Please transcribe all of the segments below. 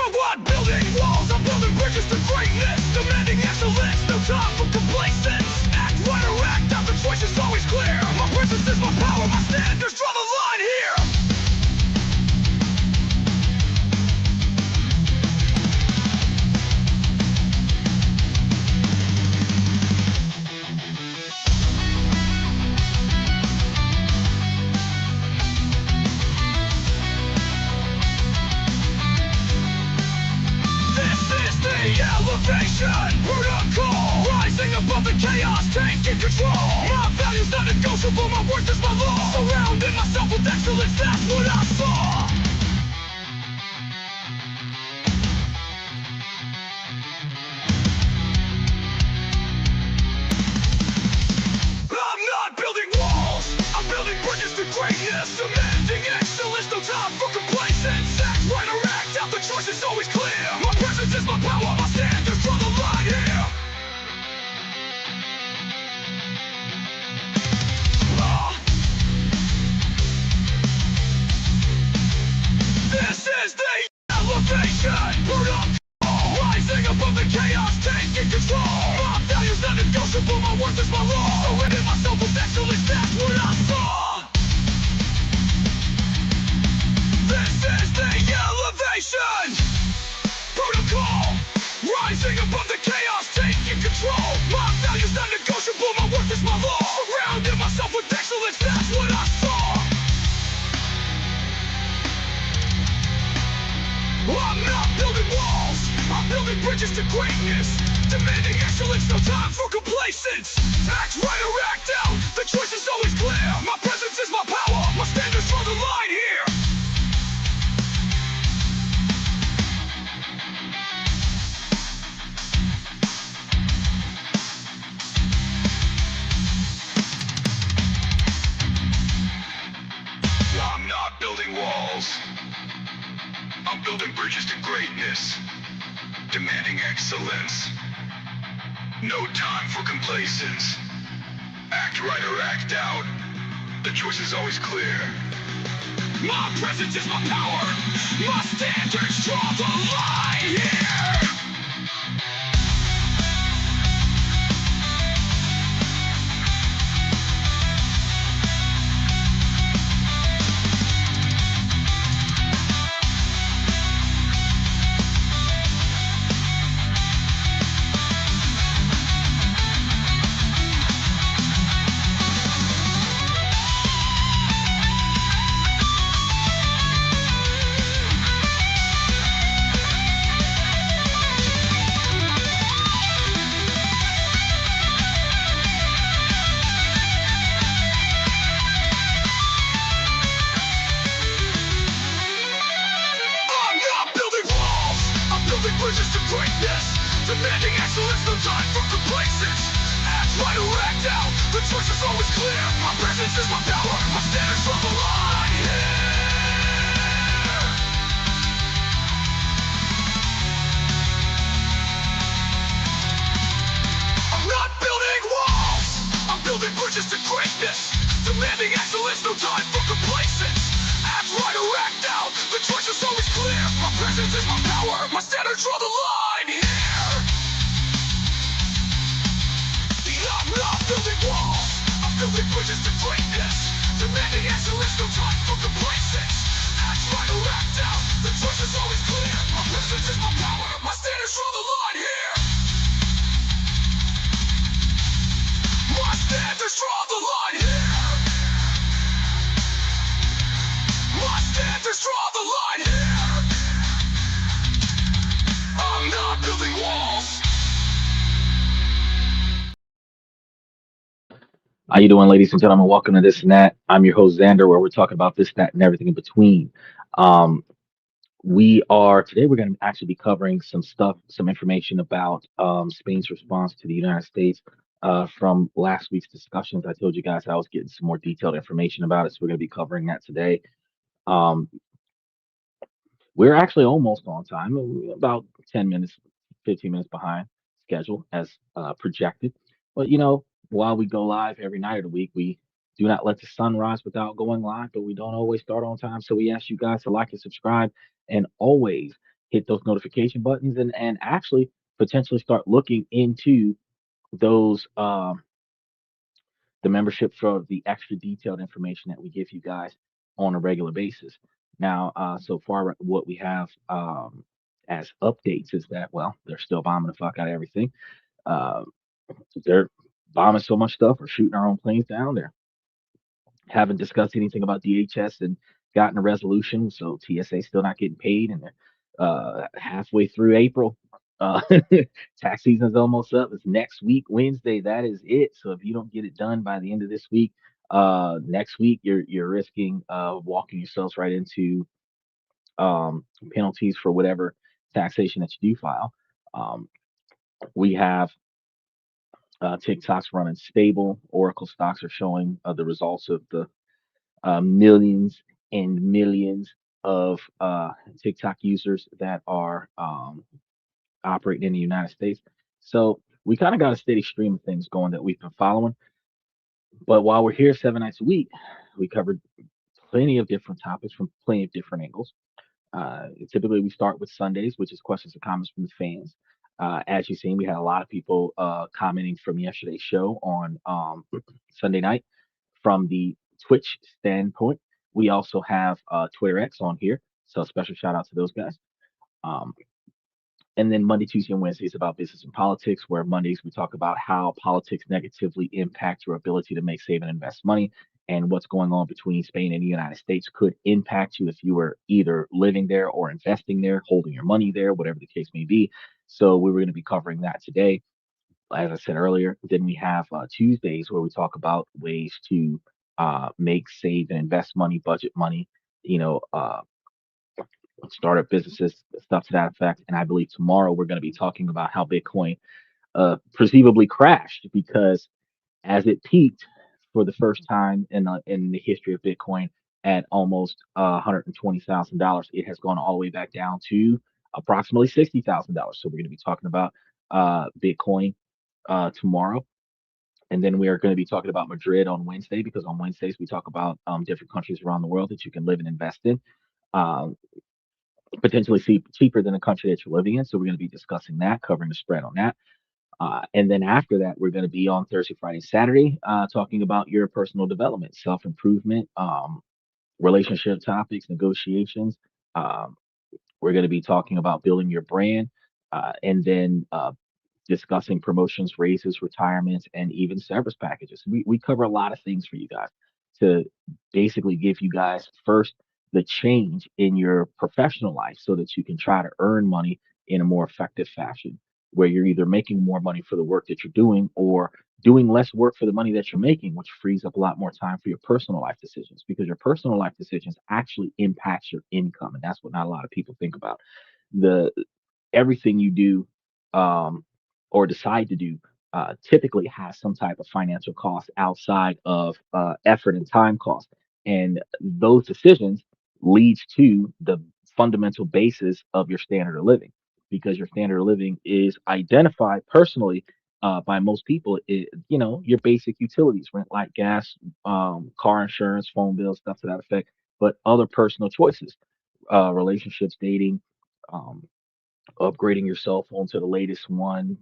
I'm not building walls, I'm building bridges to greatness. Demanding excellence, no time for complacence. Act right or act out, the choice is always clear. My presence is my power, my standards draw the line here. Elevation, protocol, rising above the chaos, taking control. My values not negotiable, my worth is my law. Surrounding myself with excellence, that's what I saw. I'm not building walls, I'm building bridges to greatness. Demanding excellence, no time for complacence. Act right or act out, the choice is always clear. My presence is my power, my standards draw the line here. This is the elevation, protocol, rising above the chaos, taking control. My values not negotiable, my worth is my law. Surrounding myself with excellence, that's what I saw. This is the elevation, protocol, rising above the chaos, taking control. My values not negotiable, my worth is my law. Surrounding myself with excellence, that's what I saw. I'm not building walls, I'm building bridges to greatness. Demanding excellence, no time for complacence. Act right or act out, the choice is always clear. My presence is my power, my standards draw the line here. I'm not building walls, I'm building bridges to greatness. Demanding excellence, no time for complacence. Act right or act out, the choice is always clear. My presence is my power, my standards draw the line here. Bridges to greatness, demanding excellence, no time for complacence. Act right or act out, the choice is always clear. My presence is my power, my standards draw the line here. I'm not building walls, I'm building bridges to greatness. Demanding excellence, no time for complacence. Act right or act out, the choice is always clear. My presence is my power, my standards draw the line here. I'm not building walls, I'm building bridges to greatness. Demanding excellence, no time for complacence. Act right or act out, the choice is always clear. My presence is my power, my standards draw the line here. My standards draw the line here. My standards draw the line here. I'm not building walls. How you doing, ladies and gentlemen? Welcome to This and That. I'm your host, Xander, where we're talking about this, that, and everything in between. Um, we're going to actually be covering some stuff, some information about Spain's response to the United States from last week's discussions. I told you guys I was getting some more detailed information about it, so we're going to be covering that today. Um, we're actually almost on time, about 10 minutes, 15 minutes behind schedule as projected. But while we go live every night of the week, we Do not let the sun rise without going live, but we don't always start on time. So we ask you guys to like and subscribe and always hit those notification buttons and actually potentially start looking into those the membership for the extra detailed information that we give you guys on a regular basis. Now, so far, what we have as updates is that, well, they're still bombing the fuck out of everything. Uh, they're bombing so much stuff. We're shooting our own planes down. They're haven't discussed anything about DHS and gotten a resolution. So TSA still not getting paid, and they're halfway through April. Uh, tax season's almost up. It's next week, Wednesday. That is it. So if you don't get it done by the end of this week, next week you're risking walking yourselves right into penalties for whatever taxation that you do file. Um, we have TikTok's running stable. Oracle stocks are showing the results of the millions and millions of TikTok users that are operating in the United States. So we kind of got a steady stream of things going that we've been following. But while we're here 7 nights a week, we covered plenty of different topics from plenty of different angles. Typically, we start with Sundays, which is questions and comments from the fans. As you've seen, we had a lot of people commenting from yesterday's show on Sunday night from the Twitch standpoint. We also have Twitter X on here, so special shout out to those guys. Um, and then Monday, Tuesday, and Wednesday is about business and politics, where Mondays we talk about how politics negatively impact your ability to make, save, and invest money, and what's going on between Spain and the United States could impact you if you were either living there or investing there, holding your money there, whatever the case may be. So we were going to be covering that today. As I said earlier, then we have Tuesdays where we talk about ways to make, save, and invest money, budget money, you know, startup businesses, stuff to that effect. And I believe tomorrow we're going to be talking about how Bitcoin perceivably crashed because as it peaked for the first time in the history of Bitcoin at almost $120,000, it has gone all the way back down to approximately $60,000. So we're going to be talking about Bitcoin tomorrow. And then we are going to be talking about Madrid on Wednesday because on Wednesdays we talk about different countries around the world that you can live and invest in. Um, Potentially cheaper than the country that you're living in. So we're going to be discussing that, covering the spread on that. And then after that, we're going to be on Thursday, Friday, Saturday, talking about your personal development, self improvement, relationship topics, negotiations. Um, we're going to be talking about building your brand, and then discussing promotions, raises, retirements, and even severance packages. We cover a lot of things for you guys to basically give you guys first the change in your professional life so that you can try to earn money in a more effective fashion where you're either making more money for the work that you're doing or doing less work for the money that you're making, which frees up a lot more time for your personal life decisions because your personal life decisions actually impacts your income. And that's what not a lot of people think about. The everything you do um, or decide to do typically has some type of financial cost outside of effort and time cost. And those decisions leads to the fundamental basis of your standard of living because your standard of living is identified personally by most people. Your basic utilities, rent, light, gas, car insurance, phone bills, stuff to that effect, but other personal choices, relationships, dating, um, upgrading your cell phone to the latest one,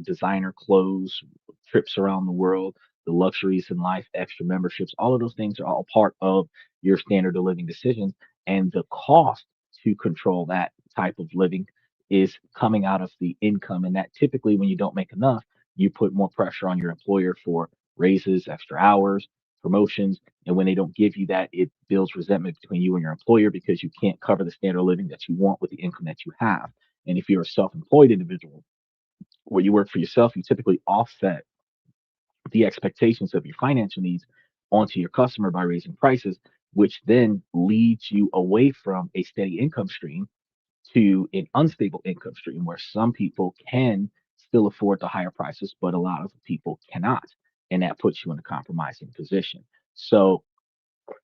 designer clothes, trips around the world, the luxuries in life, extra memberships, all of those things are all part of your standard of living decisions. And the cost to control that type of living is coming out of the income. And that typically, when you don't make enough, you put more pressure on your employer for raises, extra hours, promotions. And when they don't give you that, it builds resentment between you and your employer because you can't cover the standard of living that you want with the income that you have. And if you're a self-employed individual where you work for yourself, you typically offset the expectations of your financial needs onto your customer by raising prices, which then leads you away from a steady income stream to an unstable income stream where some people can still afford the higher prices, but a lot of people cannot. And that puts you in a compromising position. So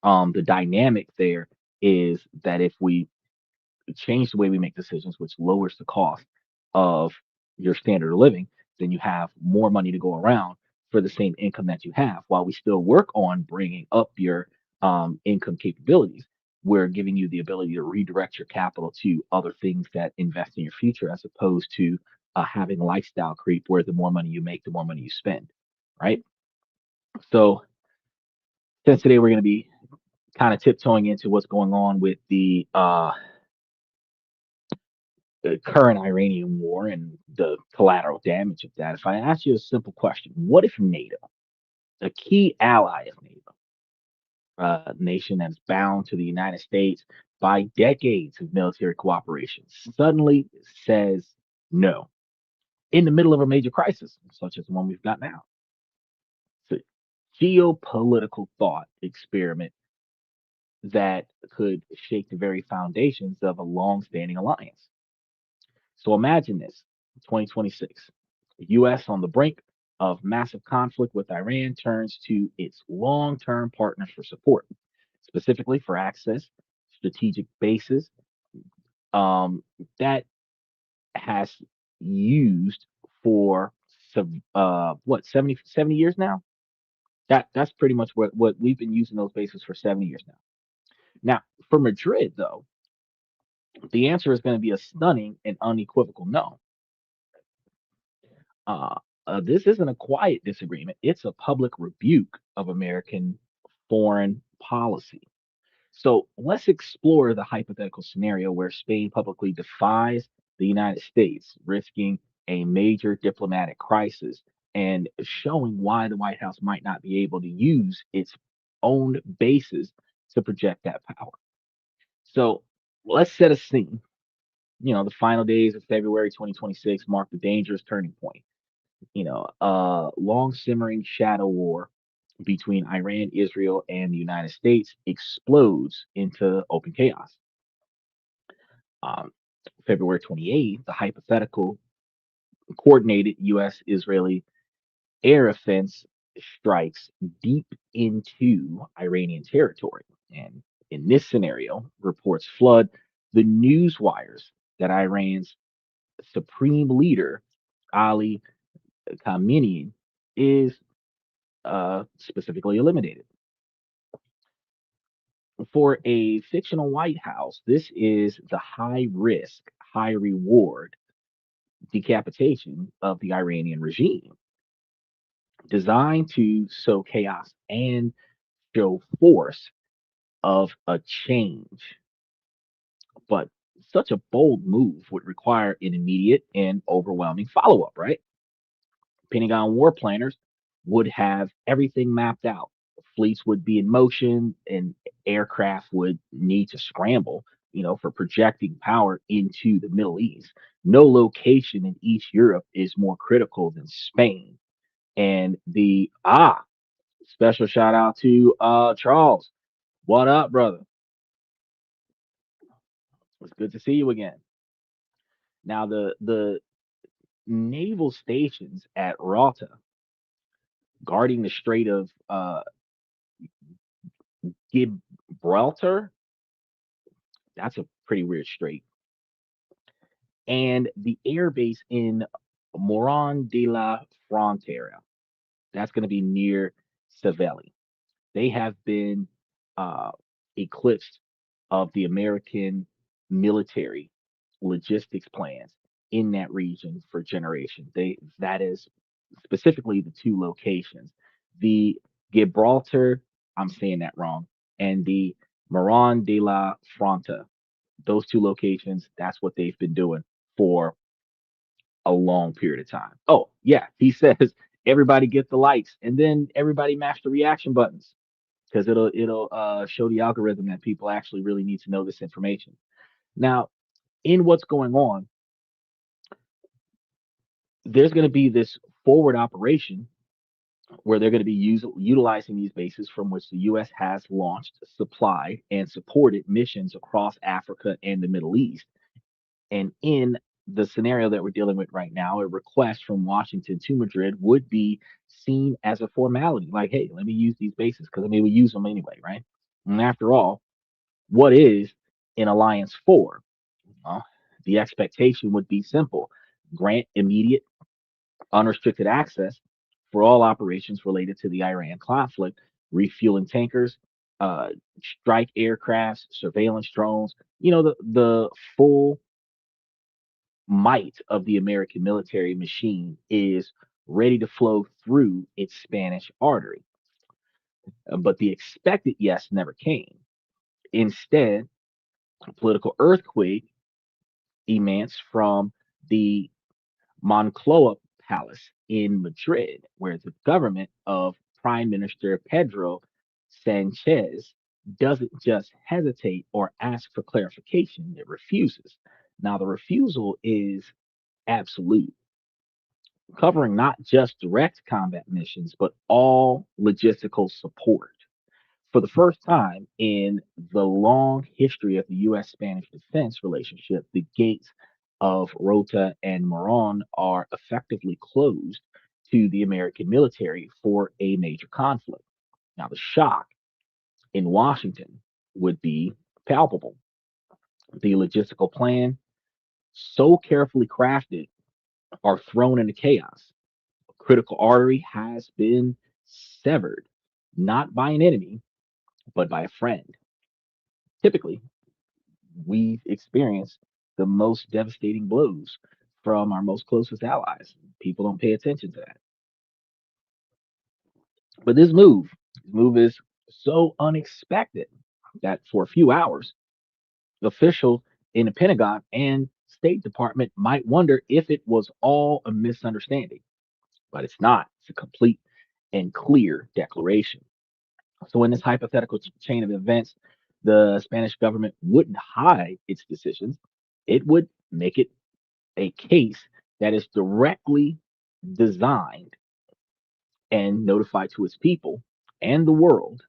the dynamic there is that if we change the way we make decisions, which lowers the cost of your standard of living, then you have more money to go around for the same income that you have. While we still work on bringing up your income capabilities, we're giving you the ability to redirect your capital to other things that invest in your future, as opposed to having lifestyle creep, where the more money you make, the more money you spend, right? So, since today we're going to be kind of tiptoeing into what's going on with the current Iranian war and the collateral damage of that, if I ask you a simple question, what if NATO, a key ally of NATO, a nation that's bound to the United States by decades of military cooperation, suddenly says no in the middle of a major crisis, such as the one we've got now? It's a geopolitical thought experiment that could shake the very foundations of a long-standing alliance. So imagine this: 2026, the US on the brink of massive conflict with Iran turns to its long-term partners for support, specifically for access, strategic bases um, that has used for what, 70 years now. That's pretty much what we've been using those bases for 70 years now. Now, for Madrid, though, the answer is going to be a stunning and unequivocal no. Uh, this isn't a quiet disagreement, it's a public rebuke of American foreign policy. So let's explore the hypothetical scenario where Spain publicly defies the United States, risking a major diplomatic crisis and showing why the White House might not be able to use its own bases to project that power. So let's set a scene. The final days of February 2026 mark the dangerous turning point. A long simmering shadow war between Iran, Israel, and the United States explodes into open chaos. Um, February 28th, the hypothetical coordinated U.S. Israeli air offense strikes deep into Iranian territory. And in this scenario, reports flood the news wires that Iran's supreme leader, Ali Khamenei, is specifically eliminated. For a fictional White House, this is the high risk, high reward decapitation of the Iranian regime, designed to sow chaos and show force of a change. But such a bold move would require an immediate and overwhelming follow up, right? Pentagon war planners would have everything mapped out. Fleets would be in motion, and aircraft would need to scramble, for projecting power into the Middle East. No location in East Europe is more critical than Spain. And the special shout out to Charles. What up, brother? It's good to see you again. Now the naval stations at Rota guarding the Strait of Gibraltar, that's a pretty weird strait, and the air base in Moron de la Frontera, that's going to be near Savelli. They have been uh, eclipsed of the American military logistics plans in that region for generations. That is specifically the two locations, the Gibraltar, I'm saying that wrong, and the Moron de la Fronta. Those two locations, that's what they've been doing for a long period of time. Oh, yeah, he says everybody get the likes and then everybody mash the reaction buttons, because it'll show the algorithm that people actually really need to know this information. Now, in what's going on, there's going to be this forward operation where they're going to be utilizing these bases from which the U.S. has launched, supplied, and supported missions across Africa and the Middle East. And in the scenario that we're dealing with right now, a request from Washington to Madrid would be seen as a formality. Like, hey, let me use these bases because I mean we use them anyway, right? And after all, what is an alliance for? Well, the expectation would be simple: grant immediate, unrestricted access for all operations related to the Iran conflict, refueling tankers, uh, strike aircrafts, surveillance drones. The full might of the American military machine is ready to flow through its Spanish artery. But the expected yes never came. Instead, a political earthquake emanates from the Moncloa Palace in Madrid, where the government of Prime Minister Pedro Sanchez doesn't just hesitate or ask for clarification, it refuses. Now, the refusal is absolute, covering not just direct combat missions, but all logistical support. For the first time in the long history of the U.S. Spanish defense relationship, the gates of Rota and Moron are effectively closed to the American military for a major conflict. Now, the shock in Washington would be palpable. The logistical plan, so carefully crafted, are thrown into chaos. A critical artery has been severed, not by an enemy, but by a friend. Typically, we've experienced the most devastating blows from our most closest allies. People don't pay attention to that. But this move is so unexpected that for a few hours, officials in the Pentagon and State Department might wonder if it was all a misunderstanding. But it's not. It's a complete and clear declaration. So, in this hypothetical chain of events, the Spanish government wouldn't hide its decisions. It would make it a case that is directly designed and notified to its people and the world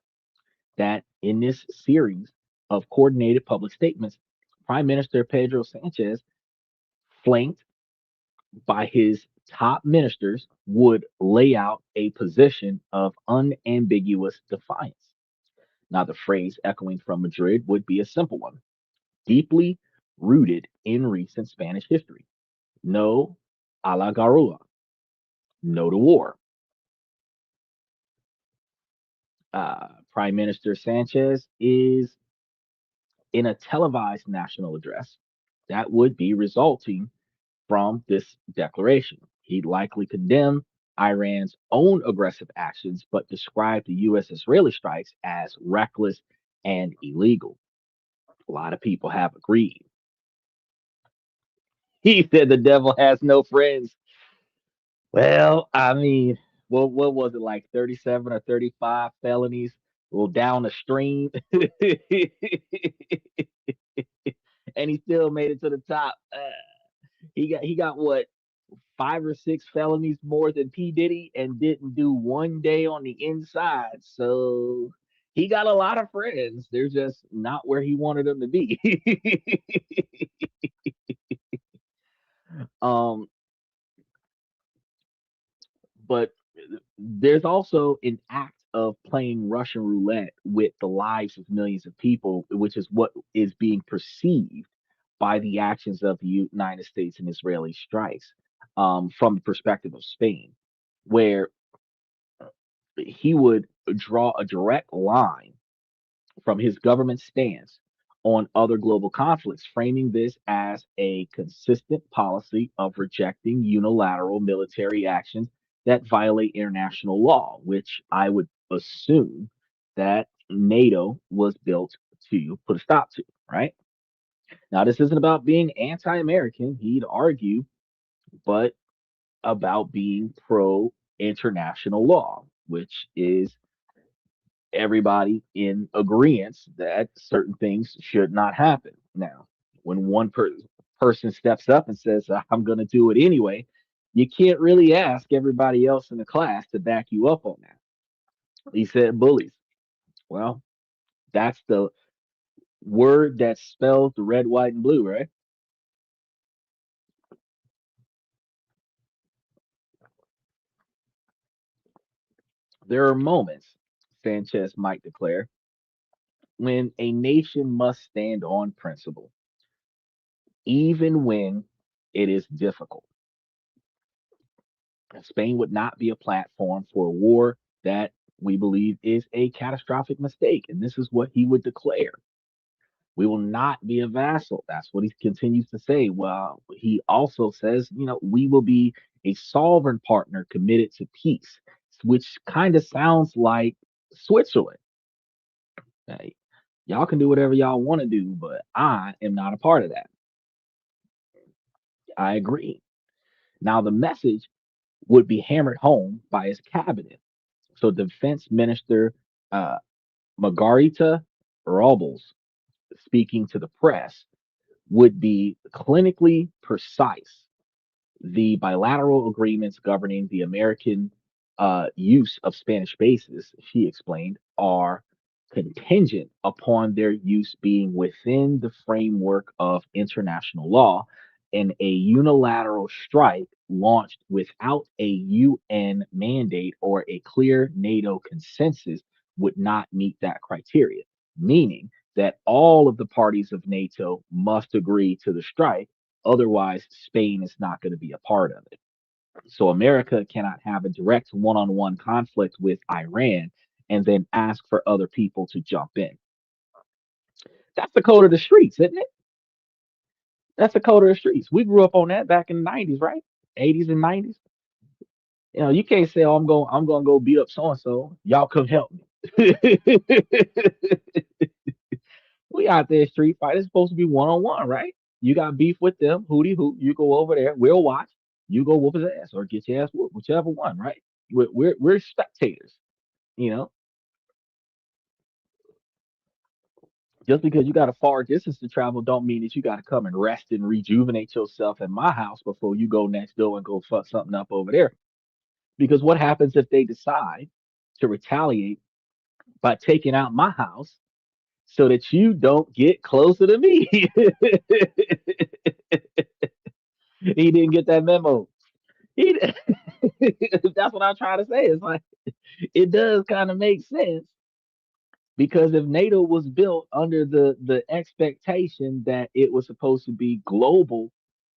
that in this series of coordinated public statements, Prime Minister Pedro Sanchez, flanked by his top ministers, would lay out a position of unambiguous defiance. Now, the phrase echoing from Madrid would be a simple one, deeply rooted in recent Spanish history. No a la Garua, no to war. Prime Minister Sanchez is in a televised national address that would be resulting from this declaration. He'd likely condemn Iran's own aggressive actions, but describe the U.S. Israeli strikes as reckless and illegal. A lot of people have agreed. He said the devil has no friends. Well, I mean, what was it like 37 or 35 felonies? Well, down the stream. And he still made it to the top. He got what, 5 or 6 felonies more than P Diddy, and didn't do one day on the inside. So he got a lot of friends. They're just not where he wanted them to be. um, but there's also an act of playing Russian roulette with the lives of millions of people, which is what is being perceived by the actions of the United States and Israeli strikes, from the perspective of Spain, where he would draw a direct line from his government stance on other global conflicts, framing this as a consistent policy of rejecting unilateral military actions that violate international law, which I would assume that NATO was built to put a stop to, right? Now, this isn't about being anti American, he'd argue, but about being pro international law, which is everybody in agreement that certain things should not happen. Now, when one person steps up and says, I'm going to do it anyway, you can't really ask everybody else in the class to back you up on that. He said bullies. Well, that's the word that spells the red, white, and blue, right? There are moments, Sanchez might declare, when a nation must stand on principle, even when it is difficult. Spain would not be a platform for a war that we believe is a catastrophic mistake. And this is what he would declare. We will not be a vassal. That's what he continues to say. Well, he also says, we will be a sovereign partner committed to peace, which kind of sounds like Switzerland. Hey, y'all can do whatever y'all want to do, but I am not a part of that. I agree. Now, the message would be hammered home by his cabinet. So, Defense Minister uh, Margarita Robles, speaking to the press, would be clinically precise. The bilateral agreements governing the American use of Spanish bases, she explained, are contingent upon their use being within the framework of international law, and a unilateral strike launched without a UN mandate or a clear NATO consensus would not meet that criteria, meaning that all of the parties of NATO must agree to the strike. Otherwise, Spain is not going to be a part of it. So America cannot have a direct one-on-one conflict with Iran and then ask for other people to jump in. That's the code of the streets, isn't it? That's the code of the streets. We grew up on that back in the 90s, right? 80s and 90s. You can't say, "Oh, I'm going to go beat up so and so. Y'all come help me." We out there street fight. It's supposed to be one-on-one, right? You got beef with them, hootie hoot. You go over there. We'll watch. You go whoop his ass or get your ass whooped, whichever one, right? We're spectators. You know, just because you got a far distance to travel, don't mean that you got to come and rest and rejuvenate yourself at my house before you go next door and go fuck something up over there. Because what happens if they decide to retaliate by taking out my house so that you don't get closer to me? He didn't get that memo. He, that's what I'm trying to say. It's like it does kind of make sense because if NATO was built under the expectation that it was supposed to be global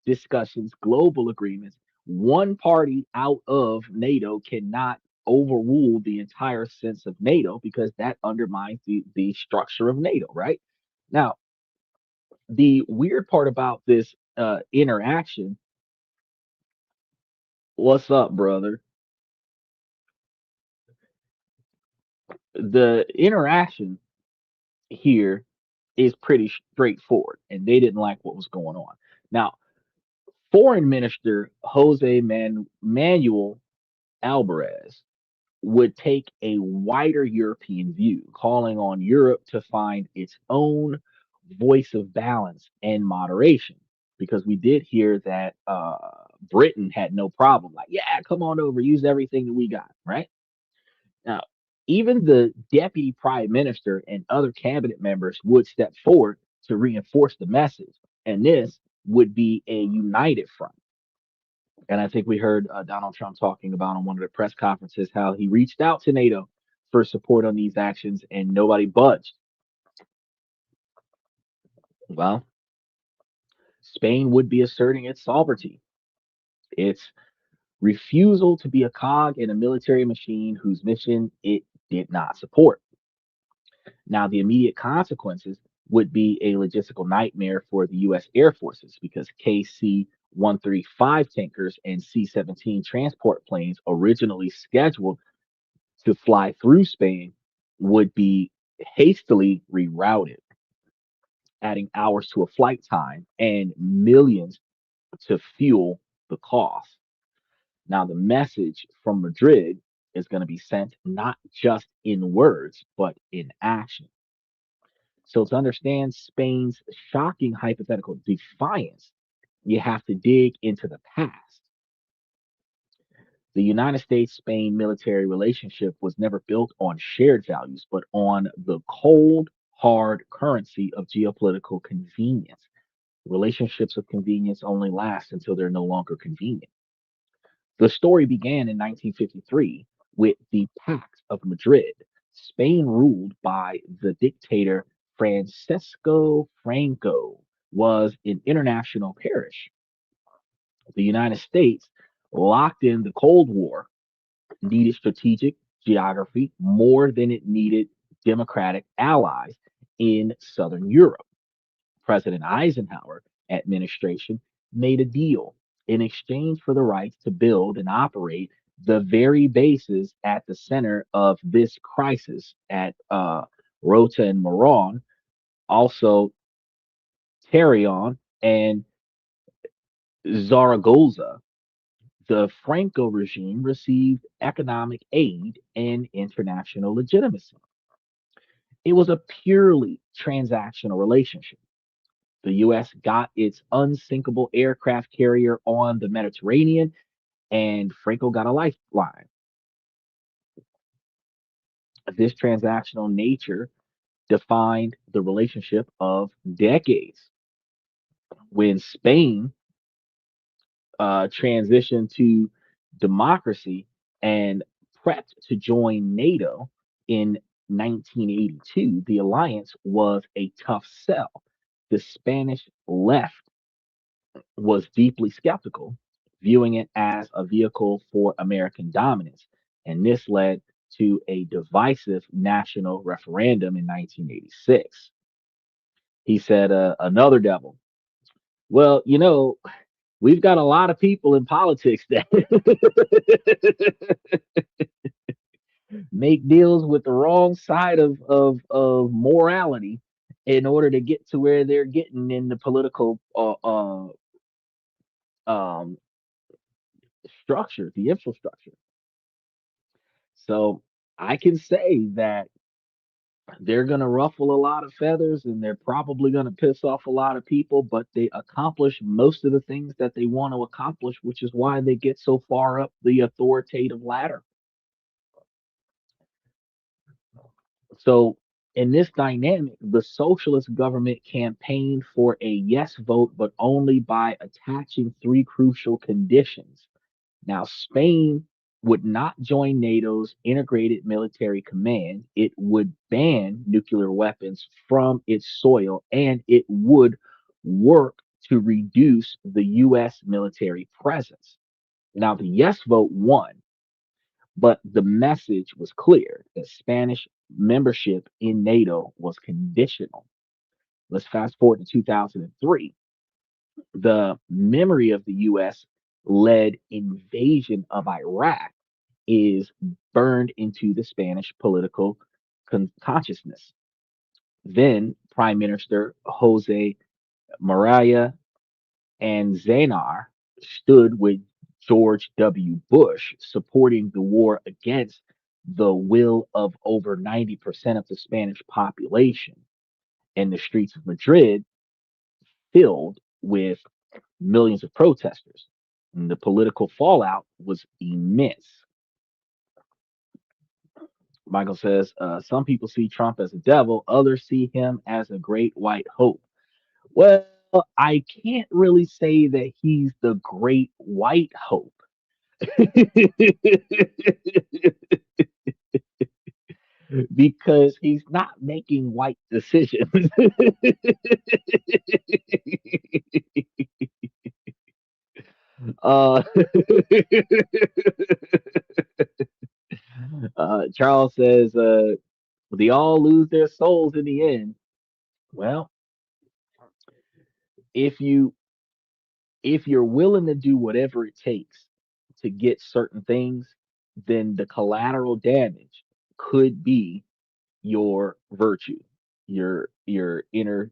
discussions, global agreements, one party out of NATO cannot overrule the entire sense of NATO because that undermines the structure of NATO, right? Now, the weird part about this interaction, what's up, brother? The interaction here is pretty straightforward, and they didn't like what was going on. Now, Foreign Minister Manuel Alvarez would take a wider European view, calling on Europe to find its own voice of balance and moderation. Because we did hear that Britain had no problem, like, yeah, come on over, use everything that we got, right? Now, even the deputy prime minister and other cabinet members would step forward to reinforce the message, and this would be a united front. And I think we heard Donald Trump talking about on one of the press conferences how he reached out to NATO for support on these actions and nobody budged. Well, Spain would be asserting its sovereignty, its refusal to be a cog in a military machine whose mission it did not support. Now, the immediate consequences would be a logistical nightmare for the U.S. Air Forces because KC 135 tankers and C 17 transport planes originally scheduled to fly through Spain would be hastily rerouted, adding hours to a flight time and millions to fuel the cost. Now, the message from Madrid is going to be sent not just in words, but in action. So, to understand Spain's shocking hypothetical defiance, you have to dig into the past. The United States Spain military relationship was never built on shared values, but on the cold, hard currency of geopolitical convenience. Relationships of convenience only last until they're no longer convenient. The story began in 1953 with the Pact of Madrid. Spain, ruled by the dictator Francisco Franco, was an international parish. The United States locked in the Cold War, needed strategic geography more than it needed democratic allies in Southern Europe. President Eisenhower administration made a deal in exchange for the rights to build and operate the very bases at the center of this crisis at Rota and Moron, also Terrion and Zaragoza. The Franco regime received economic aid and international legitimacy. It was a purely transactional relationship. The US got its unsinkable aircraft carrier on the Mediterranean, and Franco got a lifeline. This transactional nature defined the relationship of decades. When Spain transitioned to democracy and prepped to join NATO in 1982, the alliance was a tough sell. The Spanish left was deeply skeptical, viewing it as a vehicle for American dominance. And this led to a divisive national referendum in 1986. He said, another devil. Well, we've got a lot of people in politics that make deals with the wrong side of morality in order to get to where they're getting in the political um, structure, the infrastructure. So I can say that they're going to ruffle a lot of feathers and they're probably going to piss off a lot of people, but they accomplish most of the things that they want to accomplish, which is why they get so far up the authoritative ladder. So, in this dynamic, the socialist government campaigned for a yes vote, but only by attaching three crucial conditions. Now, Spain would not join NATO's integrated military command. It would ban nuclear weapons from its soil, and it would work to reduce the U.S. military presence. Now, the yes vote won, but the message was clear that Spanish membership in NATO was conditional. Let's fast forward to 2003. The memory of the US led invasion of Iraq is burned into the Spanish political consciousness. Then Prime Minister Jose Maria and Zanar stood with George W. Bush, supporting the war against the will of over 90% of the Spanish population. And the streets of Madrid filled with millions of protesters. And the political fallout was immense. Michael says, some people see Trump as a devil, others see him as a great white hope. Well, I can't really say that he's the great white hope because he's not making white decisions. uh, Charles says, they all lose their souls in the end. Well, if you if you're willing to do whatever it takes to get certain things, then the collateral damage could be your virtue, your inner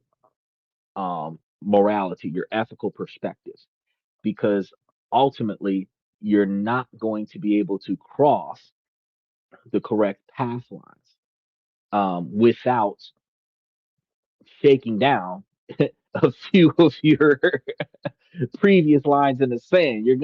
morality, your ethical perspectives, because ultimately you're not going to be able to cross the correct path lines without shaking down a few of your previous lines in the sand. You're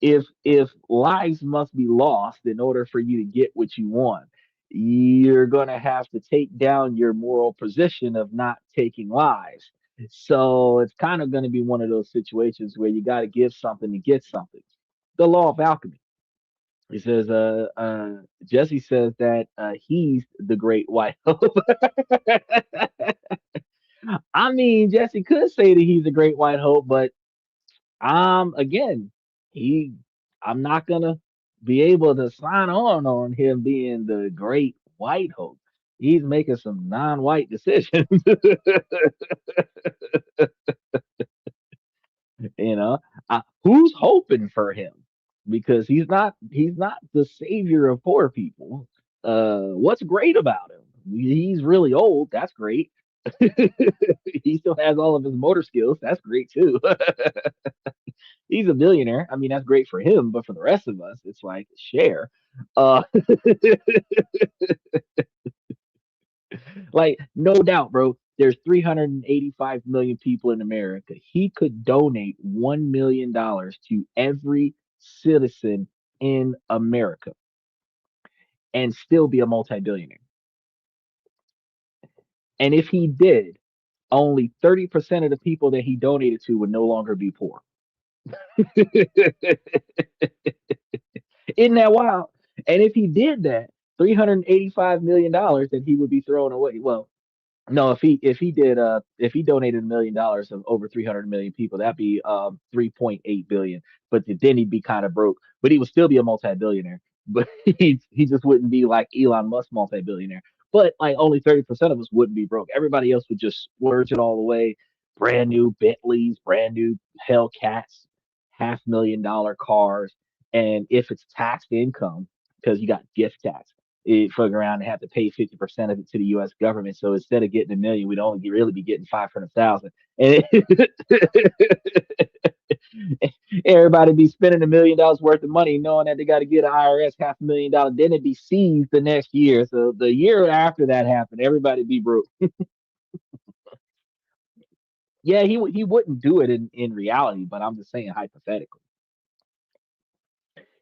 if lives must be lost in order for you to get what you want, you're gonna have to take down your moral position of not taking lives. So it's kind of gonna be one of those situations where you got to give something to get something. The law of alchemy. He says, Jesse says that he's the great white hope. I mean, Jesse could say that he's a great white hope, but Again, he, I'm not gonna be able to sign on him being the great white hope. He's making some non-white decisions. You know, who's hoping for him? Because he's not the savior of poor people. What's great about him? He's really old. That's great. He still has all of his motor skills. That's great too. He's a billionaire. I mean, that's great for him, but for the rest of us, it's like share. Uh, like no doubt, bro. There's 385 million people in America. He could donate $1 million to every citizen in America and still be a multi-billionaire. And if he did, only 30% of the people that he donated to would no longer be poor. Isn't that wild? And if he did that, $385 million that he would be throwing away. Well, no, if he donated $1 million of over 300 million people, that'd be 3.8 billion. But then he'd be kind of broke, but he would still be a multi-billionaire. But he just wouldn't be like Elon Musk multi-billionaire. But like only 30% of us wouldn't be broke. Everybody else would just splurge it all away. Brand new Bentleys, brand new Hellcats, $500,000 cars. And if it's taxed income, because you got gift tax, it fuck around and have to pay 50% of it to the US government. So instead of getting a million, we'd only really be getting 500,000. And everybody be spending $1 million worth of money knowing that they got to get an IRS $500,000. Then it'd be seized the next year. So the year after that happened, everybody be broke. Yeah, he wouldn't do it in reality, but I'm just saying hypothetically.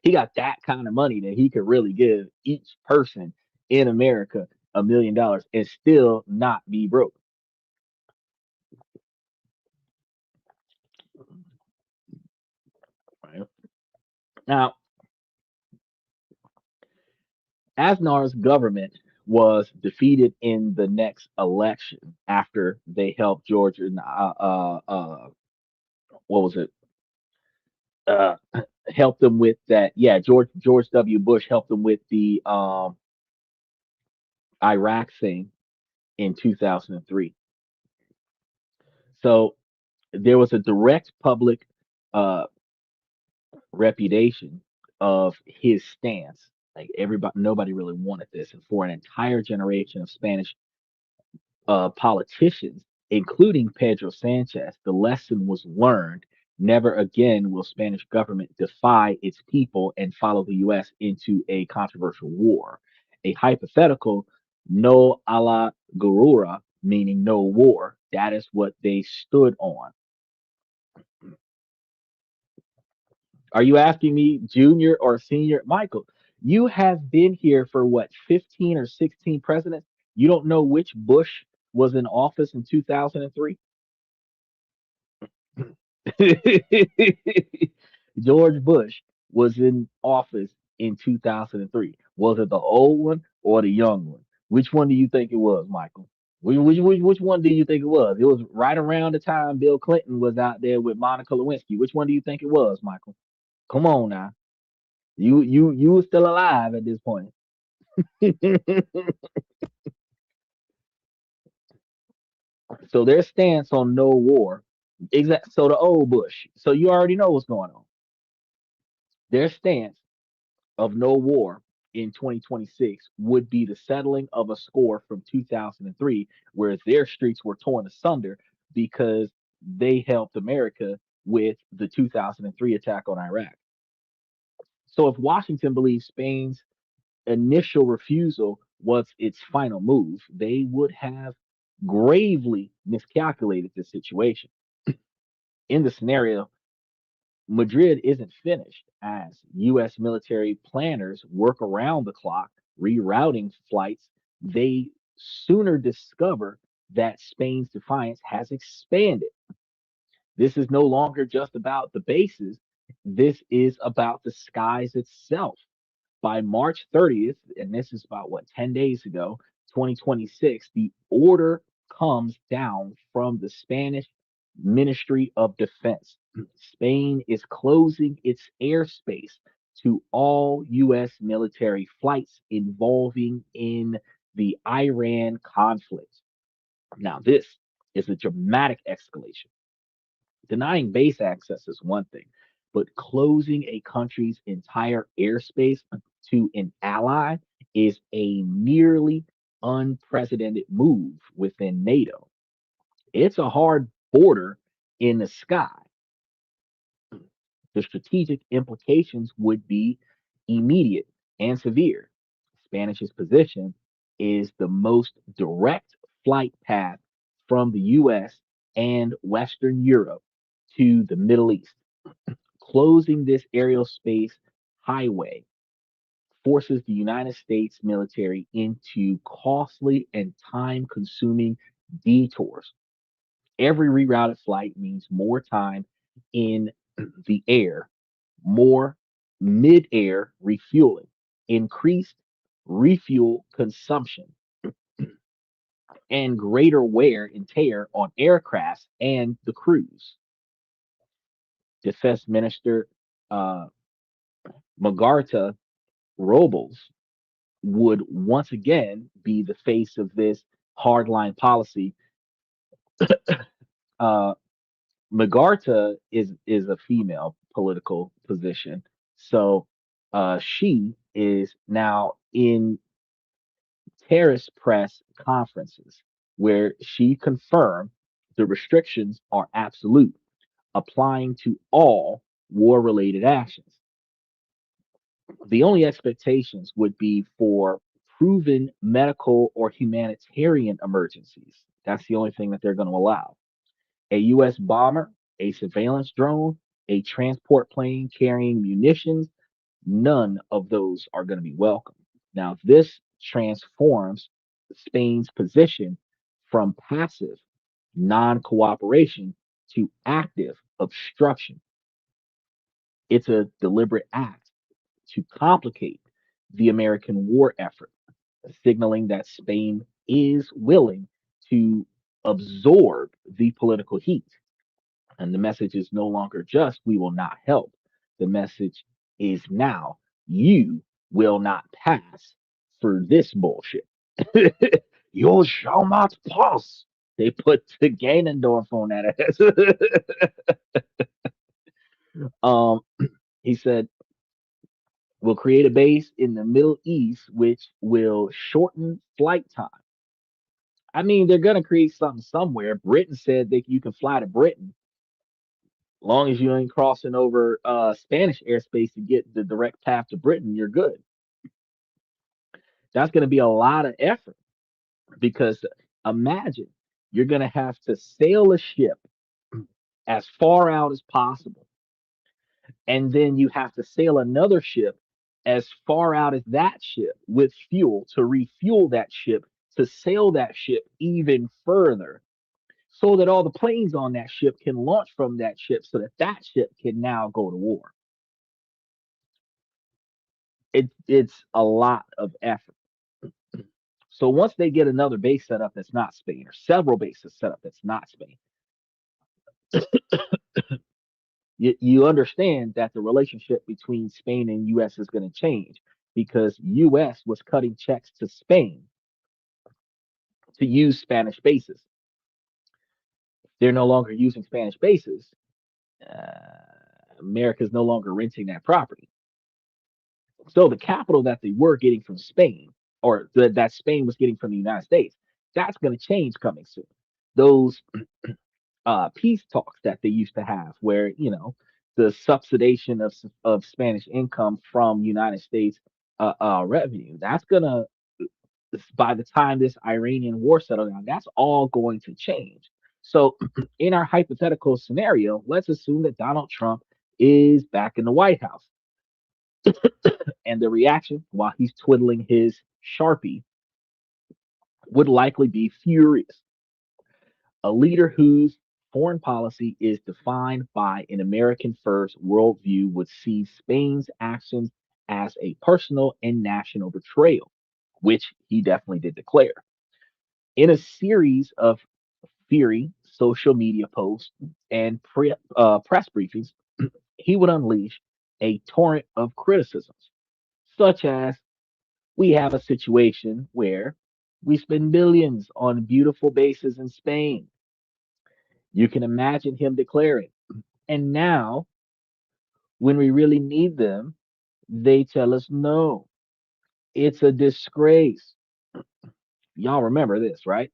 He got that kind of money that he could really give each person in America $1 million and still not be broke. Right? Now, Aznar's government was defeated in the next election after they helped George and what was it? Uh, helped them with that. Yeah, George W. Bush helped them with the Iraq thing in 2003. So there was a direct public uh, reputation of his stance. Like everybody, nobody really wanted this, and for an entire generation of Spanish politicians, including Pedro Sanchez, the lesson was learned. Never again will Spanish government defy its people and follow the U.S. into a controversial war. A hypothetical no a la guerra, meaning no war. That is what they stood on. Are you asking me junior or senior? Michael, you have been here for what, 15 or 16 presidents? You don't know which Bush was in office in 2003? George Bush was in office in 2003. Was it the old one or the young one? Which one do you think it was, Michael? Which one do you think it was? It was right around the time Bill Clinton was out there with Monica Lewinsky. Which one do you think it was, Michael? Come on now. You were still alive at this point. So their stance on no war, exact. So the old Bush. So you already know what's going on. Their stance of no war in 2026 would be the settling of a score from 2003, where their streets were torn asunder because they helped America with the 2003 attack on Iraq. So if Washington believes Spain's initial refusal was its final move, they would have gravely miscalculated the situation. In the scenario, Madrid isn't finished as U.S. military planners work around the clock, rerouting flights. They sooner discover that Spain's defiance has expanded. This is no longer just about the bases, this is about the skies itself. By March 30th, and this is about what, 10 days ago, 2026, the order comes down from the Spanish Ministry of Defense. Spain is closing its airspace to all U.S. military flights involving in the Iran conflict. Now, this is a dramatic escalation. Denying base access is one thing, but closing a country's entire airspace to an ally is a nearly unprecedented move within NATO. It's a hard border in the sky. The strategic implications would be immediate and severe. Spanish's position is the most direct flight path from the US and Western Europe to the Middle East. Closing this aerial space highway forces the United States military into costly and time consuming detours. Every rerouted flight means more time in the air, more mid air refueling, increased refuel consumption, and greater wear and tear on aircrafts and the crews. Defense Minister uh, Magarta Robles would once again be the face of this hardline policy. Uh, Magarta is a female political position, so she is now in terrorist press conferences where she confirmed the restrictions are absolute, applying to all war-related actions. The only expectations would be for proven medical or humanitarian emergencies. That's the only thing that they're going to allow. A U.S. bomber, a surveillance drone, a transport plane carrying munitions, none of those are going to be welcome. Now, this transforms Spain's position from passive non cooperation to active obstruction. It's a deliberate act to complicate the American war effort, signaling that Spain is willing to absorb the political heat. And the message is no longer just, we will not help. The message is now, you will not pass for this bullshit. You shall not pass. They put the Ganondorf on that ass. um, he said, we'll create a base in the Middle East, which will shorten flight time. I mean, they're going to create something somewhere. Britain said that you can fly to Britain long as you ain't crossing over Spanish airspace to get the direct path to Britain, you're good. That's going to be a lot of effort because imagine you're going to have to sail a ship as far out as possible, and then you have to sail another ship as far out as that ship with fuel to refuel that ship to sail that ship even further so that all the planes on that ship can launch from that ship so that that ship can now go to war. It's a lot of effort. So once they get another base set up that's not Spain, or several bases set up that's not Spain, you understand that the relationship between Spain and US is going to change because US was cutting checks to Spain to use Spanish bases. They're no longer using Spanish bases. America's no longer renting that property. So the capital that they were getting from Spain, or that Spain was getting from the United States, that's going to change coming soon. Those peace talks that they used to have, where the subsidization of Spanish income from United States revenue, that's gonna by the time this Iranian war settles down, that's all going to change. So, in our hypothetical scenario, let's assume that Donald Trump is back in the White House, and the reaction while he's twiddling his sharpie would likely be furious. A leader whose foreign policy is defined by an American first worldview would see Spain's actions as a personal and national betrayal, which he definitely did declare. In a series of fiery social media posts, and press briefings, he would unleash a torrent of criticisms, such as we have a situation where we spend billions on beautiful bases in Spain. You can imagine him declaring, and now, when we really need them, they tell us no. It's a disgrace. Y'all remember this, right?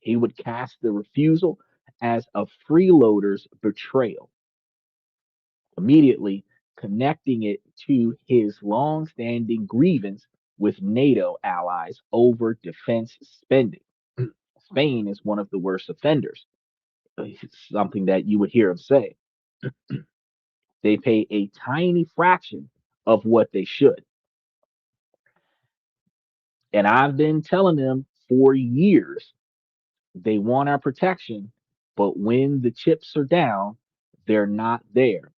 He would cast the refusal as a freeloader's betrayal, immediately connecting it to his long-standing grievance with NATO allies over defense spending. Spain is one of the worst offenders. It's something that you would hear him say. They pay a tiny fraction of what they should. And I've been telling them for years they want our protection, but when the chips are down, they're not there.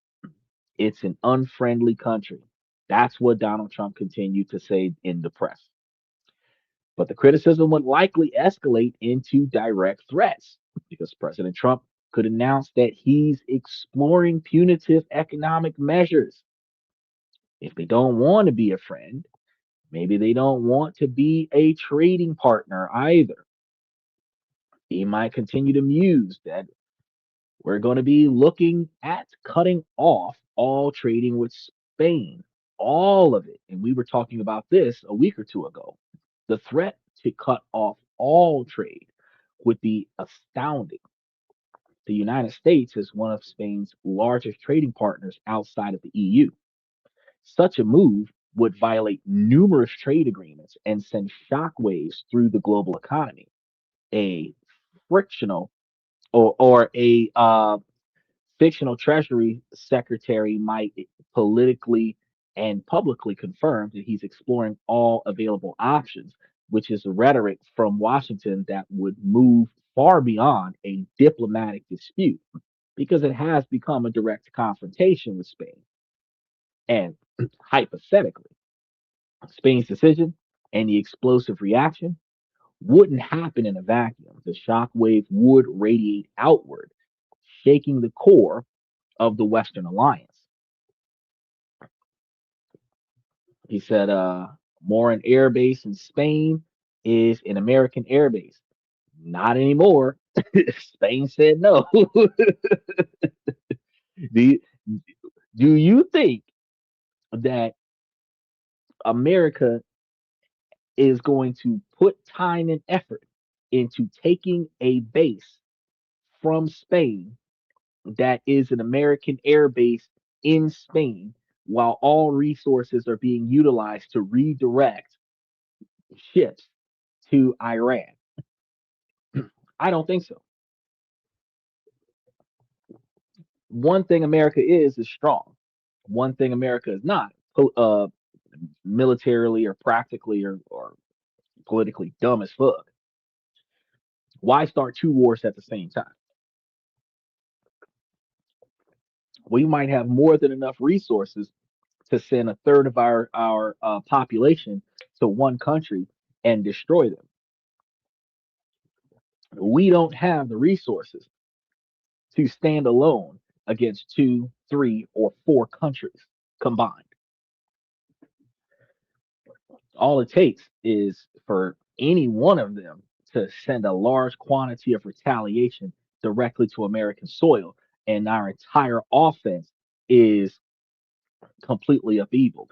It's an unfriendly country. That's what Donald Trump continued to say in the press. But the criticism would likely escalate into direct threats because President Trump could announce that he's exploring punitive economic measures. If they don't want to be a friend, maybe they don't want to be a trading partner either. He might continue to muse that we're going to be looking at cutting off all trading with Spain, all of it. And we were talking about this a week or two ago. The threat to cut off all trade would be astounding. The United States is one of Spain's largest trading partners outside of the EU. Such a move would violate numerous trade agreements and send shockwaves through the global economy. A frictional or a fictional Treasury Secretary might politically and publicly confirm that he's exploring all available options, which is rhetoric from Washington that would move far beyond a diplomatic dispute because it has become a direct confrontation with Spain. And hypothetically, Spain's decision and the explosive reaction wouldn't happen in a vacuum. The shock wave would radiate outward, shaking the core of the Western alliance. He said, more an air base in Spain is an American air base. Not anymore. Spain said no. do, you, do you think that America is going to put time and effort into taking a base from Spain that is an American air base in Spain while all resources are being utilized to redirect ships to Iran? I don't think so. One thing America is strong. One thing America is not, militarily or practically or politically dumb as fuck. Why start two wars at the same time? We might have more than enough resources to send a third of our population to one country and destroy them. We don't have the resources to stand alone against two, three, or four countries combined. All it takes is for any one of them to send a large quantity of retaliation directly to American soil, and our entire offense is completely upheavaled.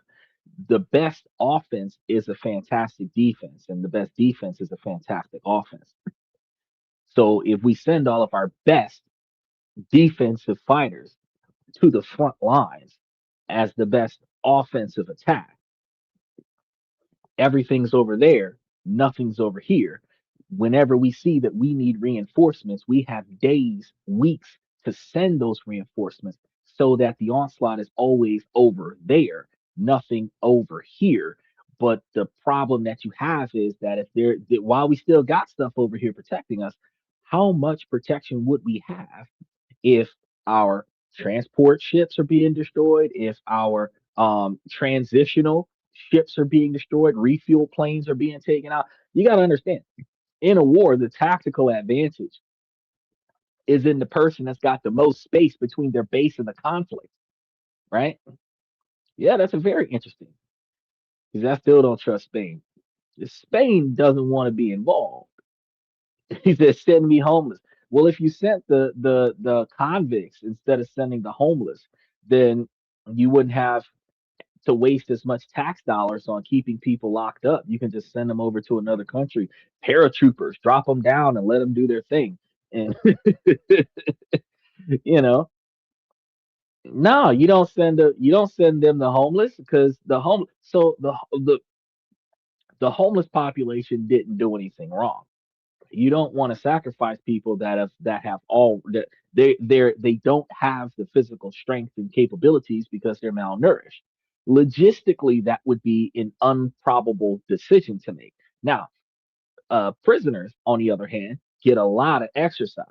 The best offense is a fantastic defense, and the best defense is a fantastic offense. So if we send all of our best defensive fighters to the front lines as the best offensive attack, everything's over there, nothing's over here. Whenever we see that we need reinforcements, we have days, weeks to send those reinforcements so that the onslaught is always over there, nothing over here. But the problem that you have is that if there, that while we still got stuff over here protecting us, how much protection would we have if our transport ships are being destroyed, if our transitional ships are being destroyed, refuel planes are being taken out? You got to understand, in a war, the tactical advantage is in the person that's got the most space between their base and the conflict, right? Yeah, that's a very interesting because I still don't trust Spain. Spain doesn't want to be involved. He said, "Send me homeless." Well, if you sent the convicts instead of sending the homeless, then you wouldn't have to waste as much tax dollars on keeping people locked up. You can just send them over to another country, paratroopers, drop them down and let them do their thing. And you know, no, you don't send them the homeless because the homeless population didn't do anything wrong. You don't want to sacrifice people that they don't have the physical strength and capabilities because they're malnourished. Logistically, that would be an improbable decision to make. Now, prisoners, on the other hand, get a lot of exercise.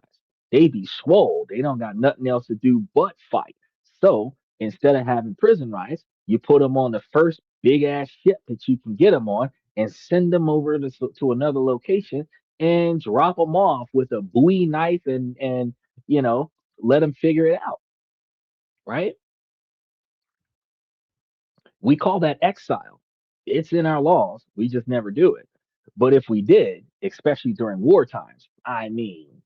They be swole. They don't got nothing else to do but fight. So instead of having prison riots, you put them on the first big ass ship that you can get them on and send them over to another location and drop them off with a Bowie knife and you know let them figure it out. Right? We call that exile. It's in our laws. We just never do it. But if we did, especially during war times, I mean,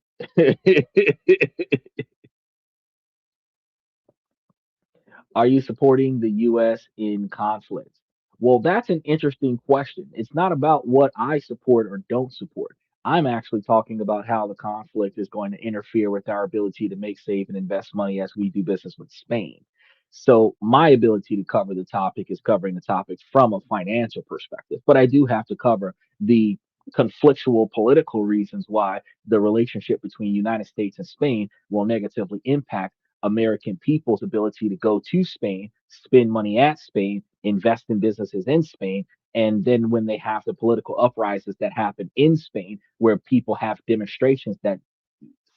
are you supporting the U.S. in conflict? Well, that's an interesting question. It's not about what I support or don't support. I'm actually talking about how the conflict is going to interfere with our ability to make, save, and invest money as we do business with Spain. So, my ability to cover the topic is covering the topic from a financial perspective, but I do have to cover the conflictual political reasons why the relationship between United States and Spain will negatively impact American people's ability to go to Spain, spend money at Spain, invest in businesses in Spain. And then when they have the political uprisings that happen in Spain, where people have demonstrations that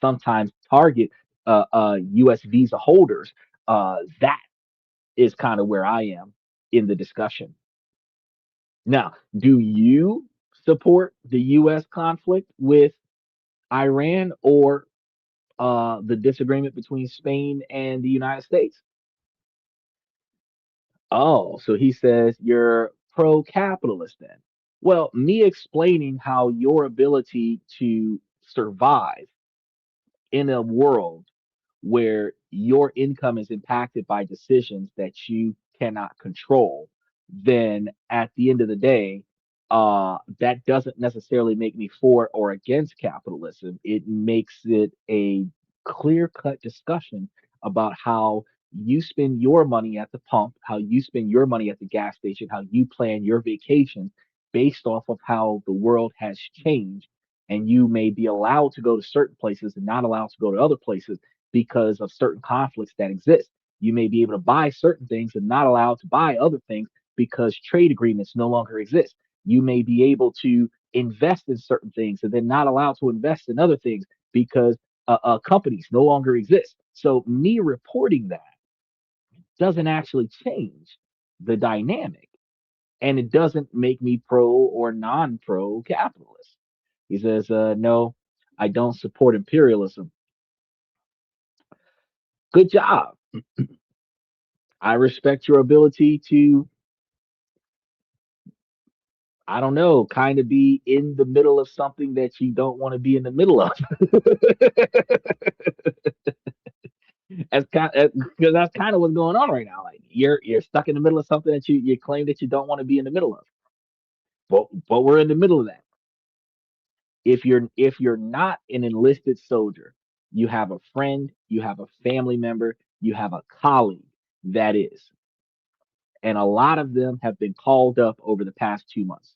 sometimes target U.S. visa holders, that is kind of where I am in the discussion. Now, do you support the U.S. conflict with Iran or the disagreement between Spain and the United States? Oh, so he says you're pro-capitalist then. Well, me explaining how your ability to survive in a world where your income is impacted by decisions that you cannot control, then at the end of the day, that doesn't necessarily make me for or against capitalism. It makes it a clear cut discussion about how you spend your money at the pump, how you spend your money at the gas station, how you plan your vacation based off of how the world has changed. And you may be allowed to go to certain places and not allowed to go to other places because of certain conflicts that exist. You may be able to buy certain things and not allowed to buy other things because trade agreements no longer exist. You may be able to invest in certain things and then not allowed to invest in other things because companies no longer exist. So, me reporting that doesn't actually change the dynamic and it doesn't make me pro or non pro capitalist. He says, no, I don't support imperialism. Good job. I respect your ability to, I don't know, kind of be in the middle of something that you don't want to be in the middle of. As because that's kind of what's going on right now. Like you're stuck in the middle of something that you claim that you don't want to be in the middle of. But we're in the middle of that. If you're not an enlisted soldier, you have a friend, you have a family member, you have a colleague that is, and a lot of them have been called up over the past 2 months,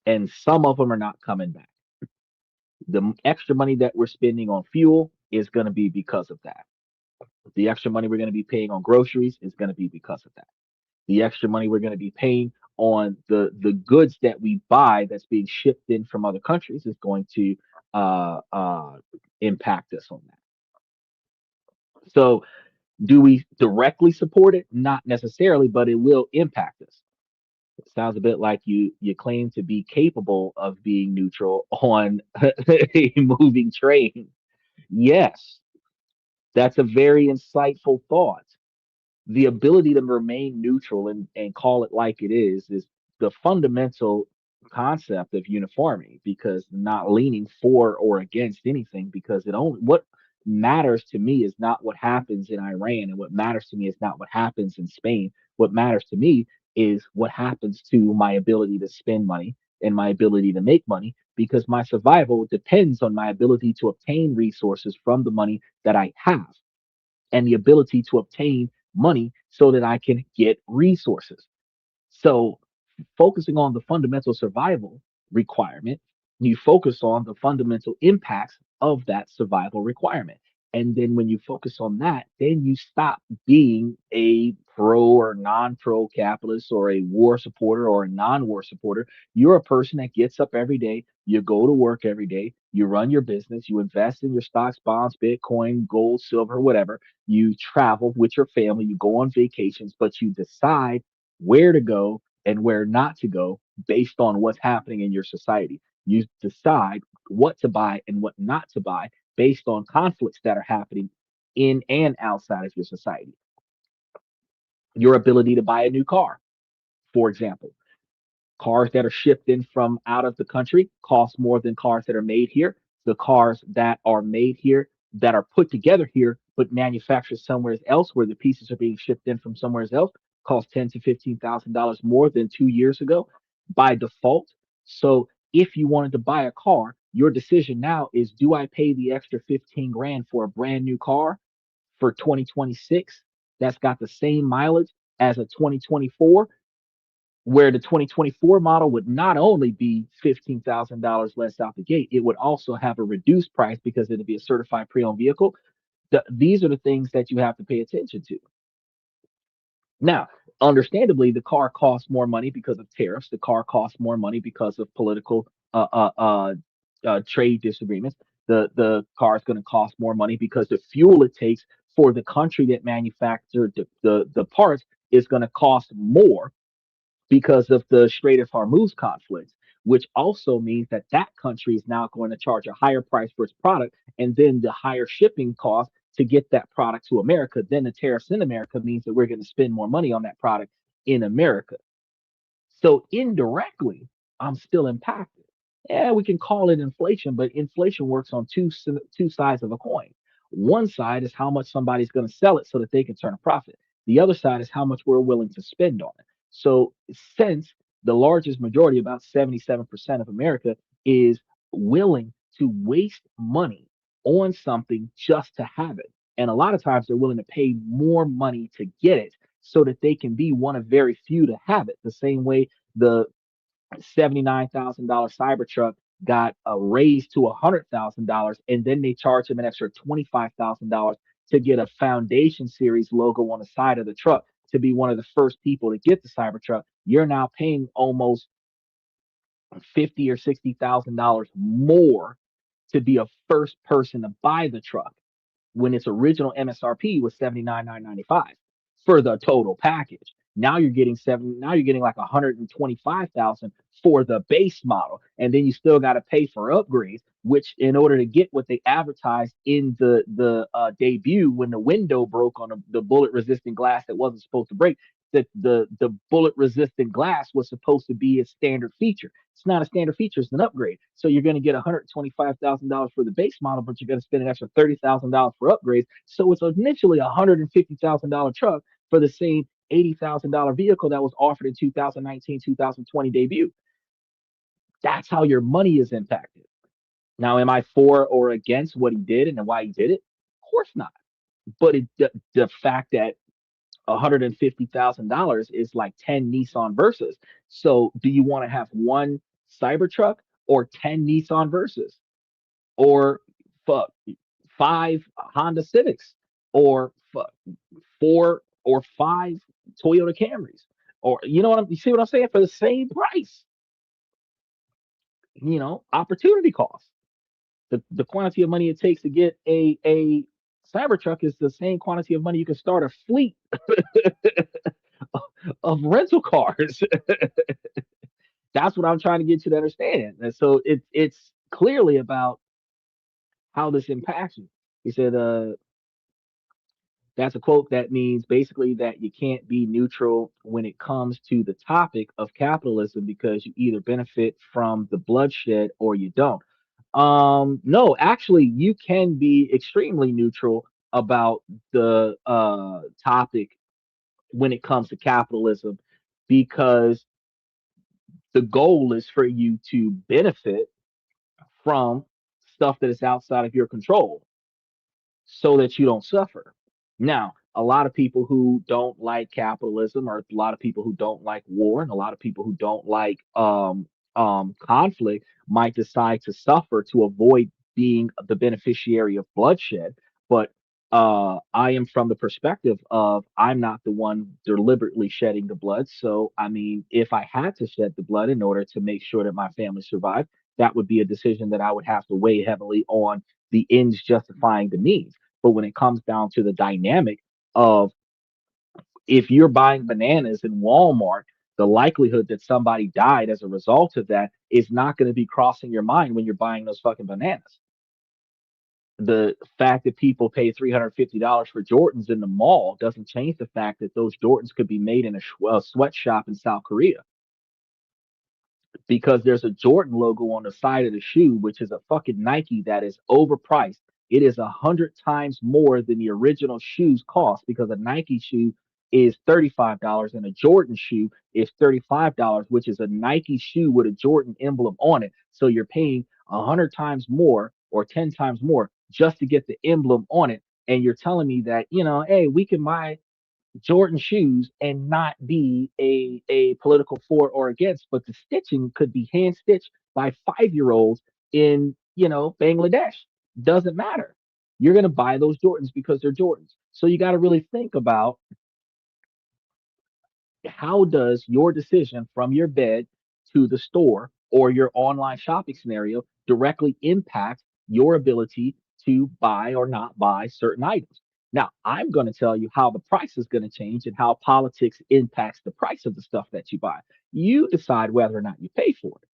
and some of them are not coming back. The extra money that we're spending on fuel is going to be because of that. The extra money we're going to be paying on groceries is going to be because of that. The extra money we're going to be paying on the goods that we buy that's being shipped in from other countries is going to uh, uh, impact us on that. So, do we directly support it? Not necessarily, but it will impact us. It sounds a bit like you claim to be capable of being neutral on a moving train. Yes, that's a very insightful thought. The ability to remain neutral and call it like it is the fundamental concept of uniformity, because not leaning for or against anything, because it only what matters to me is not what happens in Iran, and what matters to me is not what happens in Spain. What matters to me is what happens to my ability to spend money and my ability to make money, because my survival depends on my ability to obtain resources from the money that I have, and the ability to obtain money so that I can get resources. So, focusing on the fundamental survival requirement, you focus on the fundamental impacts of that survival requirement. And then when you focus on that, then you stop being a pro or non pro capitalist, or a war supporter or a non war supporter. You're a person that gets up every day, you go to work every day, you run your business, you invest in your stocks, bonds, Bitcoin, gold, silver, whatever. You travel with your family, you go on vacations, but you decide where to go and where not to go based on what's happening in your society. You decide what to buy and what not to buy based on conflicts that are happening in and outside of your society. Your ability to buy a new car, for example. Cars that are shipped in from out of the country cost more than cars that are made here. The cars that are made here, that are put together here but manufactured somewhere else, where the pieces are being shipped in from somewhere else, cost $10,000 to $15,000 more than 2 years ago by default. So if you wanted to buy a car, your decision now is, do I pay the extra 15 grand for a brand new car for 2026 that's got the same mileage as a 2024, where the 2024 model would not only be $15,000 less out the gate, it would also have a reduced price because it'd be a certified pre-owned vehicle. These are the things that you have to pay attention to. Now, understandably, the car costs more money because of tariffs. The car costs more money because of political trade disagreements. The car is going to cost more money because the fuel it takes for the country that manufactured the parts is going to cost more because of the Strait of Hormuz conflict, which also means that that country is now going to charge a higher price for its product, and then the higher shipping cost to get that product to America. Then the tariffs in America means that we're going to spend more money on that product in America. So indirectly, I'm still impacted. Yeah, we can call it inflation, but inflation works on two sides of a coin. One side is how much somebody's going to sell it so that they can turn a profit. The other side is how much we're willing to spend on it. So since the largest majority, about 77% of America, is willing to waste money on something just to have it. And a lot of times they're willing to pay more money to get it so that they can be one of very few to have it. The same way the $79,000 Cybertruck got a raise to $100,000, and then they charge him an extra $25,000 to get a Foundation Series logo on the side of the truck to be one of the first people to get the Cybertruck. You're now paying almost 50 or $60,000 more to be a first person to buy the truck, when its original MSRP was 79,995 for the total package. Now you're getting seven. Now you're getting like 125,000 for the base model, and then you still got to pay for upgrades. Which, in order to get what they advertised in the debut, when the window broke on the bullet resistant glass that wasn't supposed to break, the bullet resistant glass was supposed to be a standard feature. It's not a standard feature; it's an upgrade. So you're going to get $125,000 for the base model, but you're going to spend an extra $30,000 for upgrades. So it's initially a $150,000 truck for the same $80,000 vehicle that was offered in 2019, 2020 debut. That's how your money is impacted. Now, am I for or against what he did and why he did it? Of course not. But the fact that $150,000 is like 10 Nissan Versas. So do you want to have one Cybertruck or 10 Nissan Versas, or fuck, five Honda Civics, or fuck, four or five Toyota Camrys? Or you see what I'm saying? For the same price, opportunity cost. The quantity of money it takes to get a Cybertruck is the same quantity of money you can start a fleet of rental cars. That's what I'm trying to get you to understand. And so it's clearly about how this impacts you. He said, that's a quote that means basically that you can't be neutral when it comes to the topic of capitalism because you either benefit from the bloodshed or you don't. No, actually, you can be extremely neutral about the topic when it comes to capitalism because the goal is for you to benefit from stuff that is outside of your control so that you don't suffer. Now, a lot of people who don't like capitalism, or a lot of people who don't like war, and a lot of people who don't like conflict might decide to suffer to avoid being the beneficiary of bloodshed. But I am from the perspective of I'm not the one deliberately shedding the blood. So, I mean, if I had to shed the blood in order to make sure that my family survived, that would be a decision that I would have to weigh heavily on the ends justifying the means. But when it comes down to the dynamic of if you're buying bananas in Walmart, the likelihood that somebody died as a result of that is not going to be crossing your mind when you're buying those fucking bananas. The fact that people pay $350 for Jordans in the mall doesn't change the fact that those Jordans could be made in a sweatshop in South Korea because there's a Jordan logo on the side of the shoe, which is a fucking Nike that is overpriced. It is 100 times more than the original shoes cost because a Nike shoe is $35 and a Jordan shoe is $35, which is a Nike shoe with a Jordan emblem on it. So you're paying 100 times more or 10 times more just to get the emblem on it. And you're telling me that, hey, we can buy Jordan shoes and not be a political for or against, but the stitching could be hand stitched by 5-year-olds in, Bangladesh. Doesn't matter. You're going to buy those Jordans because they're Jordans. So you got to really think about how does your decision from your bed to the store or your online shopping scenario directly impact your ability to buy or not buy certain items. Now, I'm going to tell you how the price is going to change and how politics impacts the price of the stuff that you buy. You decide whether or not you pay for it.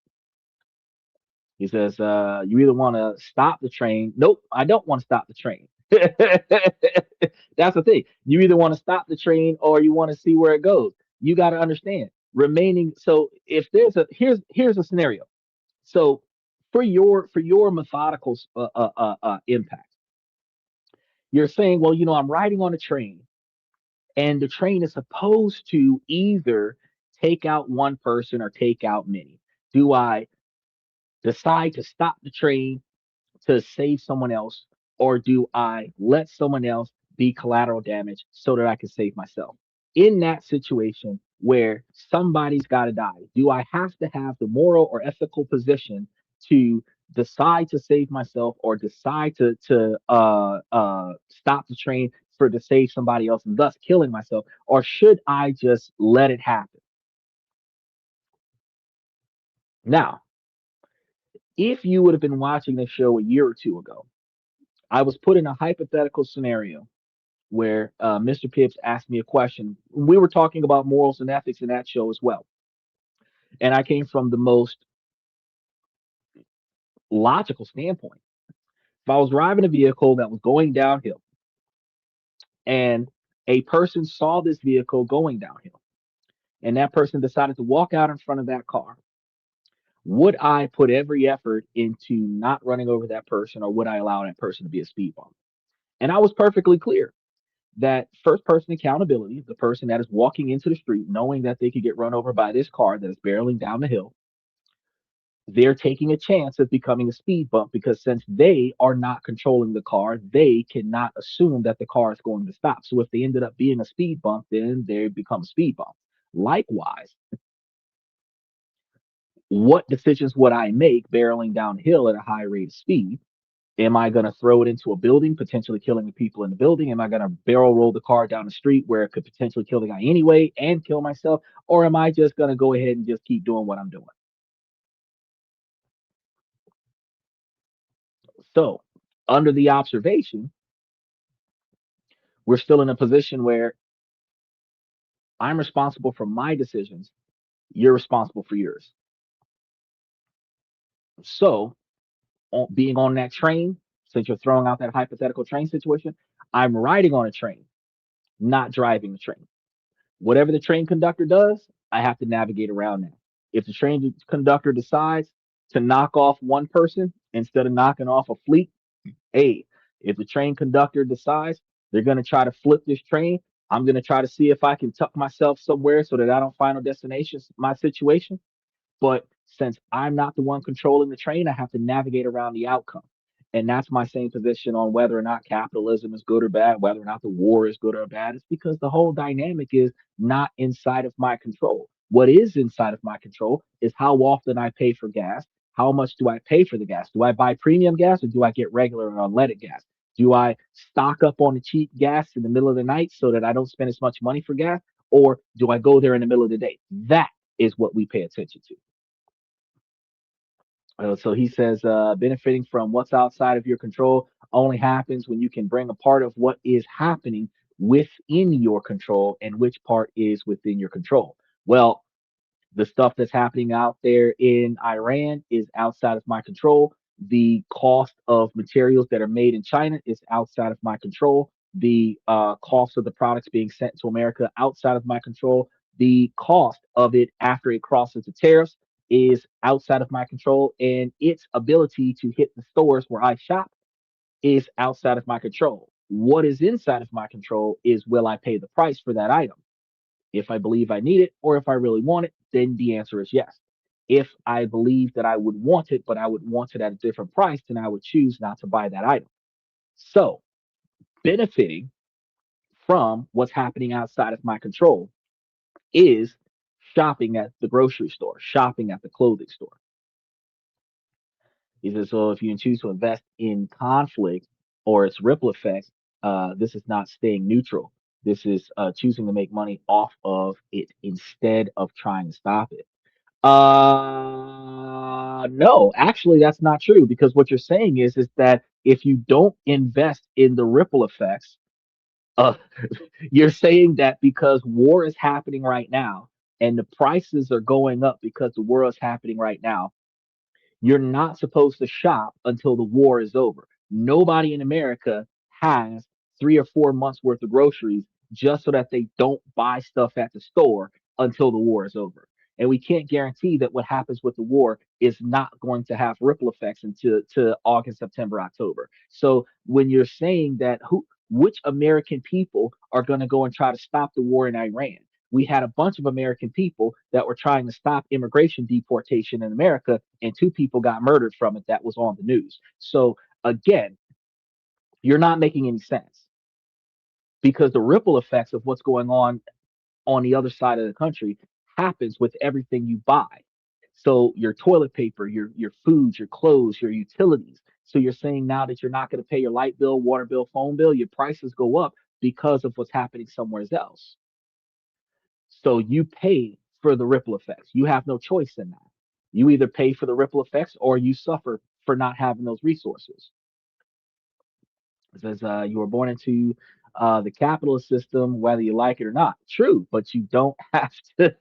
He says, you either want to stop the train. Nope, I don't want to stop the train. That's the thing. You either want to stop the train or you want to see where it goes. You got to understand remaining. So if there's a here's a scenario. So for your methodical impact, you're saying, well, I'm riding on a train, and the train is supposed to either take out one person or take out many. Do I decide to stop the train to save someone else, or do I let someone else be collateral damage so that I can save myself? In that situation where somebody's got to die, do I have to have the moral or ethical position to decide to save myself or decide to stop the train for to save somebody else and thus killing myself, or should I just let it happen? Now, if you would have been watching this show a year or two ago, I was put in a hypothetical scenario where Mr. Pips asked me a question. We were talking about morals and ethics in that show as well. And I came from the most logical standpoint. If I was driving a vehicle that was going downhill and a person saw this vehicle going downhill and that person decided to walk out in front of that car, would I put every effort into not running over that person or would I allow that person to be a speed bump? And I was perfectly clear that first person accountability, the person that is walking into the street knowing that they could get run over by this car that is barreling down the hill, they're taking a chance of becoming a speed bump because since they are not controlling the car, they cannot assume that the car is going to stop. So if they ended up being a speed bump, then they become a speed bump. Likewise, what decisions would I make barreling downhill at a high rate of speed? Am I going to throw it into a building, potentially killing the people in the building? Am I going to barrel roll the car down the street where it could potentially kill the guy anyway and kill myself? Or am I just going to go ahead and just keep doing what I'm doing? So, under the observation, we're still in a position where I'm responsible for my decisions. You're responsible for yours. So, being on that train, Since you're throwing out that hypothetical train situation, I'm riding on a train, not driving the train. Whatever the train conductor does, I have to navigate around that. If the train conductor decides to knock off one person instead of knocking off a fleet, hey, if the train conductor decides they're going to try to flip this train, I'm going to try to see if I can tuck myself somewhere so that I don't final destination my situation. But since I'm not the one controlling the train, I have to navigate around the outcome. And that's my same position on whether or not capitalism is good or bad, whether or not the war is good or bad. It's because the whole dynamic is not inside of my control. What is inside of my control is how often I pay for gas. How much do I pay for the gas? Do I buy premium gas or do I get regular or unleaded gas? Do I stock up on the cheap gas in the middle of the night so that I don't spend as much money for gas? Or do I go there in the middle of the day? That is what we pay attention to. So he says, benefiting from what's outside of your control only happens when you can bring a part of what is happening within your control and which part is within your control. Well, the stuff that's happening out there in Iran is outside of my control. The cost of materials that are made in China is outside of my control. The cost of the products being sent to America outside of my control. The cost of it after it crosses the tariffs is outside of my control, and its ability to hit the stores where I shop is outside of my control. What is inside of my control is will I pay the price for that item? If I believe I need it or if I really want it, then the answer is yes. If I believe that I would want it, but I would want it at a different price, then I would choose not to buy that item. So, benefiting from what's happening outside of my control is shopping at the grocery store, shopping at the clothing store. He says, so if you choose to invest in conflict or its ripple effects, this is not staying neutral. This is choosing to make money off of it instead of trying to stop it. No, actually, that's not true because what you're saying is that if you don't invest in the ripple effects, uh, you're saying that because war is happening right now and the prices are going up because the war is happening right now, you're not supposed to shop until the war is over. Nobody in America has 3 or 4 months worth of groceries just so that they don't buy stuff at the store until the war is over. And we can't guarantee that what happens with the war is not going to have ripple effects into to August, September, October. So when you're saying that which American people are going to go and try to stop the war in Iran? We had a bunch of American people that were trying to stop immigration deportation in America, and 2 people got murdered from it. That was on the news. So again, you're not making any sense because the ripple effects of what's going on the other side of the country happens with everything you buy. So your toilet paper, your foods, your clothes, your utilities. So you're saying now that you're not going to pay your light bill, water bill, phone bill, your prices go up because of what's happening somewhere else. So you pay for the ripple effects. You have no choice in that. You either pay for the ripple effects or you suffer for not having those resources. It says you were born into the capitalist system, whether you like it or not. True, but you don't have to.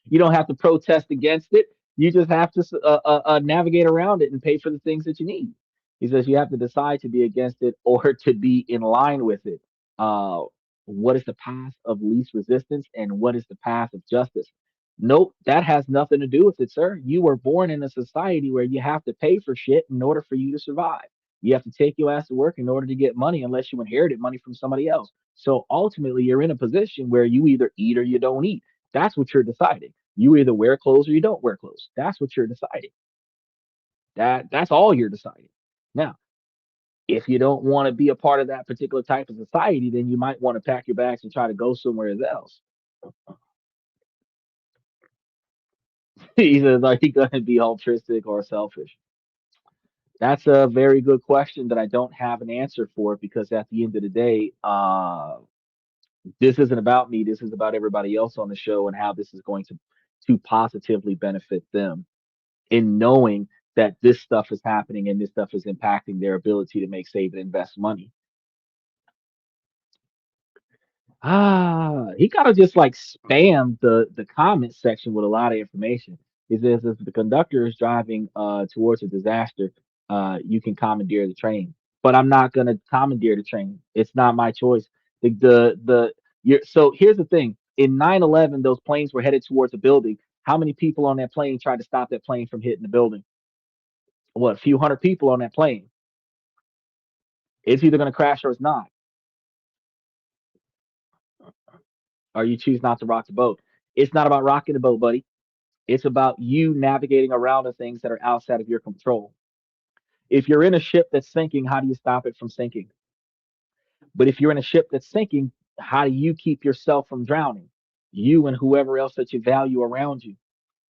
You don't have to protest against it. You just have to navigate around it and pay for the things that you need. He says you have to decide to be against it or to be in line with it. Uh, what is the path of least resistance and what is the path of justice? Nope, that has nothing to do with it, sir. You were born in a society where you have to pay for shit in order for you to survive. You have to take your ass to work in order to get money unless you inherited money from somebody else. So ultimately, you're in a position where you either eat or you don't eat. That's what you're deciding. You either wear clothes or you don't wear clothes. That's what you're deciding. That's all you're deciding. Now, if you don't want to be a part of that particular type of society, then you might want to pack your bags and try to go somewhere else. Either are you going to be altruistic or selfish? That's a very good question that I don't have an answer for because at the end of the day, this isn't about me. This is about everybody else on the show and how this is going to positively benefit them in knowing that this stuff is happening and this stuff is impacting their ability to make, save, and invest money. He kind of just like spammed the comment section with a lot of information. He says if the conductor is driving towards a disaster, you can commandeer the train. But I'm not gonna commandeer the train. It's not my choice. The you're, so here's the thing. In 9/11, those planes were headed towards a building. How many people on that plane tried to stop that plane from hitting the building? What, a few hundred people on that plane. It's either gonna crash or it's not. Or you choose not to rock the boat. It's not about rocking the boat, buddy. It's about you navigating around the things that are outside of your control. If you're in a ship that's sinking, how do you stop it from sinking? But if you're in a ship that's sinking, how do you keep yourself from drowning? You and whoever else that you value around you.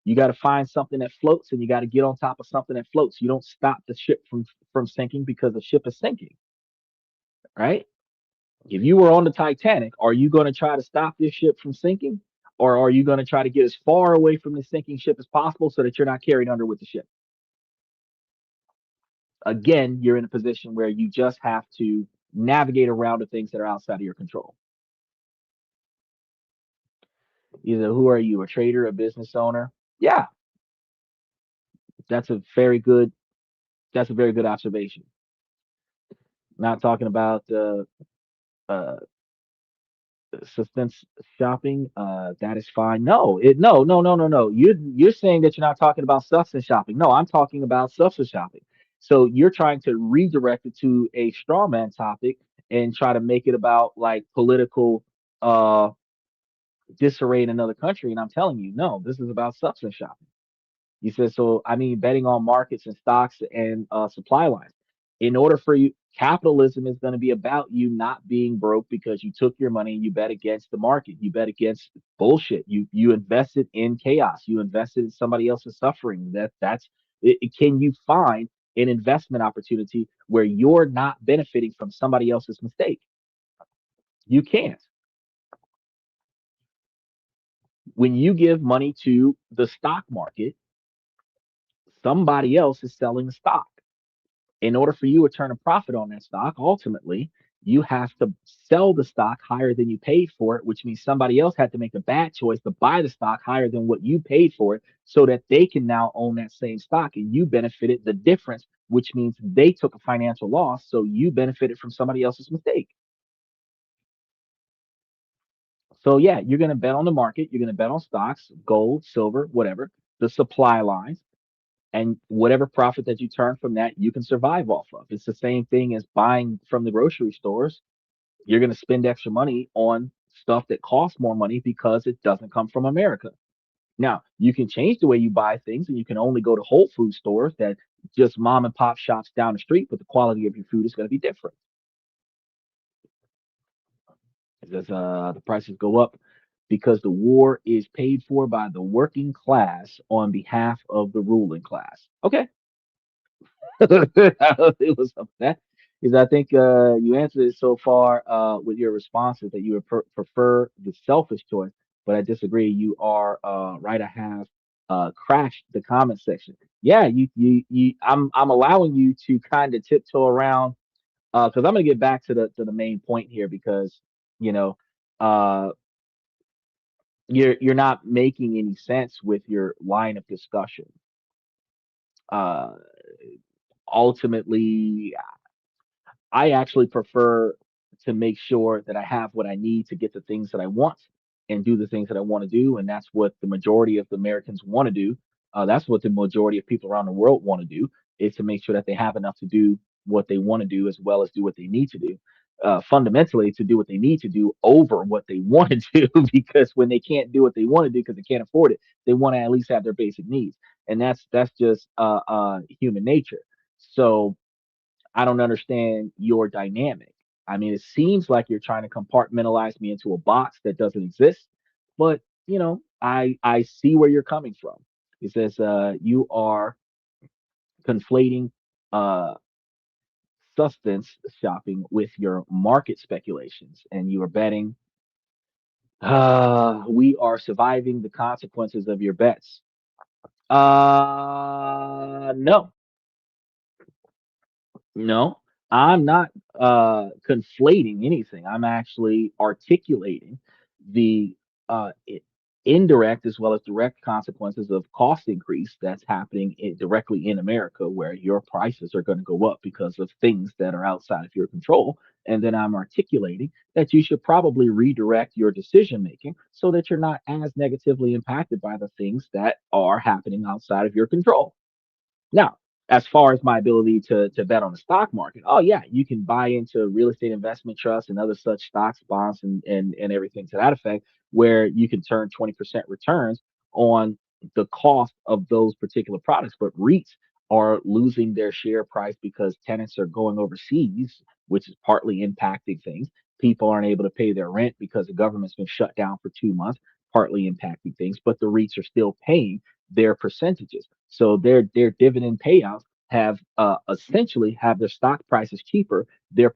You got to find something that floats and you got to get on top of something that floats. You don't stop the ship from sinking because the ship is sinking, right? If you were on the Titanic, are you going to try to stop this ship from sinking? Or are you going to try to get as far away from the sinking ship as possible so that you're not carried under with the ship? Again, you're in a position where you just have to navigate around the things that are outside of your control. Either who are you, a trader, a business owner? Yeah, that's a very good that's a very good observation. Not talking about uh, substance shopping. That is fine. No. You're saying that you're not talking about substance shopping. No, I'm talking about substance shopping. So you're trying to redirect it to a straw man topic and try to make it about like political uh disarray in another country. And I'm telling you, no, this is about substance shopping. You said, so I mean, betting on markets and stocks and supply lines. In order for you, capitalism is going to be about you not being broke because you took your money and you bet against the market. You bet against bullshit. You invested in chaos. You invested in somebody else's suffering. Can you find an investment opportunity where you're not benefiting from somebody else's mistake? You can't. When you give money to the stock market, somebody else is selling the stock. In order for you to turn a profit on that stock, ultimately, you have to sell the stock higher than you paid for it, which means somebody else had to make a bad choice to buy the stock higher than what you paid for it so that they can now own that same stock and you benefited the difference, which means they took a financial loss. So you benefited from somebody else's mistake. So, yeah, you're going to bet on the market, you're going to bet on stocks, gold, silver, whatever, the supply lines and whatever profit that you turn from that, you can survive off of. It's the same thing as buying from the grocery stores. You're going to spend extra money on stuff that costs more money because it doesn't come from America. Now, you can change the way you buy things and you can only go to Whole Food stores that just mom and pop shops down the street, but the quality of your food is going to be different. As the prices go up because the war is paid for by the working class on behalf of the ruling class. Okay, it was that is I think you answered it so far with your responses that you would prefer the selfish choice, but I disagree. You are right. I have crashed the comment section. Yeah, I'm allowing you to kind of tiptoe around because I'm gonna get back to the main point here because you know uh you're not making any sense with your line of discussion. Uh, ultimately, I actually prefer to make sure that I have what I need to get the things that I want and do the things that I want to do. And that's what the majority of the Americans want to do. That's what the majority of people around the world want to do is to make sure that they have enough to do what they want to do as well as do what they need to do. Fundamentally, to do what they need to do over what they want to do, because when they can't do what they want to do because they can't afford it, they want to at least have their basic needs, and that's just human nature. So I don't understand your dynamic. I mean, it seems like you're trying to compartmentalize me into a box that doesn't exist, but I see where you're coming from. It says you are conflating uh, substance shopping with your market speculations, and you are betting. We are surviving the consequences of your bets. No, no, I'm not conflating anything. I'm actually articulating the indirect as well as direct consequences of cost increase that's happening directly in America, where your prices are going to go up because of things that are outside of your control. And then I'm articulating that you should probably redirect your decision making so that you're not as negatively impacted by the things that are happening outside of your control. Now, as far as my ability to bet on the stock market, oh yeah, you can buy into real estate investment trusts and other such stocks, bonds, and everything to that effect, where you can turn 20% returns on the cost of those particular products. But REITs are losing their share price because tenants are going overseas, which is partly impacting things. People aren't able to pay their rent because the government's been shut down for 2 months, partly impacting things. But the REITs are still paying their percentages. So their dividend payouts have essentially have their stock prices cheaper, their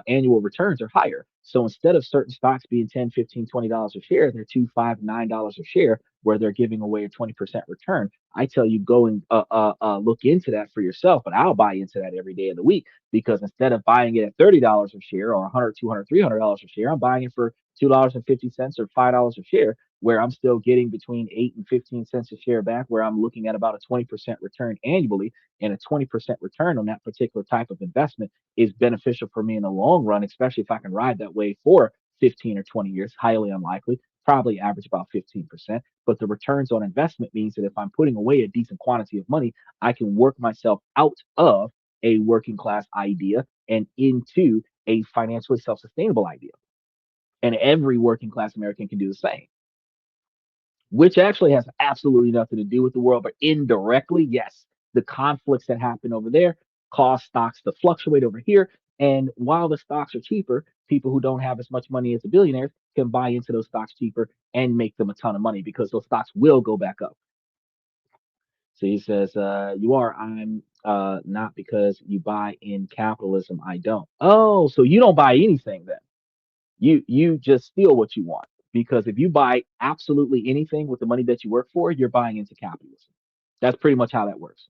annual returns are higher. So instead of certain stocks being 10, 15, $20 a share, they're 2, 5, $9 a share, where they're giving away a 20% return. I tell you, go and look into that for yourself, but I'll buy into that every day of the week, because instead of buying it at $30 a share or 100, 200, $300 a share, I'm buying it for $2.50 or $5 a share, where I'm still getting between 8 and 15 cents a share back, where I'm looking at about a 20% return annually. And a 20% return on that particular type of investment is beneficial for me in the long run, especially if I can ride that wave for 15 or 20 years. Highly unlikely, probably average about 15%. But the returns on investment means that if I'm putting away a decent quantity of money, I can work myself out of a working class idea and into a financially self sustainable idea. And every working class American can do the same, which actually has absolutely nothing to do with the world, but indirectly, yes, the conflicts that happen over there cause stocks to fluctuate over here. And while the stocks are cheaper, people who don't have as much money as the billionaires can buy into those stocks cheaper and make them a ton of money, because those stocks will go back up. So he says, you are, I'm not, because you buy in capitalism. I don't. Oh, so you don't buy anything then. You just steal what you want, because if you buy absolutely anything with the money that you work for, you're buying into capitalism. That's pretty much how that works.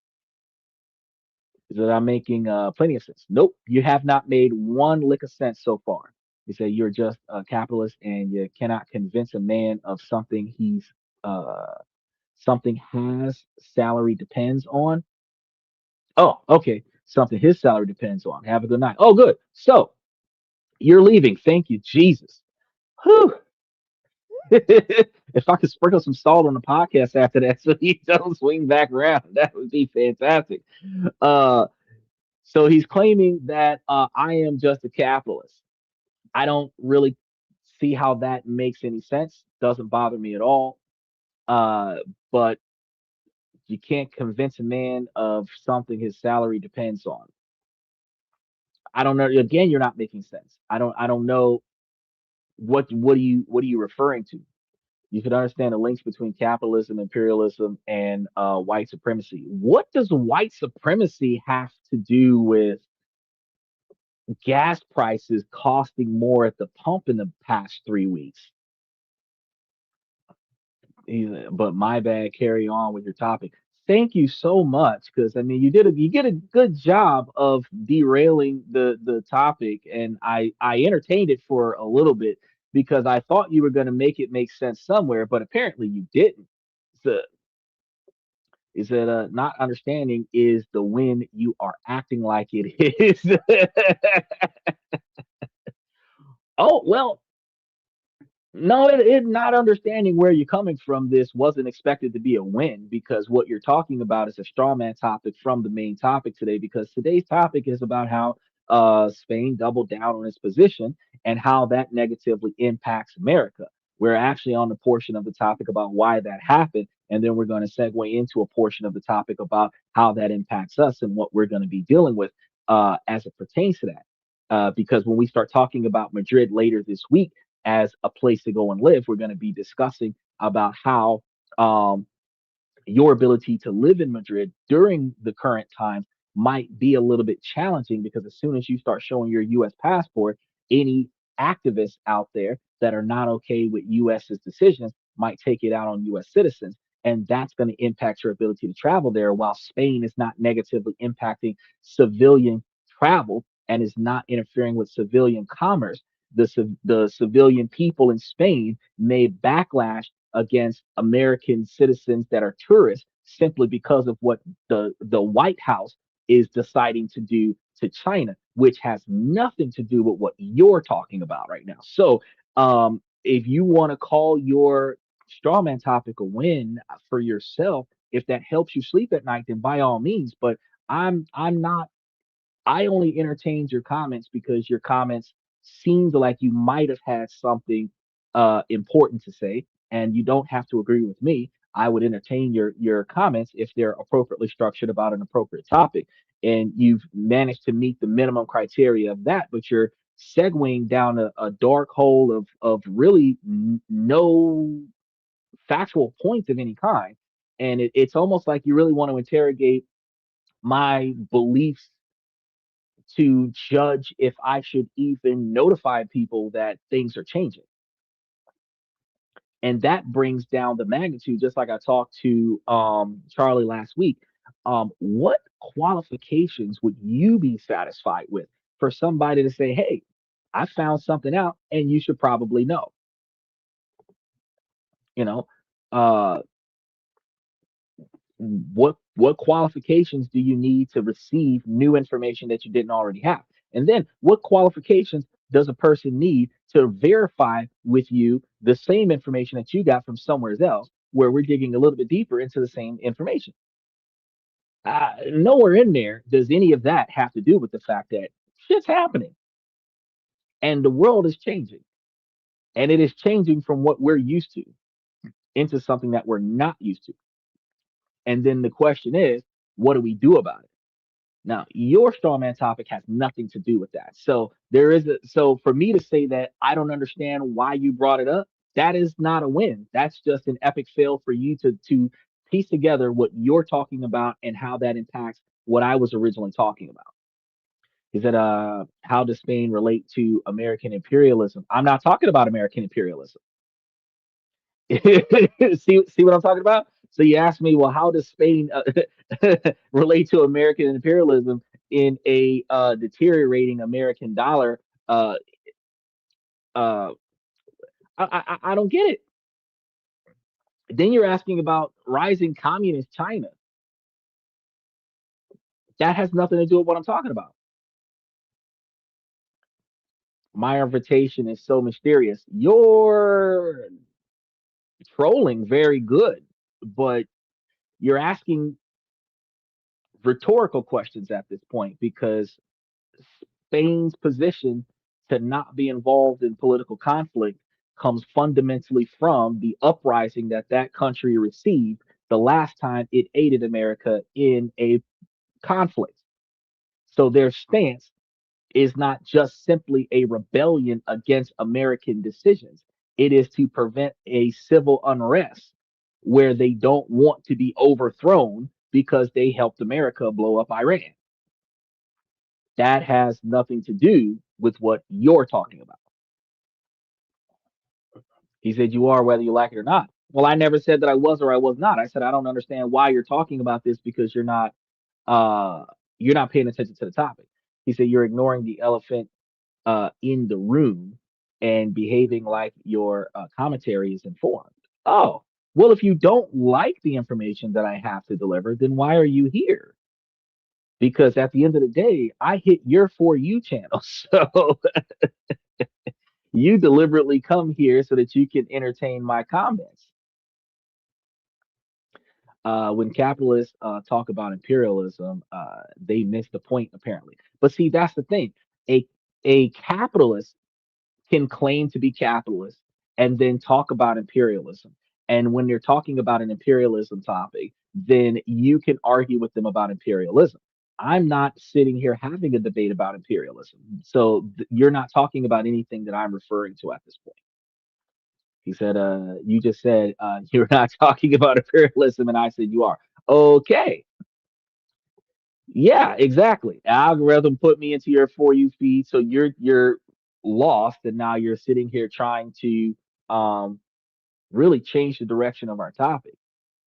Is that I'm making plenty of sense? Nope, you have not made one lick of sense so far. You say you're just a capitalist and you cannot convince a man of something he's uh something has salary depends on. Oh, okay. Something his salary depends on. Have a good night. Oh, good. So you're leaving. Thank you, Jesus. Whew. If I could sprinkle some salt on the podcast after that, so he don't swing back around, that would be fantastic. Uh, so he's claiming that I am just a capitalist. I don't really see how that makes any sense. Doesn't bother me at all. But you can't convince a man of something his salary depends on. I don't know. Again, you're not making sense. I don't know what are you referring to. You could understand the links between capitalism, imperialism, and white supremacy. What does white supremacy have to do with gas prices costing more at the pump in the past 3 weeks? But my bad. Carry on with your topic. Thank you so much, because I mean you did a good job of derailing the topic, and I entertained it for a little bit because I thought you were going to make it make sense somewhere, but apparently you didn't. So is that not understanding is the when you are acting like it is. Oh well, no, it not understanding where you're coming from. This wasn't expected to be a win, because what you're talking about is a straw man topic from the main topic today. Because today's topic is about how Spain doubled down on its position and how that negatively impacts America. We're actually on the portion of the topic about why that happened, and then we're going to segue into a portion of the topic about how that impacts us and what we're going to be dealing with as it pertains to that. Because when we start talking about Madrid later this week as a place to go and live, we're going to be discussing about how um, your ability to live in Madrid during the current times might be a little bit challenging, because as soon as you start showing your US passport, any activists out there that are not okay with US's decisions might take it out on US citizens. And that's going to impact your ability to travel there, while Spain is not negatively impacting civilian travel and is not interfering with civilian commerce. The civilian people in Spain may backlash against American citizens that are tourists simply because of what the White House is deciding to do to China, which has nothing to do with what you're talking about right now. So, if you want to call your straw man topic a win for yourself, if that helps you sleep at night, then by all means. But I'm not. I only entertained your comments because your comments seemed like you might have had something important to say, and you don't have to agree with me. I would entertain your comments if they're appropriately structured about an appropriate topic, and you've managed to meet the minimum criteria of that. But you're segueing down a dark hole of really no factual points of any kind, and it's almost like you really want to interrogate my beliefs to judge if I should even notify people that things are changing. And that brings down the magnitude, just like I talked to Charlie last week. What qualifications would you be satisfied with for somebody to say, hey, I found something out and you should probably know? You know, uh, what qualifications do you need to receive new information that you didn't already have? And then what qualifications does a person need to verify with you the same information that you got from somewhere else, where we're digging a little bit deeper into the same information? Nowhere in there does any of that have to do with the fact that shit's happening and the world is changing, and it is changing from what we're used to into something that we're not used to. And then the question is, what do we do about it? Now, your strawman topic has nothing to do with that. So so for me to say that I don't understand why you brought it up, that is not a win. That's just an epic fail for you to piece together what you're talking about and how that impacts what I was originally talking about. Is that how does Spain relate to American imperialism? I'm not talking about American imperialism. See what I'm talking about? So you asked me, well, how does Spain relate to American imperialism in a deteriorating American dollar? Uh, uh, I don't get it. Then you're asking about rising communist China. That has nothing to do with what I'm talking about. My invitation is so mysterious. You're trolling very good, but you're asking rhetorical questions at this point because Spain's position to not be involved in political conflict comes fundamentally from the uprising that that country received the last time it aided America in a conflict. So their stance is not just simply a rebellion against American decisions, it is to prevent a civil unrest where they don't want to be overthrown because they helped America blow up Iran. That has nothing to do with what you're talking about. He said, you are whether you like it or not. Well, I never said that I was or I was not. I said, I don't understand why you're talking about this because uh, you're not paying attention to the topic. He said, you're ignoring the elephant in the room and behaving like your commentary is informed. Oh, well, if you don't like the information that I have to deliver, then why are you here? Because at the end of the day, I hit your For You channel. So you deliberately come here so that you can entertain my comments. When capitalists talk about imperialism, they miss the point apparently. But see, that's the thing. A a capitalist can claim to be capitalist and then talk about imperialism. And when they're talking about an imperialism topic, then you can argue with them about imperialism. I'm not sitting here having a debate about imperialism. So you're not talking about anything that I'm referring to at this point. He said, you just said you're not talking about imperialism, and I said you are. Okay. Yeah, exactly. Algorithm put me into your For You feed, so you're lost, and now you're sitting here trying to um, really change the direction of our topic.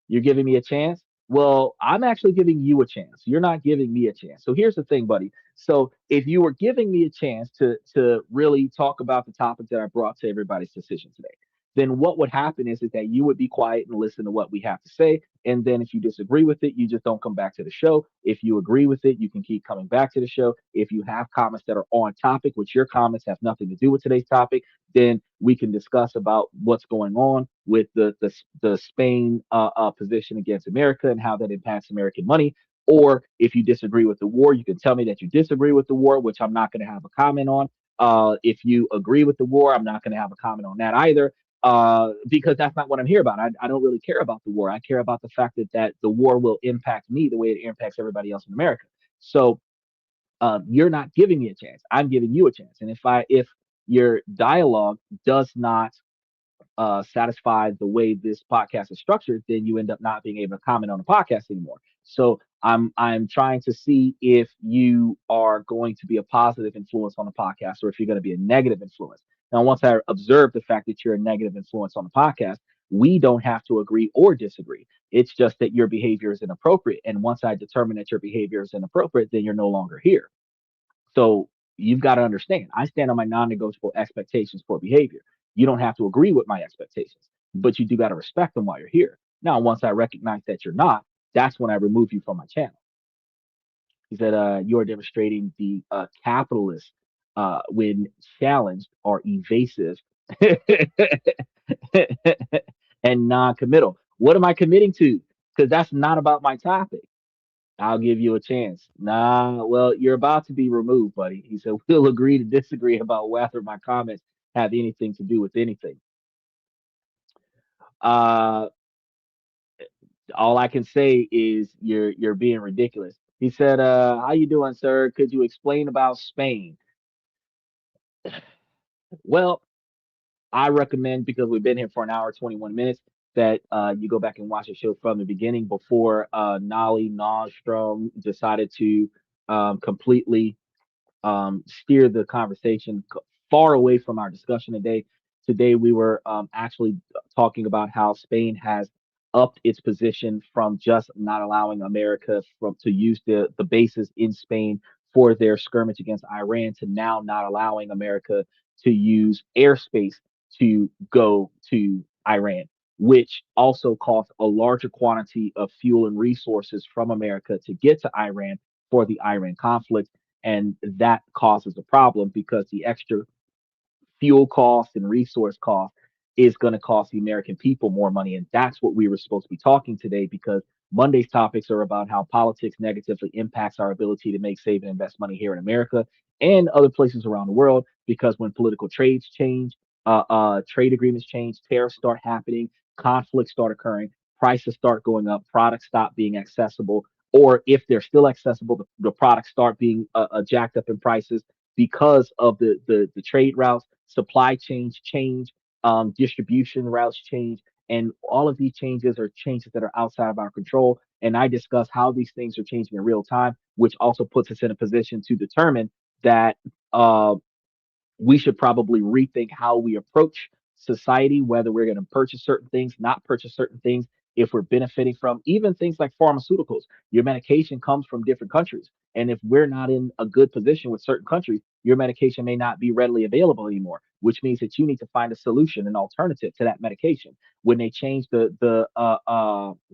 You're giving me a chance. Well, I'm actually giving you a chance. You're not giving me a chance. So here's the thing, buddy. So if you were giving me a chance to really talk about the topic that I brought to everybody's decision today, then what would happen is that you would be quiet and listen to what we have to say. And then if you disagree with it, you just don't come back to the show. If you agree with it, you can keep coming back to the show. If you have comments that are on topic, which your comments have nothing to do with today's topic, then we can discuss about what's going on with the Spain position against America and how that impacts American money. Or if you disagree with the war, you can tell me that you disagree with the war, which I'm not going to have a comment on. If you agree with the war, I'm not going to have a comment on that either, because that's not what I'm here about. I don't really care about the war. I care about the fact that the war will impact me the way it impacts everybody else in America. So you're not giving me a chance. I'm giving you a chance. And if your dialogue does not satisfy the way this podcast is structured, then you end up not being able to comment on the podcast anymore. So I'm trying to see if you are going to be a positive influence on the podcast or if you're going to be a negative influence. Now, once I observe the fact that you're a negative influence on the podcast, we don't have to agree or disagree. It's just that your behavior is inappropriate. And once I determine that your behavior is inappropriate, then you're no longer here. So you've got to understand, I stand on my non-negotiable expectations for behavior. You don't have to agree with my expectations, but you do got to respect them while you're here. Now, once I recognize that you're not, that's when I remove you from my channel. He said, you are demonstrating the capitalists when challenged are evasive and non-committal. What am I committing to? Because that's not about my topic. I'll give you a chance. Nah, well, you're about to be removed, buddy. He said, we'll agree to disagree about whether my comments have anything to do with anything. Uh, all I can say is you're being ridiculous. He said, how you doing, sir? Could you explain about Spain? Well, I recommend, because we've been here for an hour, 21 minutes, that you go back and watch the show from the beginning before Nolly Nostrom decided to completely steer the conversation far away from our discussion today. Today, we were actually talking about how Spain has upped its position from just not allowing America to use the bases in Spain for their skirmish against Iran to now not allowing America to use airspace to go to Iran, which also costs a larger quantity of fuel and resources from America to get to Iran for the Iran conflict. And that causes a problem because the extra fuel cost and resource cost is going to cost the American people more money. And that's what we were supposed to be talking today, because Monday's topics are about how politics negatively impacts our ability to make, save, and invest money here in America and other places around the world. Because when political trades change, trade agreements change, tariffs start happening, conflicts start occurring, prices start going up, products stop being accessible, or if they're still accessible, the products start being jacked up in prices because of the trade routes, supply chains change, distribution routes change, and all of these changes are changes that are outside of our control. And I discuss how these things are changing in real time, which also puts us in a position to determine that we should probably rethink how we approach society, whether we're going to purchase certain things, not purchase certain things, if we're benefiting from even things like pharmaceuticals. Your medication comes from different countries. And if we're not in a good position with certain countries, your medication may not be readily available anymore, which means that you need to find a solution, an alternative to that medication. When they change the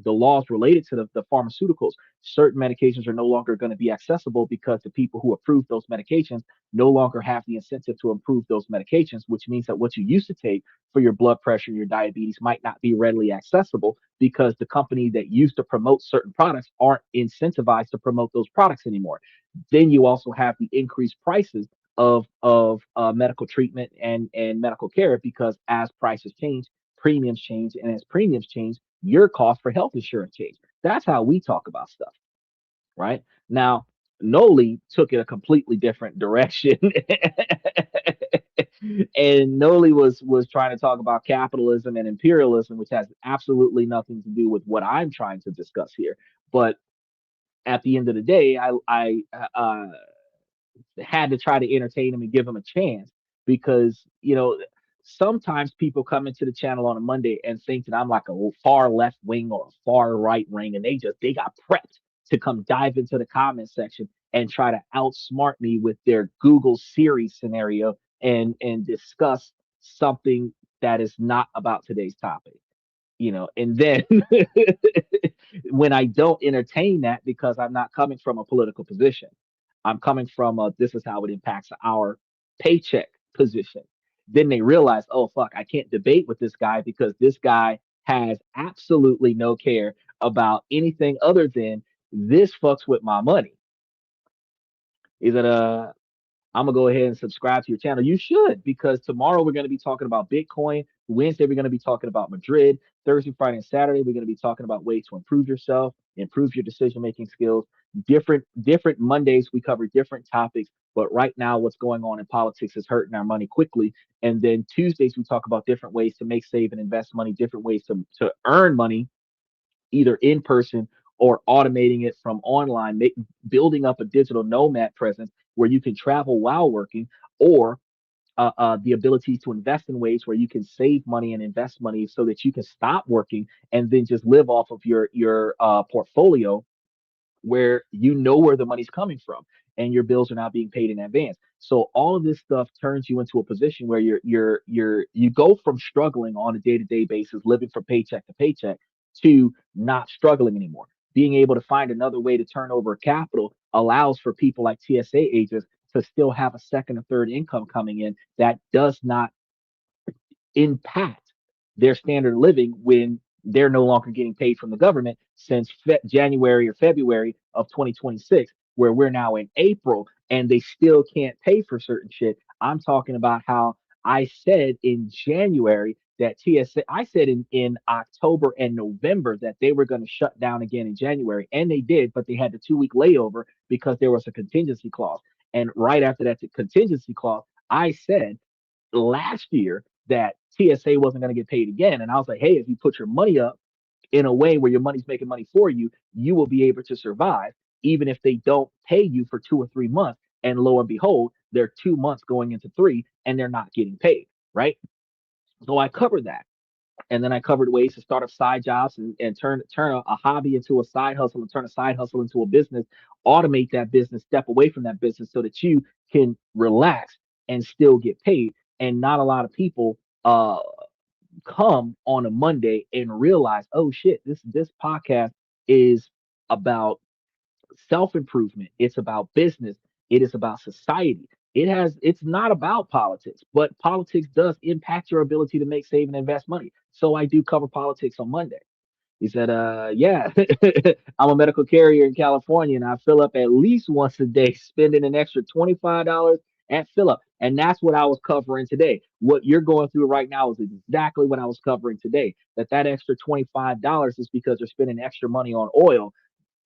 laws related to the pharmaceuticals, certain medications are no longer going to be accessible because the people who approve those medications no longer have the incentive to improve those medications, which means that what you used to take for your blood pressure and your diabetes might not be readily accessible because the company that used to promote certain products aren't incentivized to promote those products anymore. Then you also have the increased prices of medical treatment and medical care, because as prices change, premiums change, and as premiums change, your cost for health insurance change. That's how we talk about stuff, right? Now, Noli took it a completely different direction. And Noli was trying to talk about capitalism and imperialism, which has absolutely nothing to do with what I'm trying to discuss here. But at the end of the day, I had to try to entertain him and give him a chance, because sometimes people come into the channel on a Monday and think that I'm like a far left wing or a far right wing, and they got prepped to come dive into the comment section and try to outsmart me with their Google Siri scenario and discuss something that is not about today's topic, and then when I don't entertain that because I'm not coming from a political position, I'm coming from a this is how it impacts our paycheck position. Then they realize, oh fuck, I can't debate with this guy because this guy has absolutely no care about anything other than this fucks with my money. Is it I'm gonna go ahead and subscribe to your channel. You should, because tomorrow we're gonna be talking about Bitcoin. Wednesday we're gonna be talking about Madrid. Thursday, Friday, and Saturday we're gonna be talking about ways to improve yourself, improve your decision making skills. Different Mondays we cover different topics. But right now, what's going on in politics is hurting our money quickly. And then Tuesdays we talk about different ways to make, save, and invest money, different ways to earn money either in person or automating it from online, building up a digital nomad presence where you can travel while working, or the ability to invest in ways where you can save money and invest money so that you can stop working and then just live off of your portfolio, where you know where the money's coming from and your bills are not being paid in advance. So all of this stuff turns you into a position where you go from struggling on a day-to-day basis, living from paycheck to paycheck, to not struggling anymore. Being able to find another way to turn over capital allows for people like TSA agents to still have a second or third income coming in that does not impact their standard of living when they're no longer getting paid from the government since January or February of 2026, where we're now in April and they still can't pay for certain shit. I'm talking about how I said in January that I said in October and November that they were going to shut down again in January, and they did, but they had the 2 week layover because there was a contingency clause. And right after that contingency clause, I said last year that TSA wasn't going to get paid again. And I was like, hey, if you put your money up in a way where your money's making money for you, you will be able to survive, even if they don't pay you for 2 or 3 months. And lo and behold, they're 2 months going into three and they're not getting paid. Right. So I covered that. And then I covered ways to start up side jobs and turn a hobby into a side hustle and turn a side hustle into a business, automate that business, step away from that business so that you can relax and still get paid. And not a lot of people come on a Monday and realize, oh shit, this podcast is about self-improvement. It's about business. It is about society. It's not about politics, but politics does impact your ability to make, save, and invest money. So I do cover politics on Monday. He said, yeah, I'm a medical carrier in California and I fill up at least once a day, spending an extra $25 at fill up. And that's what I was covering today. What you're going through right now is exactly what I was covering today. That extra $25 is because they're spending extra money on oil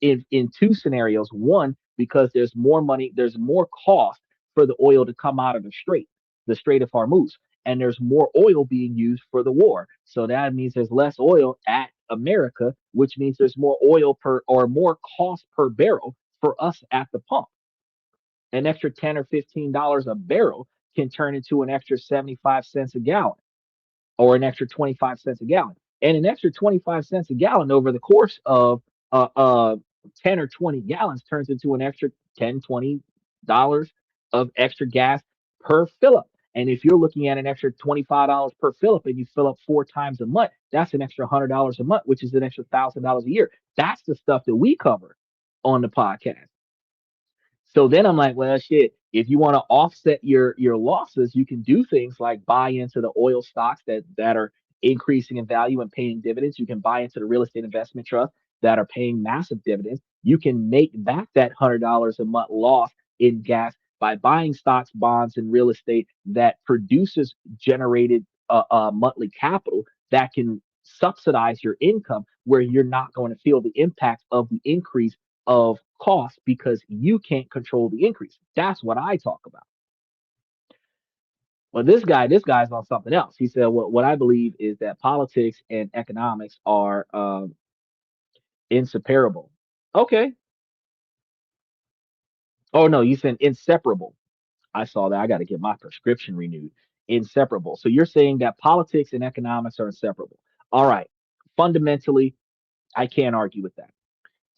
in two scenarios. One, because there's more money, there's more cost for the oil to come out of the Strait of Hormuz, and there's more oil being used for the war. So that means there's less oil at America, which means there's more oil per or more cost per barrel for us at the pump. An extra $10 or $15 a barrel can turn into an extra 75 cents a gallon or an extra 25 cents a gallon. And an extra 25 cents a gallon over the course of uh, uh, 10 or 20 gallons turns into an extra 10, $20 of extra gas per fill up. And if you're looking at an extra $25 per fill up and you fill up 4 times a month, that's an extra $100 a month, which is an extra $1,000 a year. That's the stuff that we cover on the podcast. So then I'm like, well, shit. If you want to offset your losses, you can do things like buy into the oil stocks that are increasing in value and paying dividends. You can buy into the real estate investment trust that are paying massive dividends. You can make back that $100 a month loss in gas by buying stocks, bonds, and real estate that produces generated monthly capital that can subsidize your income, where you're not going to feel the impact of the increase of cost because you can't control the increase. That's what I talk about. Well, this guy's on something else. He said, what I believe is that politics and economics are inseparable. Okay. Oh no, you said inseparable. I saw that. I got to get my prescription renewed. Inseparable. So you're saying that politics and economics are inseparable. All right. Fundamentally, I can't argue with that.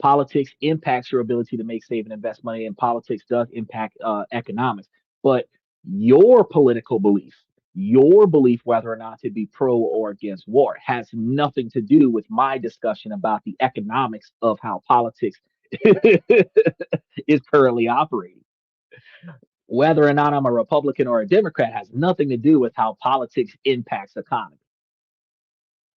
Politics impacts your ability to make, save, and invest money, and politics does impact economics. But your political belief Your belief whether or not to be pro or against war has nothing to do with my discussion about the economics of how politics is currently operating. Whether or not I'm a Republican or a Democrat has nothing to do with how politics impacts economy.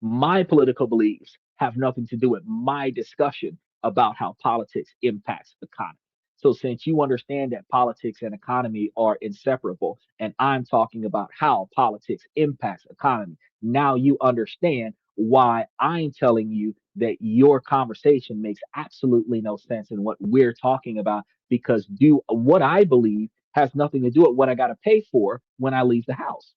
My political beliefs have nothing to do with my discussion about how politics impacts economy. So since you understand that politics and economy are inseparable, and I'm talking about how politics impacts economy, now you understand why I'm telling you that your conversation makes absolutely no sense in what we're talking about, because do what I believe has nothing to do with what I got to pay for when I leave the house.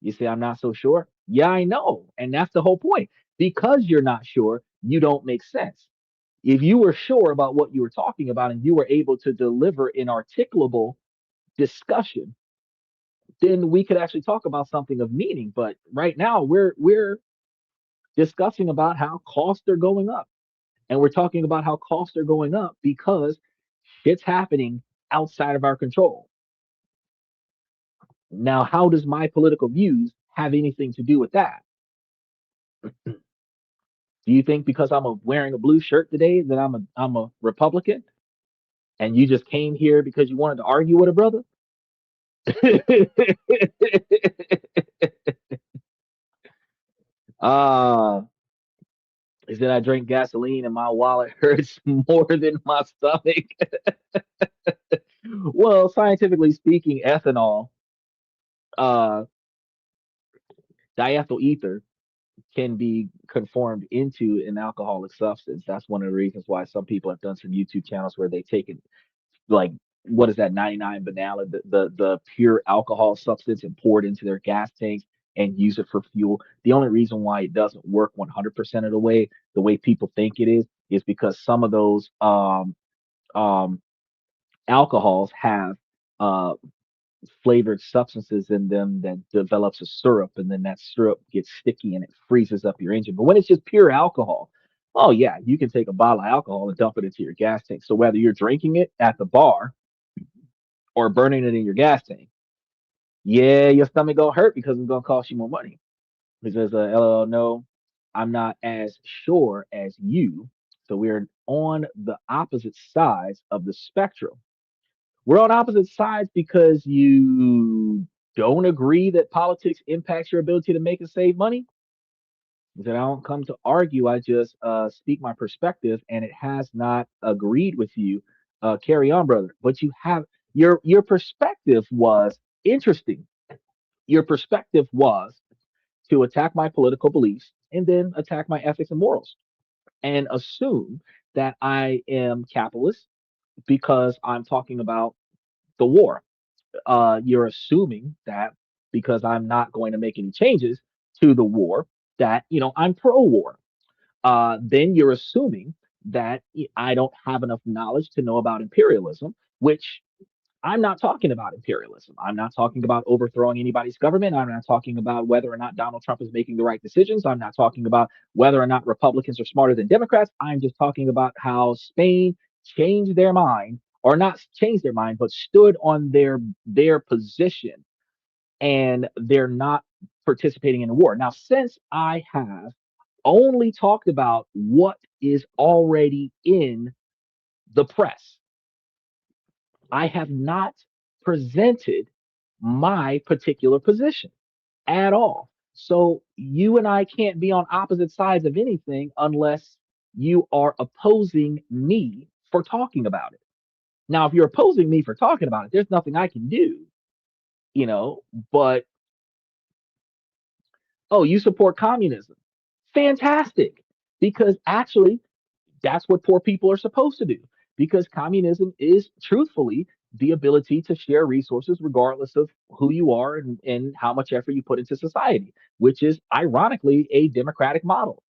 You say, I'm not so sure. Yeah, I know. And that's the whole point. Because you're not sure, you don't make sense. If you were sure about what you were talking about and you were able to deliver an articulable discussion, then we could actually talk about something of meaning. But right now we're discussing about how costs are going up. And we're talking about how costs are going up because shit's happening outside of our control. Now, how does my political views have anything to do with that? Do you think because wearing a blue shirt today that I'm a Republican and you just came here because you wanted to argue with a brother? uh is that I drink gasoline and my wallet hurts more than my stomach. Well, scientifically speaking, ethanol, uh diethyl ether, can be conformed into an alcoholic substance. That's one of the reasons why some people have done some YouTube channels where they take it, like, what is that, 99 banana, the pure alcohol substance, and pour it into their gas tanks and use it for fuel. The only reason why it doesn't work 100% of the way people think it is because some of those um, alcohols have uh, flavored substances in them that develops a syrup, and then that syrup gets sticky and it freezes up your engine. But when it's just pure alcohol, oh yeah, you can take a bottle of alcohol and dump it into your gas tank. So whether you're drinking it at the bar or burning it in your gas tank, yeah, your stomach gonna hurt because it's gonna cost you more money. Because LOL, no, I'm not as sure as you. So we're on the opposite sides of the spectrum. We're on opposite sides because you don't agree that politics impacts your ability to make and save money. That I don't come to argue. I just speak my perspective, and it has not agreed with you. Carry on, brother. But you have your perspective was interesting. Your perspective was to attack my political beliefs and then attack my ethics and morals, and assume that I am capitalist because I'm talking about the war. You're assuming that because I'm not going to make any changes to the war, that I'm pro-war. Then you're assuming that I don't have enough knowledge to know about imperialism, which I'm not talking about imperialism. I'm not talking about overthrowing anybody's government. I'm not talking about whether or not Donald Trump is making the right decisions. I'm not talking about whether or not Republicans are smarter than Democrats. I'm just talking about how Spain changed their mind, or not changed their mind, but stood on their position, and they're not participating in the war. Now, since I have only talked about what is already in the press, I have not presented my particular position at all. So you and I can't be on opposite sides of anything unless you are opposing me for talking about it. Now, if you're opposing me for talking about it, there's nothing I can do, you know, but oh, you support communism. Fantastic. Because actually, that's what poor people are supposed to do, because communism is truthfully the ability to share resources regardless of who you are, and how much effort you put into society, which is ironically a democratic model.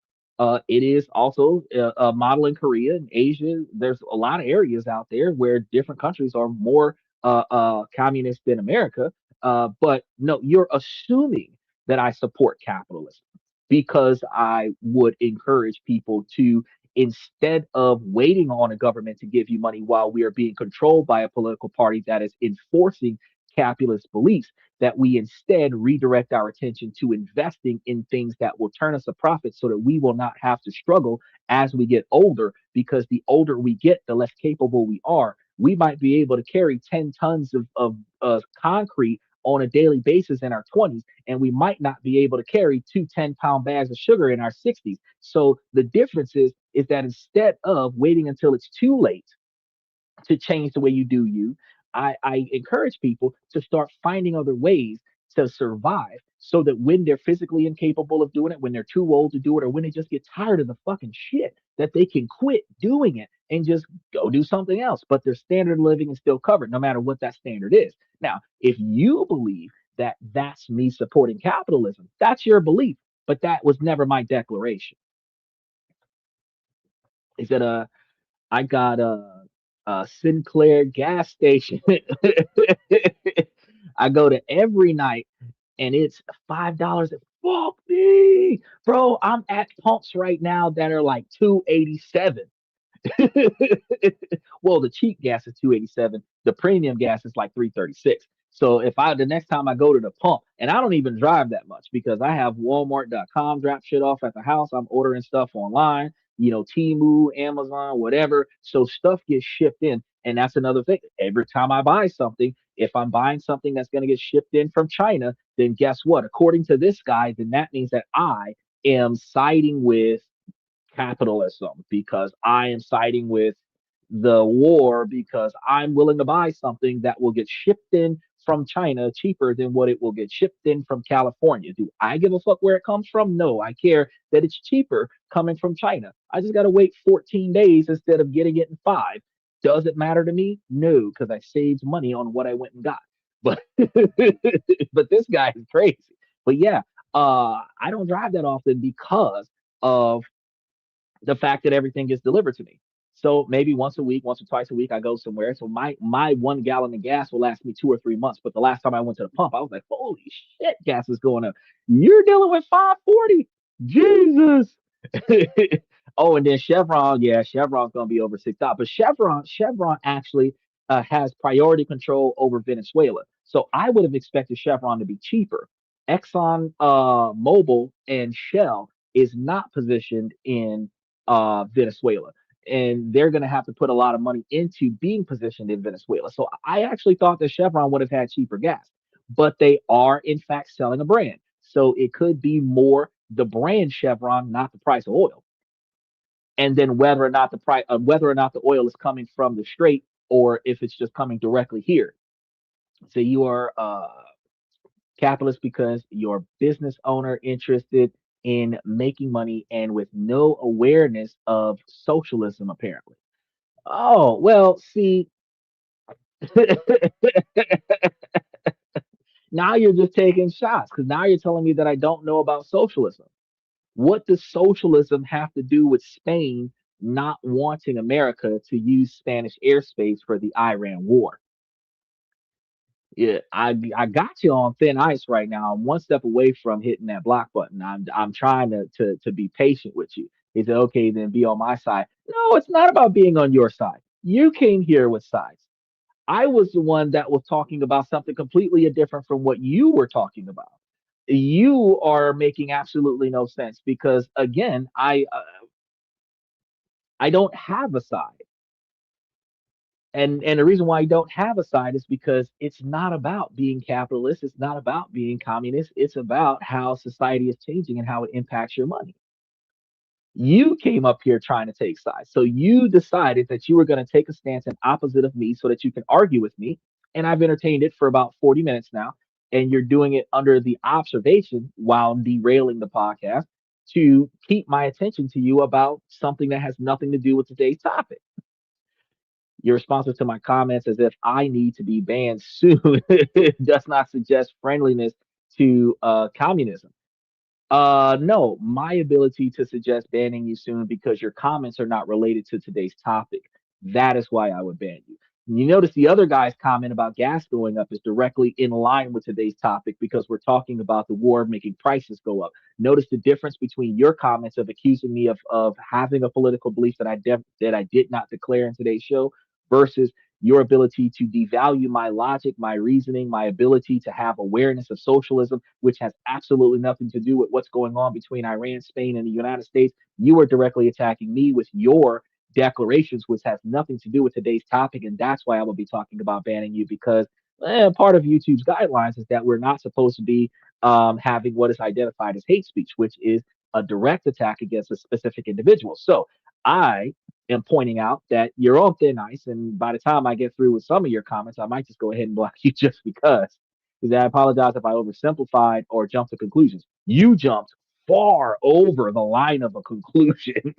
It is also a model in Korea and Asia. There's a lot of areas out there where different countries are more communist than America. But no, you're assuming that I support capitalism because I would encourage people to, instead of waiting on a government to give you money while we are being controlled by a political party that is enforcing capitalist beliefs, that we instead redirect our attention to investing in things that will turn us a profit so that we will not have to struggle as we get older, because the older we get, the less capable we are. We might be able to carry 10 tons of concrete on a daily basis in our 20s, and we might not be able to carry two 10-pound bags of sugar in our 60s. So the difference is that instead of waiting until it's too late to change the way you do you, I encourage people to start finding other ways to survive, so that when they're physically incapable of doing it, when they're too old to do it, or when they just get tired of the fucking shit, that they can quit doing it and just go do something else. But their standard of living is still covered, no matter what that standard is. Now, if you believe that that's me supporting capitalism, that's your belief. But that was never my declaration. Is that I got a Sinclair gas station. I go to every night, and it's $5. Fuck me, bro. I'm at pumps right now that are like 287. Well, the cheap gas is 287. The premium gas is like 336. So if I the next time I go to the pump, and I don't even drive that much because I have Walmart.com drop shit off at the house. I'm ordering stuff online, Temu, Amazon, whatever. So stuff gets shipped in. And that's another thing. Every time I buy something, if I'm buying something that's going to get shipped in from China, then guess what? According to this guy, then that means that I am siding with capitalism, because I am siding with the war, because I'm willing to buy something that will get shipped in from China cheaper than what it will get shipped in from California. Do I give a fuck where it comes from? No, I care that it's cheaper coming from China. I just got to wait 14 days instead of getting it in 5. Does it matter to me? No, because I saved money on what I went and got. But but this guy is crazy. But yeah, I don't drive that often because of the fact that everything gets delivered to me. So maybe once a week, once or twice a week, I go somewhere. So my 1 gallon of gas will last me 2 or 3 months. But the last time I went to the pump, I was like, holy shit, gas is going up. You're dealing with 540. Jesus. Oh, and then Chevron, yeah, Chevron's gonna be over $6. But Chevron actually has priority control over Venezuela. So I would have expected Chevron to be cheaper. Exxon Mobil and Shell is not positioned in Venezuela. And they're going to have to put a lot of money into being positioned in Venezuela. So I actually thought that Chevron would have had cheaper gas, but they are in fact selling a brand. So it could be more the brand Chevron, not the price of oil. And then whether or not the oil is coming from the strait, or if it's just coming directly here. So you are capitalist because your business owner interested in making money and with no awareness of socialism, apparently. Oh, well, see, now you're just taking shots, because now you're telling me that I don't know about socialism. What does socialism have to do with Spain not wanting America to use Spanish airspace for the Iran war? Yeah, I got you on thin ice right now. I'm one step away from hitting that block button. I'm trying to be patient with you. He said, okay, then be on my side. No, it's not about being on your side. You came here with sides. I was the one that was talking about something completely different from what you were talking about. You are making absolutely no sense, because again, I don't have a side. And the reason why I don't have a side is because it's not about being capitalist. It's not about being communist. It's about how society is changing and how it impacts your money. You came up here trying to take sides. So you decided that you were going to take a stance in opposite of me so that you can argue with me. And I've entertained it for about 40 minutes now. And you're doing it under the observation, while derailing the podcast, to keep my attention to you about something that has nothing to do with today's topic. Your response to my comments as if I need to be banned soon does not suggest friendliness to communism. No, my ability to suggest banning you soon because your comments are not related to today's topic. That is why I would ban you. You notice the other guy's comment about gas going up is directly in line with today's topic, because we're talking about the war making prices go up. Notice the difference between your comments of accusing me of having a political belief that I did not declare in today's show, versus your ability to devalue my logic, my reasoning, my ability to have awareness of socialism, which has absolutely nothing to do with what's going on between Iran, Spain, and the United States. You are directly attacking me with your declarations, which has nothing to do with today's topic. And that's why I will be talking about banning you because part of YouTube's guidelines is that we're not supposed to be having what is identified as hate speech, which is a direct attack against a specific individual. So I am pointing out that you're on thin ice, and by the time I get through with some of your comments, I might just go ahead and block you just because. Because I apologize if I oversimplified or jumped to conclusions. You jumped far over the line of a conclusion.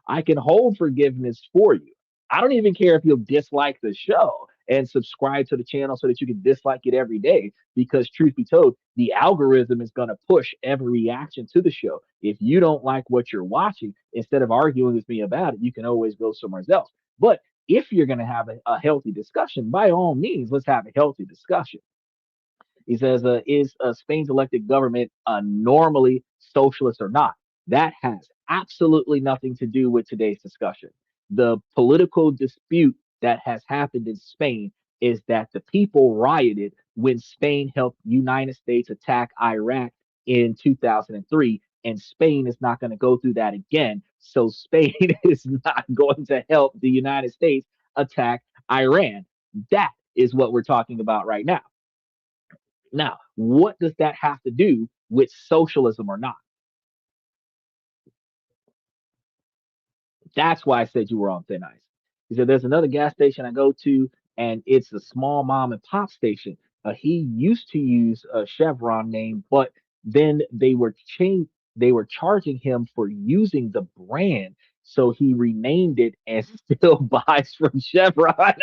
I can hold forgiveness for you. I don't even care if you'll dislike the show and subscribe to the channel so that you can dislike it every day. Because, truth be told, the algorithm is going to push every reaction to the show. If you don't like what you're watching, instead of arguing with me about it, you can always go somewhere else. But if you're going to have a healthy discussion, by all means, let's have a healthy discussion. He says, is Spain's elected government normally socialist or not? That has absolutely nothing to do with today's discussion. The political dispute that has happened in Spain is that the people rioted when Spain helped United States attack Iraq in 2003, and Spain is not going to go through that again. So Spain is not going to help the United States attack Iran. That is what we're talking about right now. Now, what does that have to do with socialism or not? That's why I said you were on thin ice. He said there's another gas station I go to, and it's a small mom and pop station. He used to use a Chevron name, but then they were charging him for using the brand, so he renamed it and still buys from Chevron.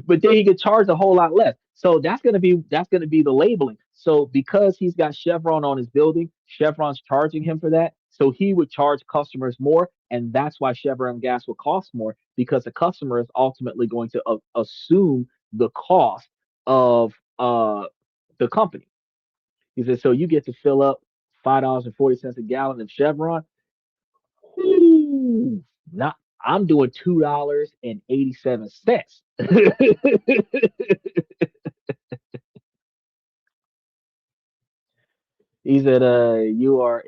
But then he could charge a whole lot less. So that's gonna be the labeling. So because he's got Chevron on his building, Chevron's charging him for that. So he would charge customers more, and that's why Chevron gas will cost more because the customer is ultimately going to assume the cost of the company. He said, so you get to fill up $5.40 a gallon of Chevron. Ooh, not I'm doing $2.87. He said, you are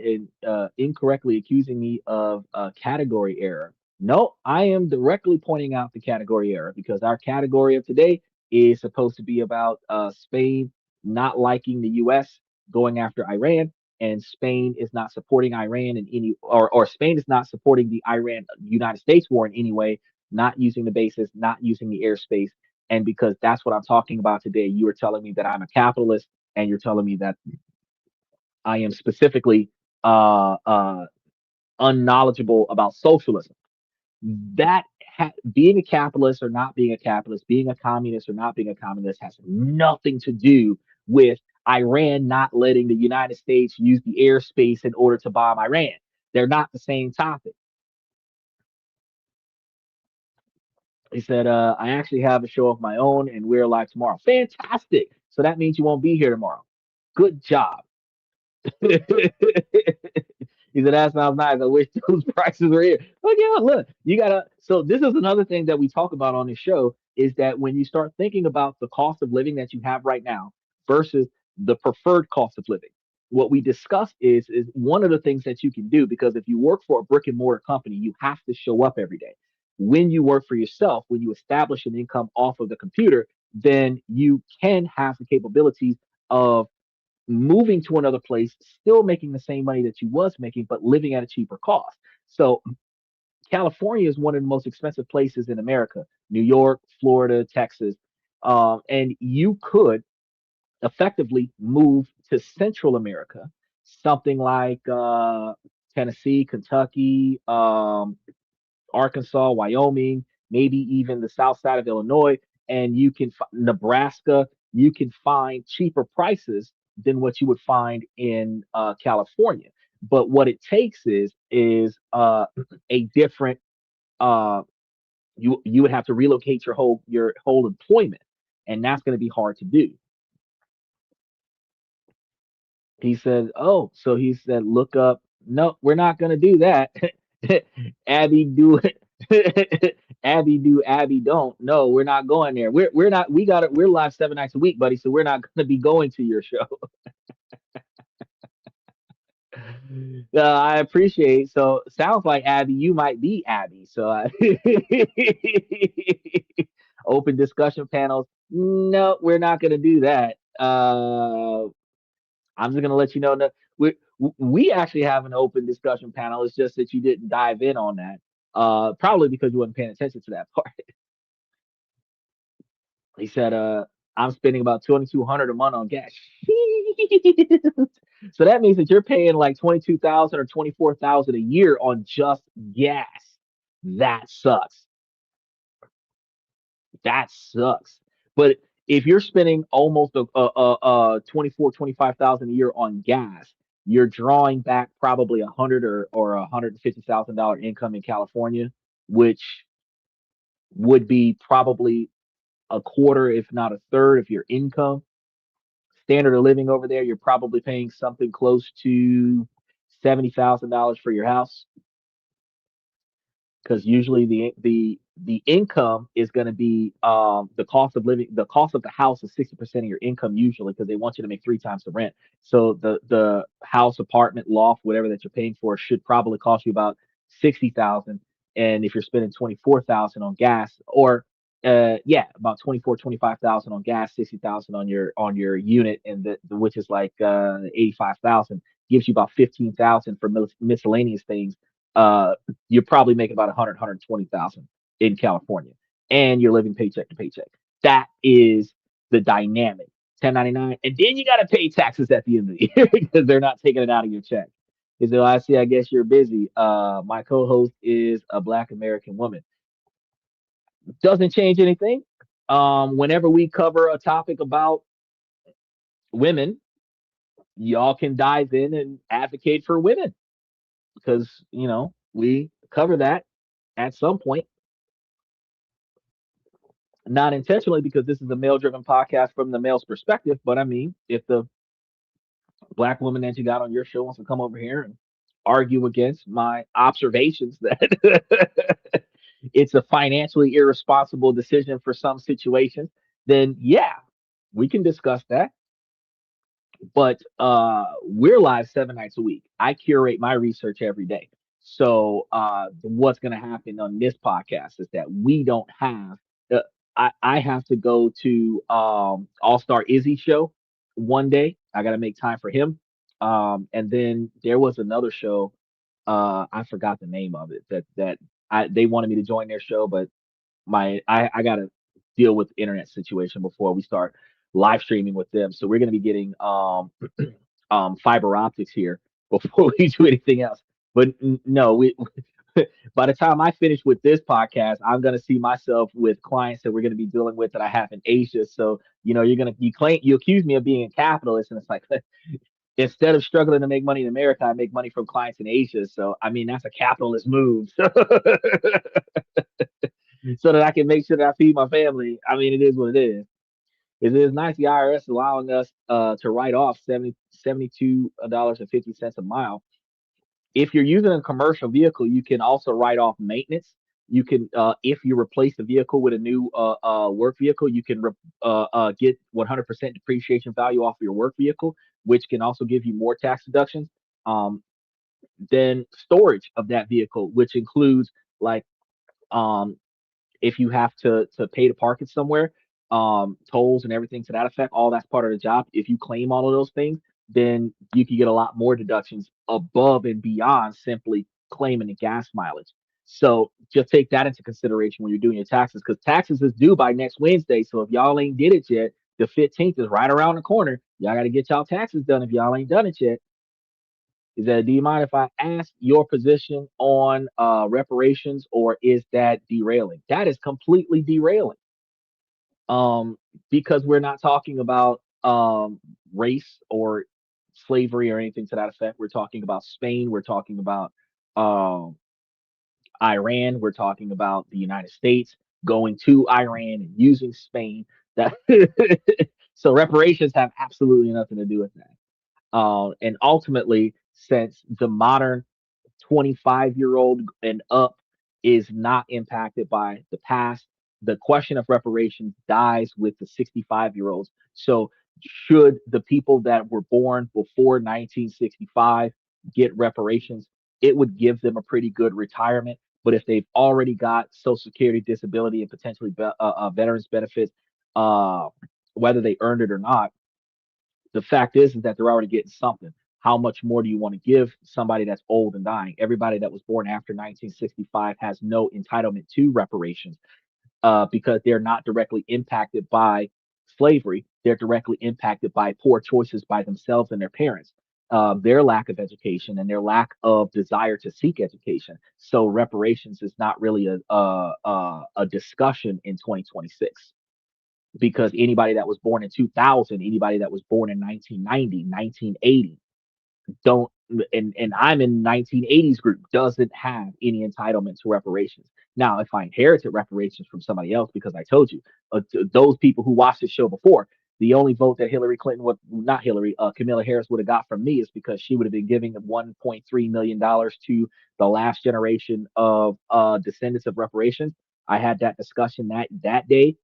incorrectly accusing me of category error. No, I am directly pointing out the category error because our category of today is supposed to be about Spain not liking the US, going after Iran, and Spain is not supporting Iran in any, or Spain is not supporting the Iran United States war in any way, not using the bases, not using the airspace. And because that's what I'm talking about today, you are telling me that I'm a capitalist and you're telling me that I am specifically unknowledgeable about socialism. Being a capitalist or not being a capitalist, being a communist or not being a communist has nothing to do with Iran not letting the United States use the airspace in order to bomb Iran. They're not the same topic. He said, I actually have a show of my own and we're live tomorrow. Fantastic. So that means you won't be here tomorrow. Good job. He said, that sounds nice. I wish those prices were here. Look, yeah, look, you gotta. So this is another thing that we talk about on this show is that when you start thinking about the cost of living that you have right now versus the preferred cost of living, what we discussed is one of the things that you can do because if you work for a brick and mortar company, you have to show up every day. When you work for yourself, when you establish an income off of the computer, then you can have the capabilities of moving to another place, still making the same money that you was making, but living at a cheaper cost. So California is one of the most expensive places in America. New York, Florida, Texas, and you could effectively move to Central America, something like Tennessee, Kentucky, Arkansas, Wyoming, maybe even the south side of Illinois, and Nebraska. You can find cheaper prices than what you would find in California. But what it takes is a different. Uh, you would have to relocate your whole employment, and that's going to be hard to do. He said, "Oh, so he said, look up. No, we're not going to do that. Abby, do it. Abby do, Abby don't. No, we're not going there. We're not. We got it. We're live 7 nights a week, buddy. So we're not going to be going to your show. I appreciate. So sounds like Abby, you might be Abby. So open discussion panels. No, we're not going to do that. I'm just going to let you know that we actually have an open discussion panel. It's just that you didn't dive in on that. Probably because you wasn't paying attention to that part. He said, I'm spending about 2,200 a month on gas. So that means that you're paying like 22,000 or 24,000 a year on just gas. That sucks. That sucks. But if you're spending almost 24, 25,000 a year on gas, you're drawing back probably 100 or $150,000 income in California, which would be probably a quarter, if not a third, of your income. Standard of living over there, you're probably paying something close to $70,000 for your house, because usually the income is going to be the cost of living. The cost of the house is 60% of your income usually, because they want you to make three times the rent. So the house, apartment, loft, whatever that you're paying for should probably cost you about 60,000. And if you're spending 24,000 on gas, or yeah, about 24, 25,000 on gas, 60,000 on your unit, and which is like 85,000, gives you about 15,000 for miscellaneous things. You're probably making about 100, 120,000 in California, and you're living paycheck to paycheck. That is the dynamic. 1099, and then you got to pay taxes at the end of the year because they're not taking it out of your check. He said, I see, I guess you're busy. My co-host is a Black American woman. Doesn't change anything. Whenever we cover a topic about women, y'all can dive in and advocate for women, because we cover that at some point, not intentionally, because this is a male driven podcast from the male's perspective. But I mean, if the black woman that you got on your show wants to come over here and argue against my observations that it's a financially irresponsible decision for some situations, then yeah, we can discuss that. But we're live 7 nights a week. I curate my research every day. So what's going to happen on this podcast is that we don't have. Uh, I have to go to All Star Izzy show one day. I got to make time for him. And then there was another show. I forgot the name of it. They wanted me to join their show, but I gotta deal with the internet situation before we start live streaming with them. So we're gonna be getting fiber optics here before we do anything else. But no, we by the time I finish with this podcast, I'm gonna see myself with clients that we're gonna be dealing with that I have in Asia. So you accuse me of being a capitalist, and it's like instead of struggling to make money in America, I make money from clients in Asia. So I mean that's a capitalist move. So that I can make sure that I feed my family. I mean, it is what it is. It is nice the IRS allowing us to write off 72 dollars and 50 cents a mile. If you're using a commercial vehicle, you can also write off maintenance. You can, if you replace the vehicle with a new work vehicle, you can get 100% depreciation value off of your work vehicle, which can also give you more tax deductions. Um, then storage of that vehicle, which includes like um, if you have to pay to park it somewhere, tolls and everything to that effect, all that's part of the job. If you claim all of those things, then you can get a lot more deductions above and beyond simply claiming the gas mileage. So just take that into consideration when you're doing your taxes, because taxes is due by next Wednesday. So if y'all ain't did it yet, the 15th is right around the corner. Y'all got to get y'all taxes done if y'all ain't done it yet. Is that, do you mind if I ask your position on reparations, or is that derailing? That is completely derailing. Um, because we're not talking about race or slavery or anything to that effect. We're talking about Spain. We're talking about um, Iran. We're talking about the United States going to Iran and using Spain. That so reparations have absolutely nothing to do with that. And ultimately, since the modern 25-year-old and up is not impacted by the past. The question of reparations dies with the 65-year-olds. So, should the people that were born before 1965 get reparations, it would give them a pretty good retirement. But if they've already got Social Security, disability, and potentially veterans benefits, uh, whether they earned it or not, the fact is that they're already getting something. How much more do you want to give somebody that's old and dying? Everybody that was born after 1965 has no entitlement to reparations because they're not directly impacted by slavery. They're directly impacted by poor choices by themselves and their parents, their lack of education and their lack of desire to seek education. So reparations is not really a discussion in 2026 because anybody that was born in 2000, anybody that was born in 1990, 1980, don't and I'm in 1980s group doesn't have any entitlement to reparations. Now, if I inherited reparations from somebody else, because I told you, those people who watched the show before, the only vote that Hillary Clinton would not Hillary, Camilla Harris would have got from me is because she would have been giving $1.3 million to the last generation of descendants of reparations. I had that discussion that day.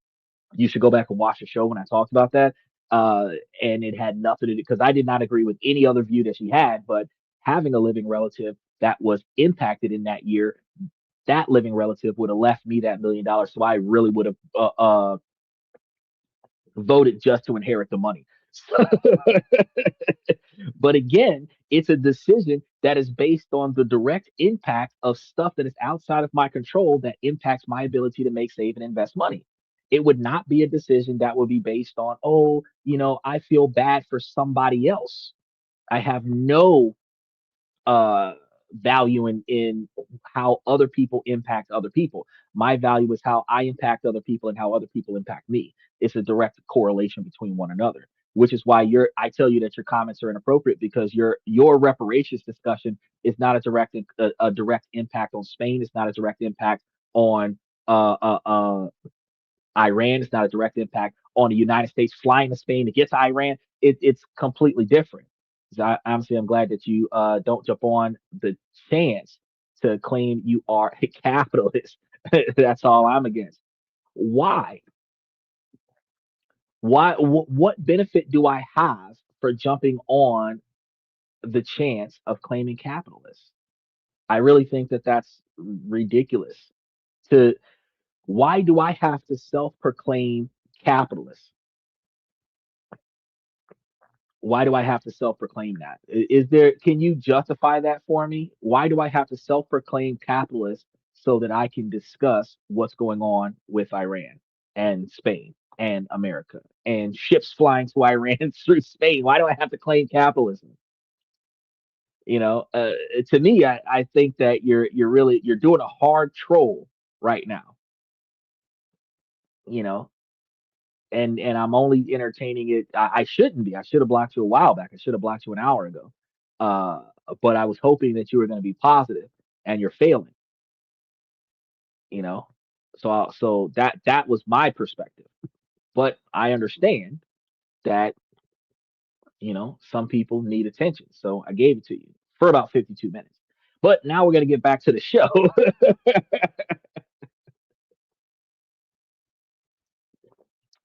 You should go back and watch the show when I talked about that. Uh, and it had nothing to do because I did not agree with any other view that she had, but having a living relative that was impacted in that year, that living relative would have left me that $1 million. So I really would have voted just to inherit the money. But again, it's a decision that is based on the direct impact of stuff that is outside of my control that impacts my ability to make, save, and invest money. It would not be a decision that would be based on, oh, I feel bad for somebody else. I have no uh value in how other people impact other people. My value is how I impact other people and how other people impact me. It's a direct correlation between one another, which is why I tell you that your comments are inappropriate because your reparations discussion is not a direct impact on Spain. It's not a direct impact on uh uh, uh Iran. It's not a direct impact on the United States flying to Spain to get to Iran. It's completely different. So honestly, I'm glad that you don't jump on the chance to claim you are a capitalist. That's all I'm against. Why? Why? What benefit do I have for jumping on the chance of claiming capitalists? I really think that that's ridiculous. To Why do I have to self-proclaim capitalist? Why do I have to self-proclaim that? Can you justify that for me? Why do I have to self-proclaim capitalist so that I can discuss what's going on with Iran and Spain and America and ships flying to Iran through Spain? Why do I have to claim capitalism? You know, to me, I think that you're doing a hard troll right now. You know, and I'm only entertaining it. I shouldn't be. I should have blocked you a while back. I should have blocked you an hour ago. Uh, but I was hoping that you were going to be positive, and you're failing. You know, so that was my perspective. But I understand that some people need attention, so I gave it to you for about 52 minutes. But now we're going to get back to the show.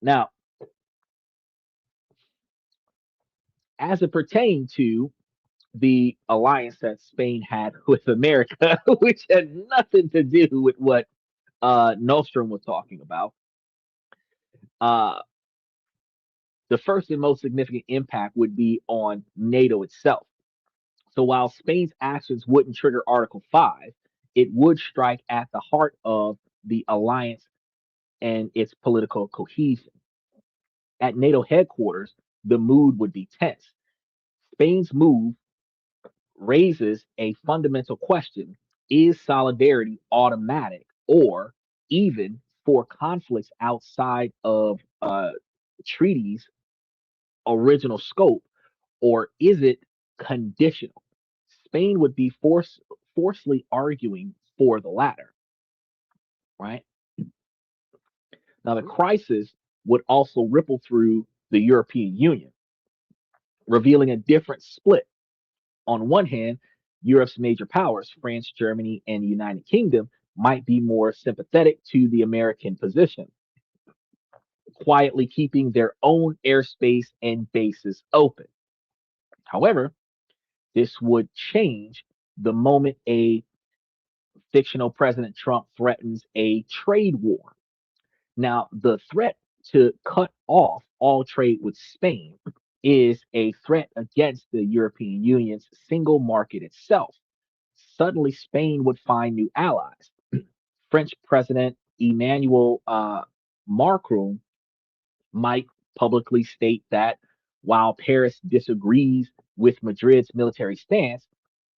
Now, as it pertained to the alliance that Spain had with America, which had nothing to do with what Nostrum was talking about. Uh, the first and most significant impact would be on NATO itself. So while Spain's actions wouldn't trigger Article 5, it would strike at the heart of the alliance and its political cohesion. At NATO headquarters, the mood would be tense. Spain's move raises a fundamental question: is solidarity automatic or even for conflicts outside of treaties' original scope, or is it conditional? Spain would be forcefully arguing for the latter, right? Now, the crisis would also ripple through the European Union, revealing a different split. On one hand, Europe's major powers, France, Germany, and the United Kingdom, might be more sympathetic to the American position, quietly keeping their own airspace and bases open. However, this would change the moment a fictional President Trump threatens a trade war. Now, the threat to cut off all trade with Spain is a threat against the European Union's single market itself. Suddenly, Spain would find new allies. French President Emmanuel Macron might publicly state that while Paris disagrees with Madrid's military stance,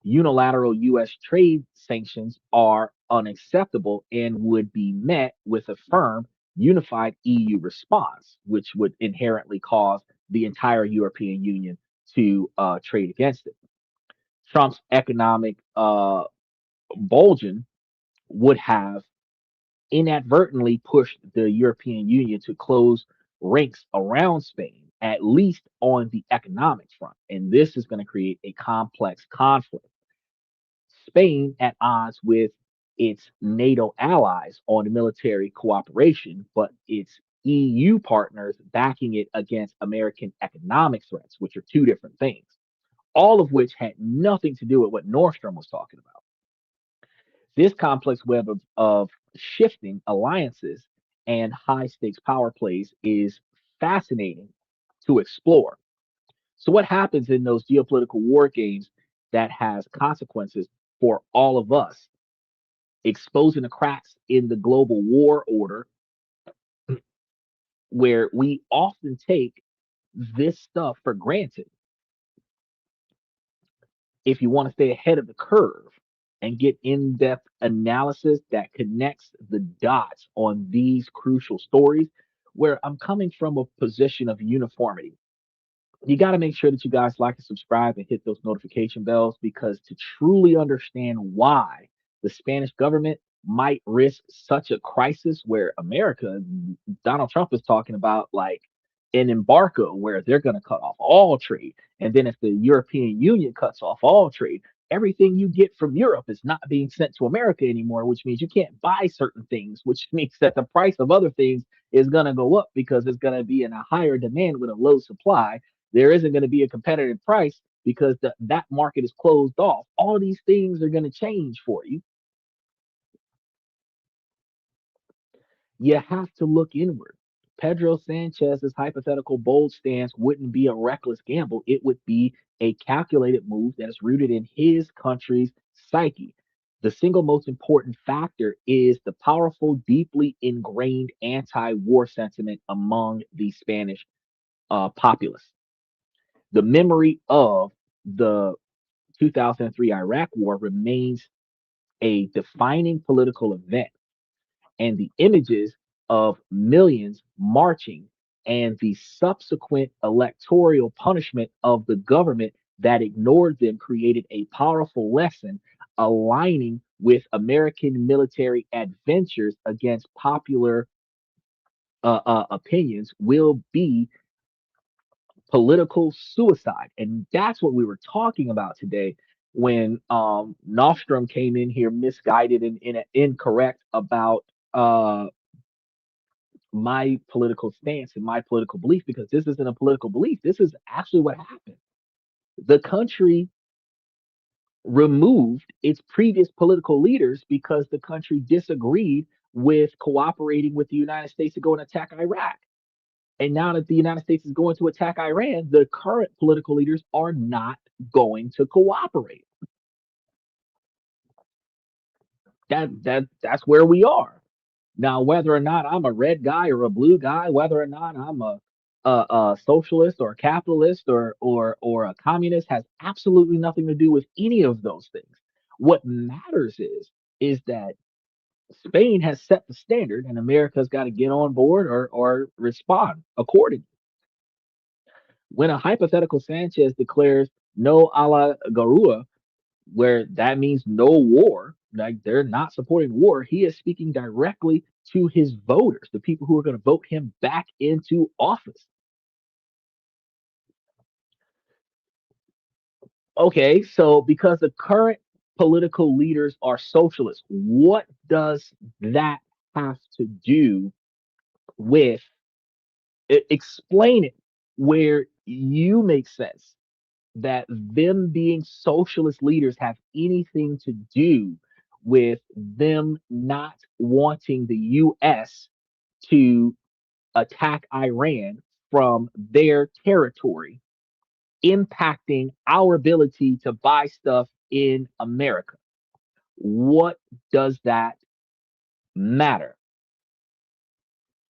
unilateral US trade sanctions are unacceptable and would be met with a firm, unified EU response, which would inherently cause the entire European Union to trade against it. Trump's economic bulging would have inadvertently pushed the European Union to close ranks around Spain, at least on the economic front. And this is going to create a complex conflict. Spain at odds with its NATO allies on military cooperation, but its EU partners backing it against American economic threats, which are two different things, all of which had nothing to do with what Nordstrom was talking about. This complex web of shifting alliances and high stakes power plays is fascinating to explore. So, what happens in those geopolitical war games that has consequences for all of us, exposing the cracks in the global war order, where we often take this stuff for granted if you want to stay ahead of the curve and get in depth analysis that connects the dots on these crucial stories, where I'm coming from a position of uniformity. You got to make sure that you guys like and subscribe and hit those notification bells, because to truly understand why the Spanish government might risk such a crisis where America, Donald Trump is talking about like an embargo where they're going to cut off all trade. And then if the European Union cuts off all trade, everything you get from Europe is not being sent to America anymore, which means you can't buy certain things, which means that the price of other things is going to go up because it's going to be in a higher demand with a low supply. There isn't going to be a competitive price because that market is closed off. All of these things are going to change for you. You have to look inward. Pedro Sanchez's hypothetical bold stance wouldn't be a reckless gamble. It would be a calculated move that is rooted in his country's psyche. The single most important factor is the powerful, deeply ingrained anti war sentiment among the Spanish populace. The memory of the 2003 Iraq War remains a defining political event, and the images of millions marching and the subsequent electoral punishment of the government that ignored them created a powerful lesson aligning with American military adventures against popular opinions will be political suicide. And that's what we were talking about today when Nostrom came in here misguided and incorrect about my political stance and my political belief, because this isn't a political belief. This is actually what happened. The country removed its previous political leaders because the country disagreed with cooperating with the United States to go and attack Iraq. And now that the United States is going to attack Iran, the current political leaders are not going to cooperate. That's where we are. Now, whether or not I'm a red guy or a blue guy, whether or not I'm a socialist or a capitalist or a communist has absolutely nothing to do with any of those things. What matters is that Spain has set the standard, and America's got to get on board or respond accordingly. When a hypothetical Sanchez declares no a la Garua, where that means no war, like they're not supporting war, he is speaking directly to his voters, the people who are going to vote him back into office. Okay, so because the current political leaders are socialists. What does that have to do with explain it where you make sense that them being socialist leaders have anything to do with them not wanting the US to attack Iran from their territory, impacting our ability to buy stuff in America. What does that matter?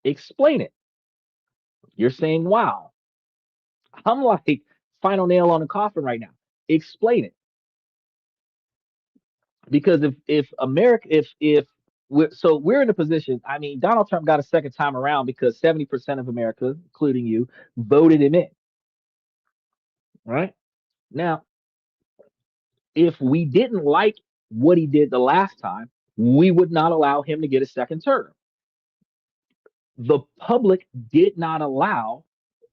Explain it. You're saying, wow. I'm like, final nail on the coffin right now. Explain it. Because if America, if we're in a position, I mean, Donald Trump got a second time around because 70% of America, including you, voted him in. Right? Now, if we didn't like what he did the last time, we would not allow him to get a second term. The public did not allow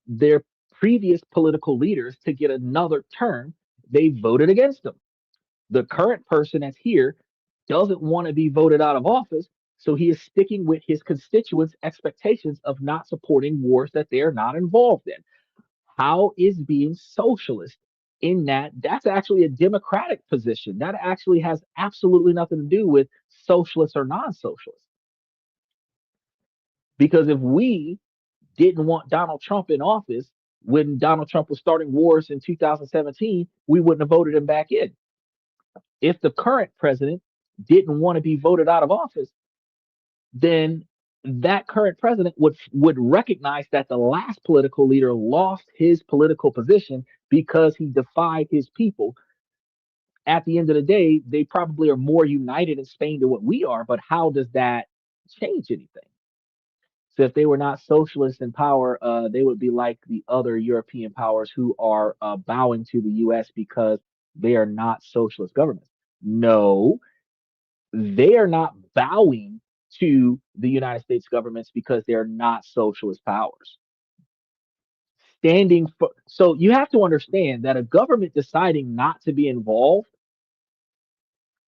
their previous political leaders to get another term. They voted against them. The current person that's here doesn't want to be voted out of office, so he is sticking with his constituents' expectations of not supporting wars that they're not involved in. How is being socialist in that? That's actually a democratic position. That actually has absolutely nothing to do with socialist or non-socialist. Because if we didn't want Donald Trump in office when Donald Trump was starting wars in 2017, we wouldn't have voted him back in. If the current president didn't want to be voted out of office, then that current president would recognize that the last political leader lost his political position because he defied his people. At the end of the day, they probably are more united in Spain than what we are, but how does that change anything? So if they were not socialists in power, they would be like the other European powers who are bowing to the U.S. because they are not socialist governments. No, they are not bowing to the United States governments because they're not socialist powers. Standing for, so you have to understand that a government deciding not to be involved,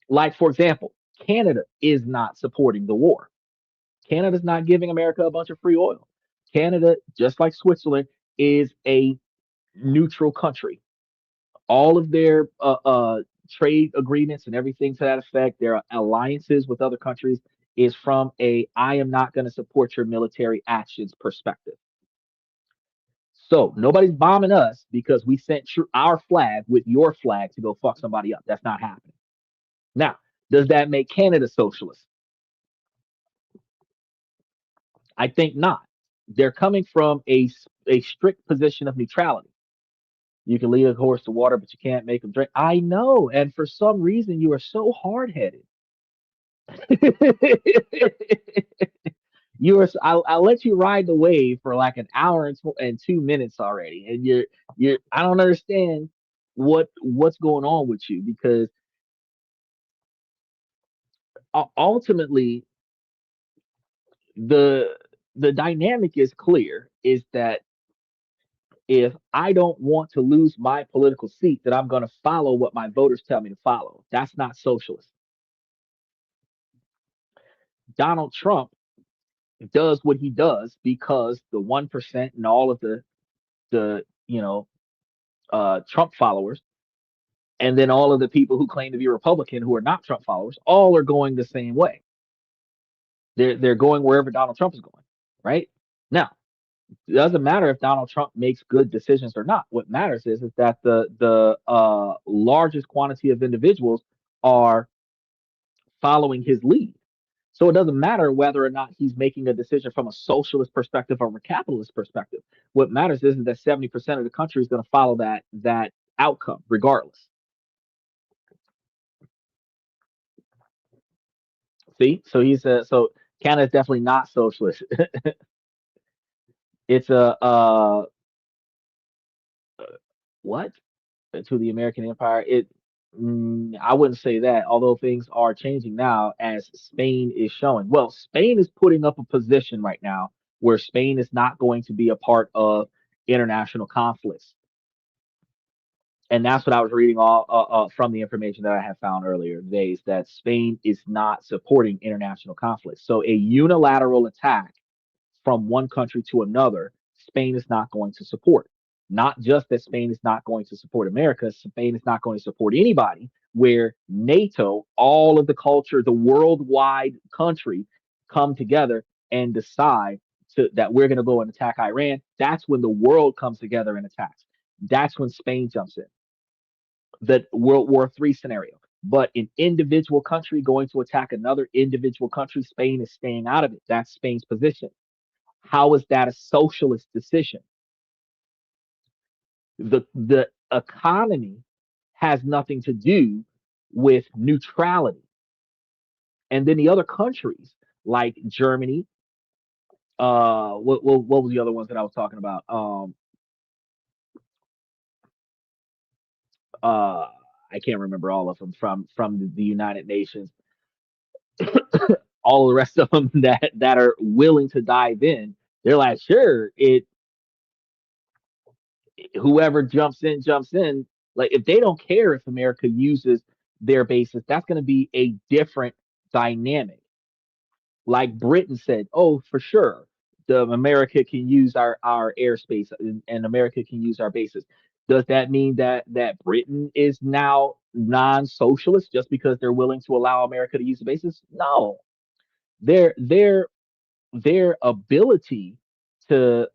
like for example, Canada is not supporting the war. Canada's not giving America a bunch of free oil. Canada, just like Switzerland, is a neutral country. All of their trade agreements and everything to that effect, their alliances with other countries, is from a I am not going to support your military actions perspective. So nobody's bombing us because we sent our flag with your flag to go fuck somebody up. That's not happening. Now, does that make Canada socialist? I think not. They're coming from a strict position of neutrality. You can lead a horse to water, but you can't make him drink. I know. And for some reason, you are so hard headed. I'll let you ride the wave for like an hour and 2 minutes already. And I don't understand what's going on with you because ultimately the the dynamic is clear is that if I don't want to lose my political seat, then I'm going to follow what my voters tell me to follow. That's not socialist. Donald Trump does what he does because the 1% and all of the Trump followers, and then all of the people who claim to be Republican who are not Trump followers, all are going the same way. They're going wherever Donald Trump is going, right? Now, it doesn't matter if Donald Trump makes good decisions or not. What matters is that the largest quantity of individuals are following his lead. So it doesn't matter whether or not he's making a decision from a socialist perspective or a capitalist perspective. What matters is that 70% of the country is going to follow that outcome regardless. See, so so Canada's definitely not socialist. It's a what to the American empire? I wouldn't say that, although things are changing now as Spain is showing. Well, Spain is putting up a position right now where Spain is not going to be a part of international conflicts. And that's what I was reading all from the information that I had found earlier today is that Spain is not supporting international conflict. So a unilateral attack from one country to another, Spain is not going to support. Not just that Spain is not going to support America, Spain is not going to support anybody where NATO, all of the culture, the worldwide country come together and decide that we're going to go and attack Iran. That's when the world comes together and attacks. That's when Spain jumps in. The World War III scenario. But an individual country going to attack another individual country, Spain is staying out of it. That's Spain's position. How is that a socialist decision? The economy has nothing to do with neutrality. And then the other countries like Germany, what was the other ones that I was talking about? Uh, I can't remember all of them from the United Nations. All the rest of them that are willing to dive in, they're like, sure, it whoever jumps in. Like if they don't care if America uses their bases, that's going to be a different dynamic. Like Britain said, oh, for sure, the America can use our airspace and America can use our bases. Does that mean that Britain is now non-socialist just because they're willing to allow America to use the bases? No, their their ability to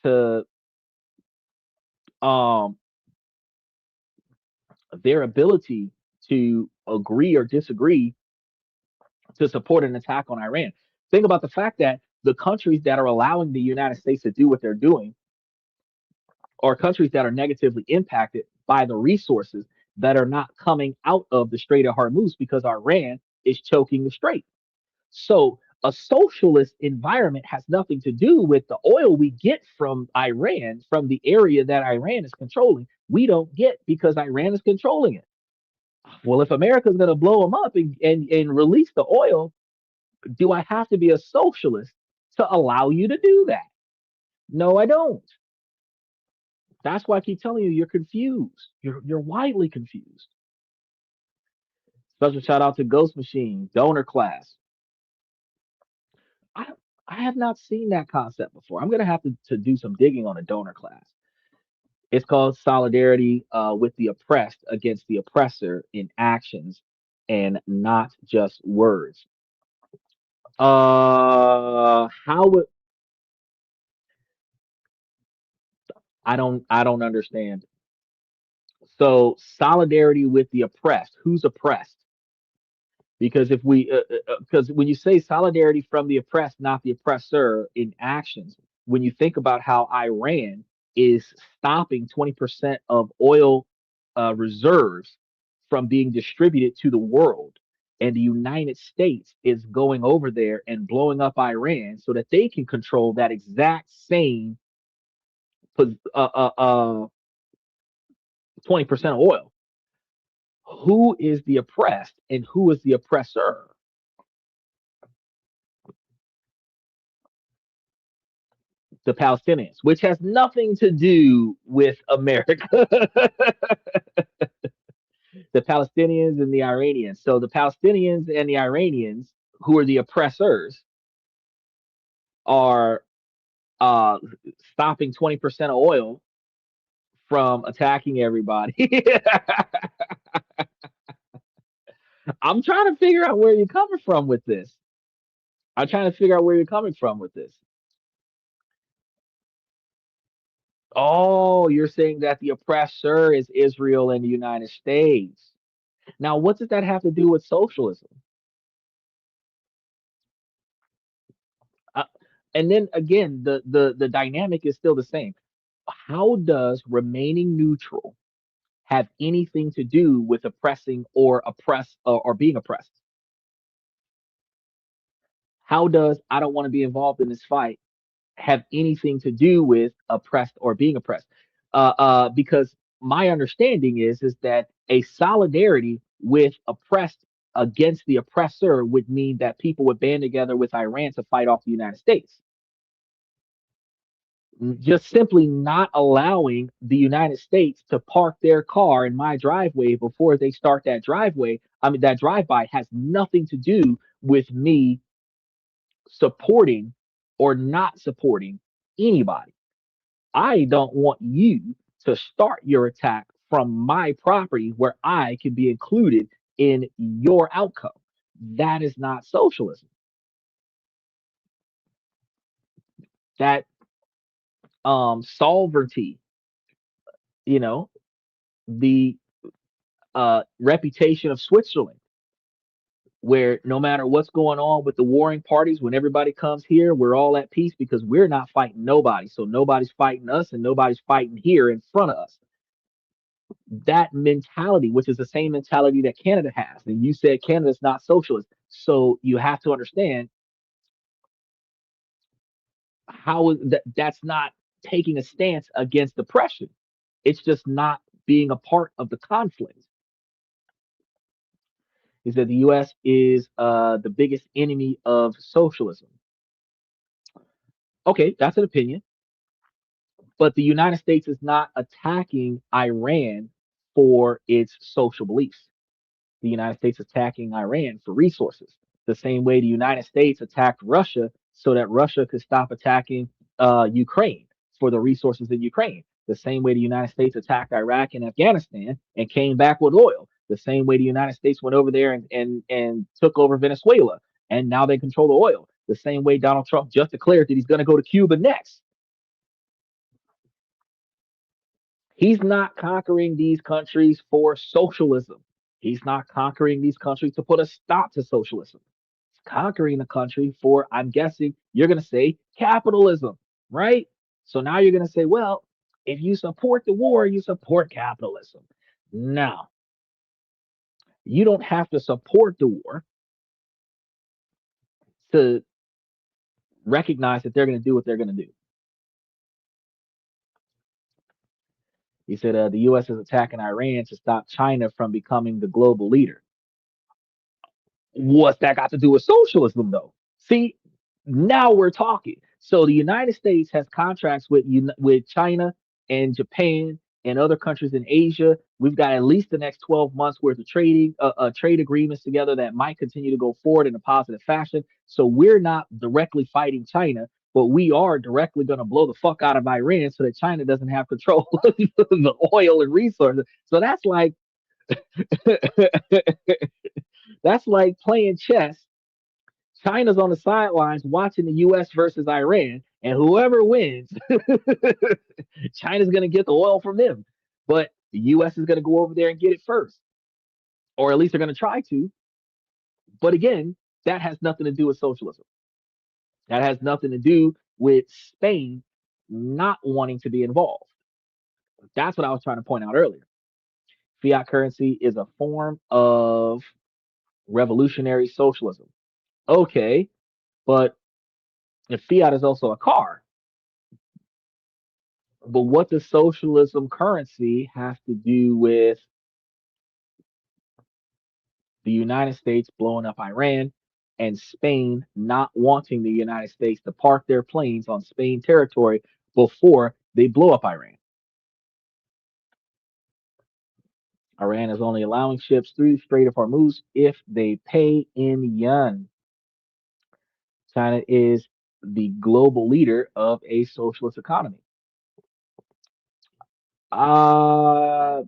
to um their ability to agree or disagree to support an attack on Iran. Think about the fact that the countries that are allowing the United States to do what they're doing are countries that are negatively impacted by the resources that are not coming out of the Strait of Hormuz because Iran is choking the strait. So a socialist environment has nothing to do with the oil we get from Iran, from the area that Iran is controlling. We don't get because Iran is controlling it. Well, if America's going to blow them up and release the oil, do I have to be a socialist to allow you to do that? No, I don't. That's why I keep telling you you're confused. You're widely confused. Special shout out to Ghost Machine, donor class. I I have not seen that concept before. I'm gonna have to do some digging on a donor class. It's called solidarity with the oppressed against the oppressor in actions and not just words. How would I don't understand. So solidarity with the oppressed. Who's oppressed? Because if we because when you say solidarity from the oppressed, not the oppressor in actions, when you think about how Iran is stopping 20% of oil reserves from being distributed to the world, and the United States is going over there and blowing up Iran so that they can control that exact same 20% of oil. Who is the oppressed and who is the oppressor? The Palestinians, which has nothing to do with America. The Palestinians and the Iranians. So the Palestinians and the Iranians, who are the oppressors, are uh, stopping 20% of oil from attacking everybody. I'm trying to figure out where you're coming from with this. I'm trying to figure out where you're coming from with this. Oh, you're saying that the oppressor is Israel and the United States. Now, what does that have to do with socialism? Uh, and then again, the dynamic is still the same. How does remaining neutral have anything to do with oppressing or or being oppressed? How does I don't want to be involved in this fight have anything to do with oppressed or being oppressed? Because my understanding is that a solidarity with oppressed against the oppressor would mean that people would band together with Iran to fight off the United States. just simply not allowing the United States to park their car in my driveway before they start that driveway. I mean, that drive by has nothing to do with me supporting or not supporting anybody. I don't want you to start your attack from my property where I can be included in your outcome. That is not socialism. That sovereignty, you know, the reputation of Switzerland, where no matter what's going on with the warring parties, when everybody comes here, we're all at peace because we're not fighting nobody. So nobody's fighting us and nobody's fighting here in front of us. That mentality, which is the same mentality that Canada has. And you said Canada's not socialist. So you have to understand how that's not taking a stance against oppression. It's just not being a part of the conflict. He said the US is the biggest enemy of socialism. Okay, that's an opinion. But the United States is not attacking Iran for its social beliefs. The United States attacking Iran for resources, the same way the United States attacked Russia so that Russia could stop attacking Ukraine for the resources in Ukraine. The same way the United States attacked Iraq and Afghanistan and came back with oil. The same way the United States went over there and took over Venezuela and now they control the oil. The same way Donald Trump just declared that he's going to go to Cuba next. He's not conquering these countries for socialism. He's not conquering these countries to put a stop to socialism. He's conquering the country for, I'm guessing, you're going to say capitalism, right? So now you're going to say, well, if you support the war, you support capitalism. No, you don't have to support the war to recognize that they're going to do what they're going to do. He said the U.S. is attacking Iran to stop China from becoming the global leader. What's that got to do with socialism, though? See, now we're talking. So the United States has contracts with China and Japan and other countries in Asia. We've got at least the next 12 months worth of trade agreements together that might continue to go forward in a positive fashion. So we're not directly fighting China, but we are directly going to blow the fuck out of Iran so that China doesn't have control of the oil and resources. So that's like that's like playing chess. China's on the sidelines watching the U.S. versus Iran, and whoever wins, China's going to get the oil from them. But the U.S. is going to go over there and get it first, or at least they're going to try to. But again, that has nothing to do with socialism. That has nothing to do with Spain not wanting to be involved. That's what I was trying to point out earlier. Fiat currency is a form of revolutionary socialism. Okay, but if fiat is also a car, but what does socialism currency have to do with the United States blowing up Iran and Spain not wanting the United States to park their planes on Spain territory before they blow up Iran? Iran is only allowing ships through the Strait of Hormuz if they pay in yuan. China is the global leader of a socialist economy. Uh,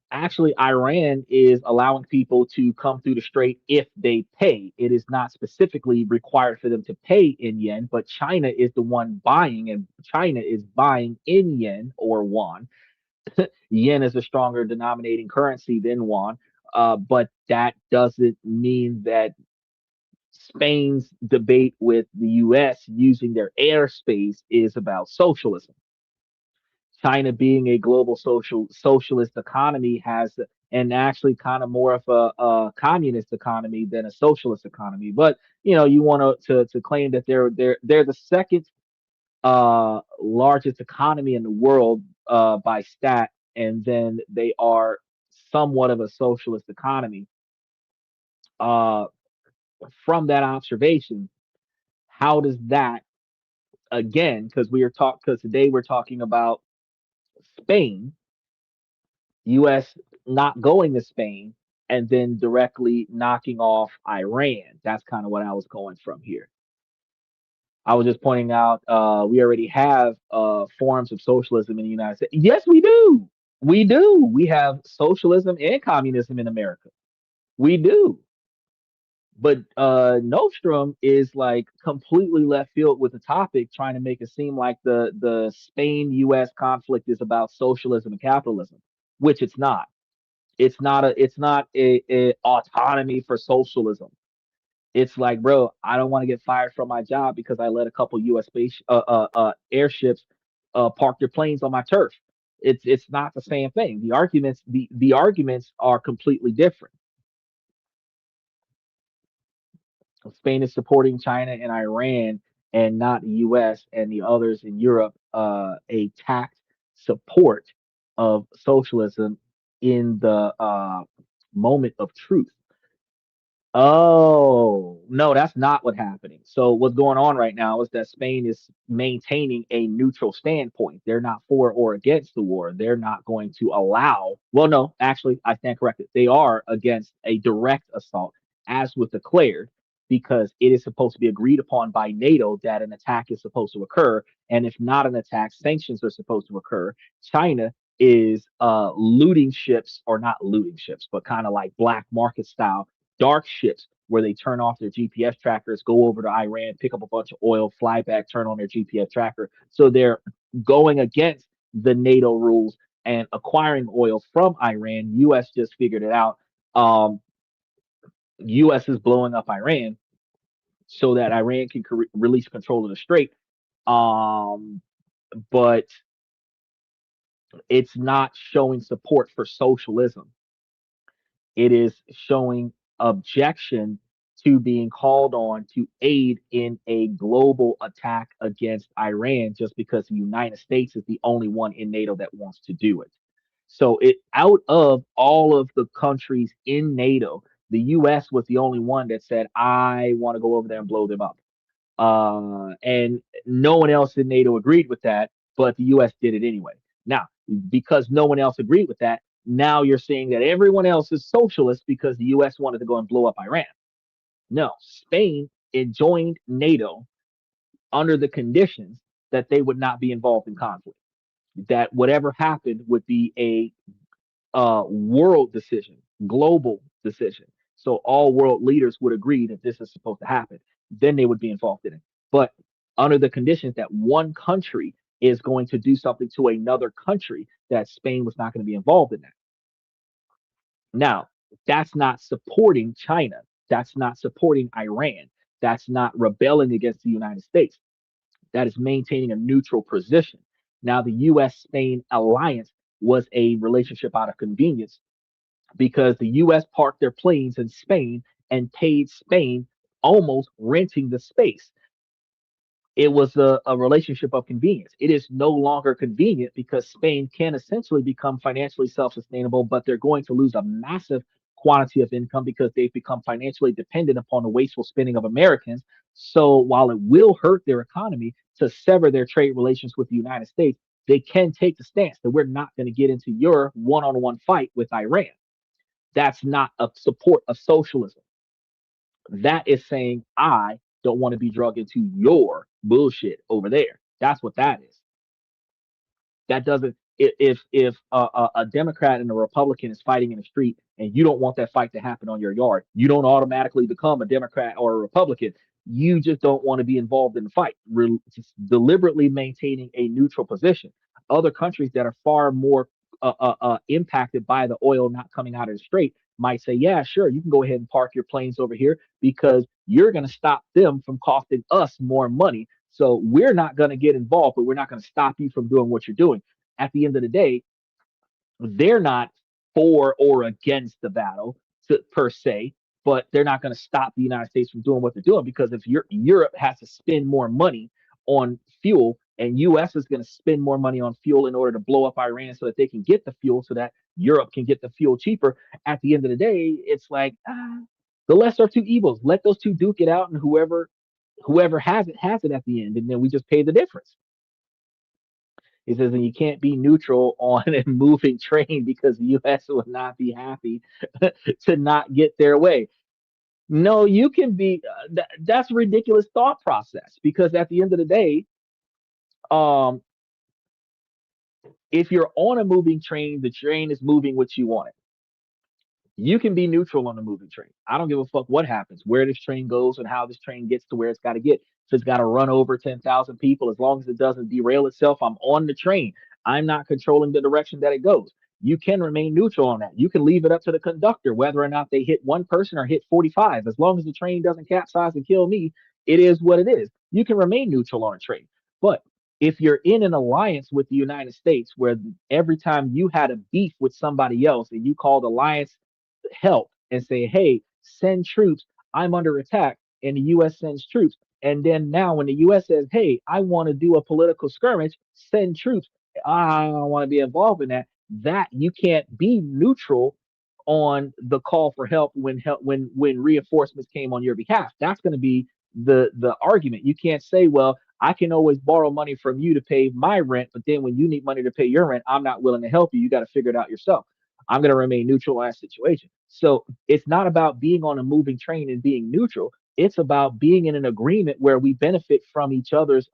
Actually, Iran is allowing people to come through the strait if they pay. It is not specifically required for them to pay in yen, but China is the one buying, and China is buying in yen or yuan. Yen is a stronger denominating currency than yuan, but that doesn't mean that Spain's debate with the US using their airspace is about socialism. China being a global socialist economy has and actually kind of more of a communist economy than a socialist economy. But you know, you want to claim that they're the second largest economy in the world by stat, and then they are somewhat of a socialist economy. Uh, from that observation, How does that, again, because because today we're talking about Spain, US not going to Spain and then directly knocking off Iran. That's kind of what I was going from here. I was just pointing out we already have forms of socialism in the United States. Yes, we do. We do. We have socialism and communism in America. We do. But Nostrum is like completely left field with the topic, trying to make it seem like the Spain U.S. conflict is about socialism and capitalism, which it's not. It's not a autonomy for socialism. It's like, bro, I don't want to get fired from my job because I let a couple U.S. space airships park their planes on my turf. It's not the same thing. The arguments are completely different. Spain is supporting China and Iran and not the US and the others in Europe, a tact support of socialism in the moment of truth. Oh, no, that's not what's happening. So what's going on right now is that Spain is maintaining a neutral standpoint. They're not for or against the war. They're not going to allow, well, no, actually, I stand corrected. They are against a direct assault, as was declared, because it is supposed to be agreed upon by NATO that an attack is supposed to occur. And if not an attack, sanctions are supposed to occur. China is looting ships, or not looting ships, but kind of like black market style dark ships where they turn off their GPS trackers, go over to Iran, pick up a bunch of oil, fly back, turn on their GPS tracker. So they're going against the NATO rules and acquiring oil from Iran. US just figured it out. US is blowing up Iran so that Iran can release control of the strait. Um, but it's not showing support for socialism. It is showing objection to being called on to aid in a global attack against Iran just because the United States is the only one in NATO that wants to do it. So it out of all of the countries in NATO, the US was the only one that said, I want to go over there and blow them up. And no one else in NATO agreed with that, but the US did it anyway. Now, because no one else agreed with that, now you're seeing that everyone else is socialist because the US wanted to go and blow up Iran. No, Spain joined NATO under the conditions that they would not be involved in conflict, that whatever happened would be a world decision, global decision. So all world leaders would agree that this is supposed to happen. Then they would be involved in it. But under the conditions that one country is going to do something to another country, that Spain was not going to be involved in that. Now, that's not supporting China. That's not supporting Iran. That's not rebelling against the United States. That is maintaining a neutral position. Now, the US Spain alliance was a relationship out of convenience because the US parked their planes in Spain and paid Spain almost renting the space. It was a relationship of convenience. It is no longer convenient because Spain can essentially become financially self sustainable, but they're going to lose a massive quantity of income because they've become financially dependent upon the wasteful spending of Americans. So while it will hurt their economy to sever their trade relations with the United States, they can take the stance that we're not going to get into your one on one fight with Iran. That's not a support of socialism. That is saying, I don't want to be drugged into your bullshit over there. That's what that is. That doesn't. If a Democrat and a Republican is fighting in the street and you don't want that fight to happen on your yard, you don't automatically become a Democrat or a Republican. You just don't want to be involved in the fight. Just deliberately maintaining a neutral position. Other countries that are far more impacted by the oil not coming out of the strait might say, yeah, sure, you can go ahead and park your planes over here because you're going to stop them from costing us more money. So we're not going to get involved, but we're not going to stop you from doing what you're doing. At the end of the day, they're not for or against the battle per se, but they're not going to stop the United States from doing what they're doing because if Europe has to spend more money on fuel and US is going to spend more money on fuel in order to blow up Iran so that they can get the fuel so that Europe can get the fuel cheaper, at the end of the day, it's like the lesser of two evils. Let those two duke it out and whoever Whoever has it at the end, and then we just pay the difference. He says, and you can't be neutral on a moving train because the U.S. would not be happy to not get their way. No, you can be. That's a ridiculous thought process because at the end of the day, um, if you're on a moving train, the train is moving what you want it. You can be neutral on a moving train. I don't give a fuck what happens, where this train goes, and how this train gets to where it's got to get. If it's got to run over 10,000 people, as long as it doesn't derail itself, I'm on the train. I'm not controlling the direction that it goes. You can remain neutral on that. You can leave it up to the conductor whether or not they hit one person or hit 45. As long as the train doesn't capsize and kill me, it is what it is. You can remain neutral on a train. But if you're in an alliance with the United States where every time you had a beef with somebody else and you called alliance help and say, hey, send troops, I'm under attack, and the US sends troops. And then now when the US says, hey, I want to do a political skirmish, send troops, I don't want to be involved in that. That you can't be neutral on the call for help when reinforcements came on your behalf. That's going to be the argument. You can't say, well, I can always borrow money from you to pay my rent, but then when you need money to pay your rent, I'm not willing to help you. You got to figure it out yourself. I'm going to remain neutral in that situation. So it's not about being on a moving train and being neutral. It's about being in an agreement where we benefit from each other's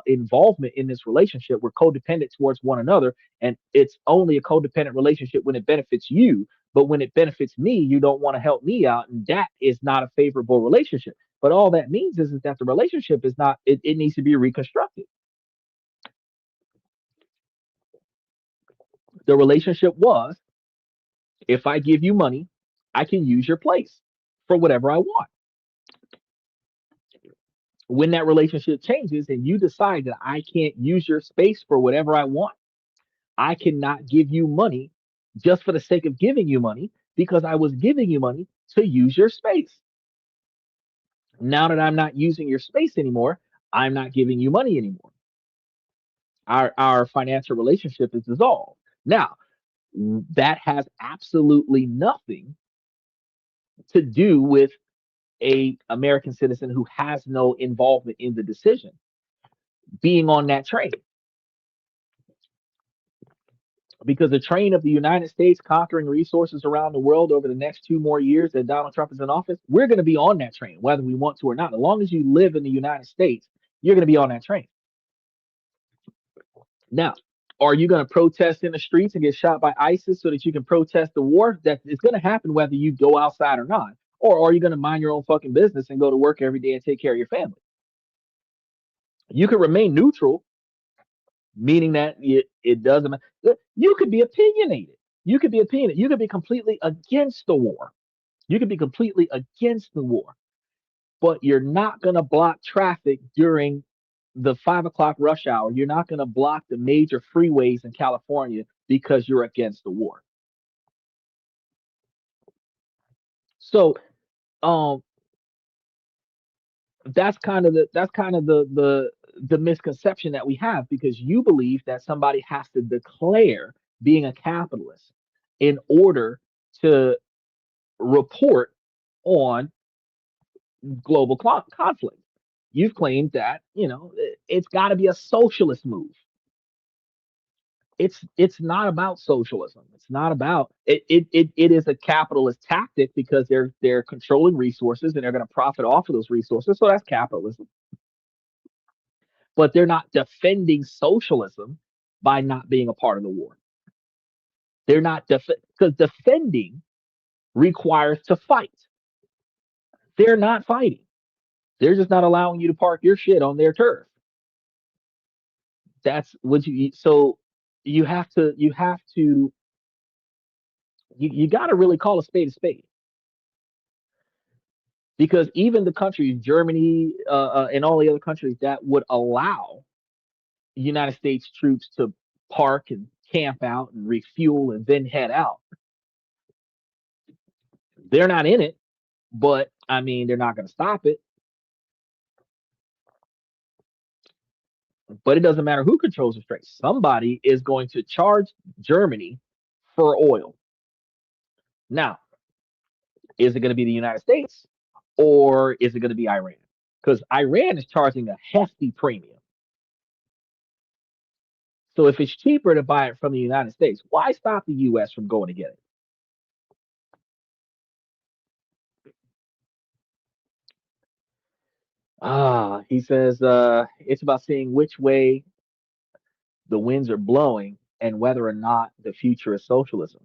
involvement in this relationship. We're codependent towards one another, and it's only a codependent relationship when it benefits you. But when it benefits me, you don't want to help me out, and that is not a favorable relationship. But all that means is that the relationship is not. It needs to be reconstructed. The relationship was, if I give you money, I can use your place for whatever I want. When that relationship changes and you decide that I can't use your space for whatever I want, I cannot give you money just for the sake of giving you money because I was giving you money to use your space. Now that I'm not using your space anymore, I'm not giving you money anymore. Our financial relationship is dissolved. Now, that has absolutely nothing to do with a American citizen who has no involvement in the decision being on that train, because the train of the United States conquering resources around the world over the next 2 more years that Donald Trump is in office, we're going to be on that train, whether we want to or not. As long as you live in the United States, you're going to be on that train. Now, are you going to protest in the streets and get shot by ISIS so that you can protest the war? That is going to happen whether you go outside or not. Or are you going to mind your own fucking business and go to work every day and take care of your family? You can remain neutral, meaning that it doesn't matter. You could be opinionated. You could be opinionated. You could be completely against the war. You could be completely against the war, but you're not going to block traffic during the 5 o'clock rush hour. You're not going to block the major freeways in California because you're against the war. So, um, that's kind of the misconception that we have, because you believe that somebody has to declare being a capitalist in order to report on global conflict. You've claimed that it's got to be a socialist move. It's not about socialism. It's not about it. It is a capitalist tactic because they're controlling resources and they're going to profit off of those resources. So that's capitalism. But they're not defending socialism by not being a part of the war. They're not because defending requires to fight. They're not fighting. They're just not allowing you to park your shit on their turf. That's what you. So you got to really call a spade, because even the countries, Germany and all the other countries that would allow United States troops to park and camp out and refuel and then head out, they're not in it. But I mean, they're not going to stop it. But it doesn't matter who controls the straits. Somebody is going to charge Germany for oil. Now, is it going to be the United States or is it going to be Iran? because Iran is charging a hefty premium. So if it's cheaper to buy it from the United States, why stop the U.S. from going to get it? He says it's about seeing which way the winds are blowing and whether or not the future is socialism.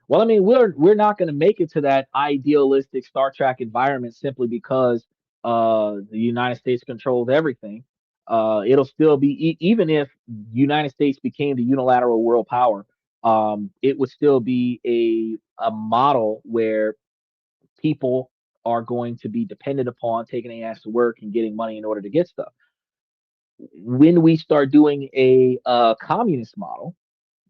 Well, I mean, we're not going to make it to that idealistic Star Trek environment simply because the United States controls everything. It'll still be even if United States became the unilateral world power, it would still be a model where people are going to be dependent upon taking a ass to work and getting money in order to get stuff. When we start doing a communist model,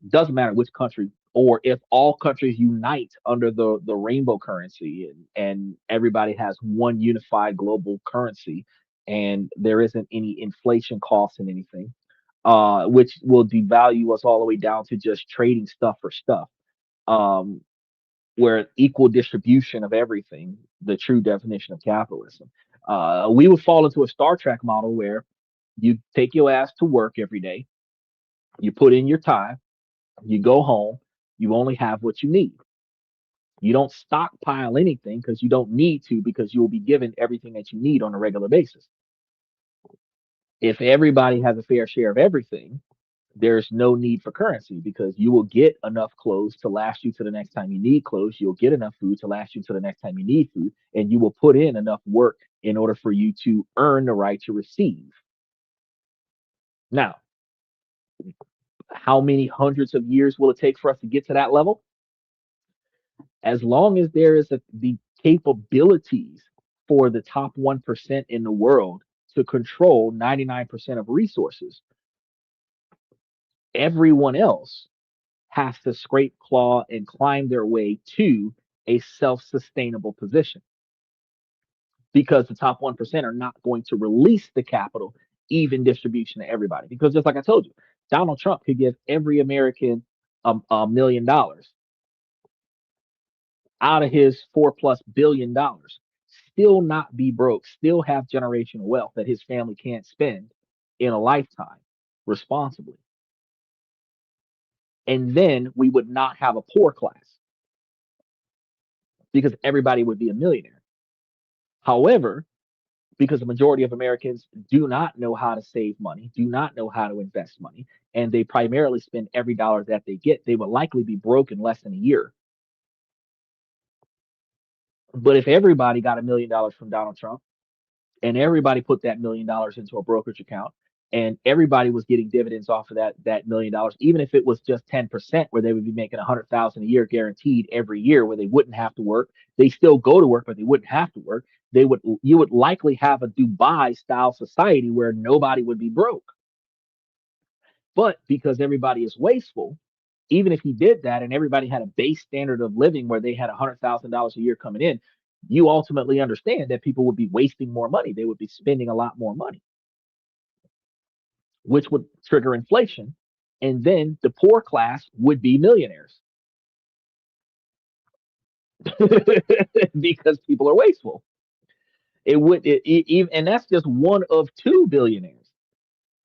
doesn't matter which country, or if all countries unite under the rainbow currency, and everybody has one unified global currency, and there isn't any inflation costs in anything, which will devalue us all the way down to just trading stuff for stuff. Um, where equal distribution of everything, the true definition of capitalism. We would fall into a Star Trek model where you take your ass to work every day, you put in your time, you go home, you only have what you need. You don't stockpile anything because you don't need to, because you'll be given everything that you need on a regular basis. If everybody has a fair share of everything, there's no need for currency because you will get enough clothes to last you to the next time you need clothes. You'll get enough food to last you to the next time you need food, and you will put in enough work in order for you to earn the right to receive. Now, how many hundreds of years will it take for us to get to that level? As long as there is the capabilities for the top 1% in the world to control 99% of resources, everyone else has to scrape, claw, and climb their way to a self sustainable position because the top 1% are not going to release the capital, even distribution to everybody. Because just like I told you, Donald Trump could give every American $1 million out of his $4+ billion, still not be broke, still have generational wealth that his family can't spend in a lifetime responsibly. And then we would not have a poor class because everybody would be a millionaire. However, because the majority of Americans do not know how to save money, do not know how to invest money, and they primarily spend every dollar that they get, they will likely be broke in less than a year. But if everybody got $1 million from Donald Trump, and everybody put that $1 million into a brokerage account, and everybody was getting dividends off of that $1 million, even if it was just 10%, where they would be making 100,000 a year guaranteed every year, where they wouldn't have to work. They still go to work, but they wouldn't have to work. You would likely have a Dubai style society where nobody would be broke. But because everybody is wasteful, even if he did that and everybody had a base standard of living where they had $100,000 a year coming in, you ultimately understand that people would be wasting more money. They would be spending a lot more money, which would trigger inflation. And then the poor class would be millionaires because people are wasteful. And that's just one of two billionaires.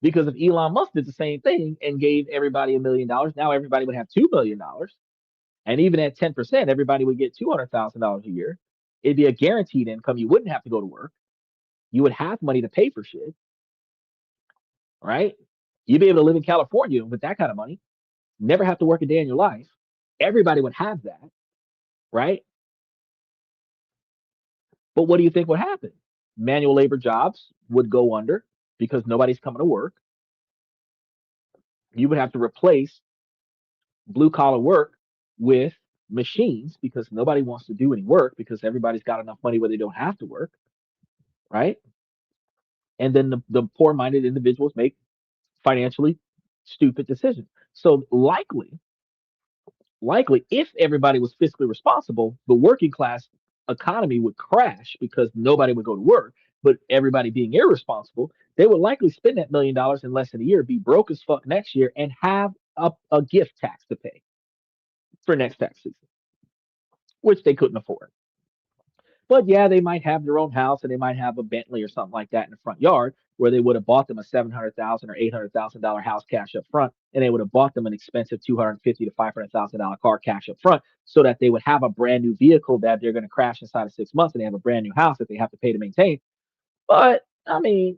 Because if Elon Musk did the same thing and gave everybody $1 million, now everybody would have $2 billion. And even at 10%, everybody would get $200,000 a year. It'd be a guaranteed income. You wouldn't have to go to work. You would have money to pay for shit, right? You'd be able to live in California with that kind of money, never have to work a day in your life. Everybody would have that, right? But what do you think would happen? Manual labor jobs would go under because nobody's coming to work. You would have to replace blue collar work with machines because nobody wants to do any work because everybody's got enough money where they don't have to work, right? And then the poor minded individuals make financially stupid decisions. So likely, if everybody was fiscally responsible, the working class economy would crash because nobody would go to work. But everybody being irresponsible, they would likely spend that $1 million in less than a year, be broke as fuck next year, and have a gift tax to pay for next tax season, which they couldn't afford. But yeah, they might have their own house and they might have a Bentley or something like that in the front yard where they would have bought them a $700,000 or $800,000 house cash up front, and they would have bought them an expensive $250,000 to $500,000 car cash up front, so that they would have a brand new vehicle that they're going to crash inside of 6 months, and they have a brand new house that they have to pay to maintain. But I mean,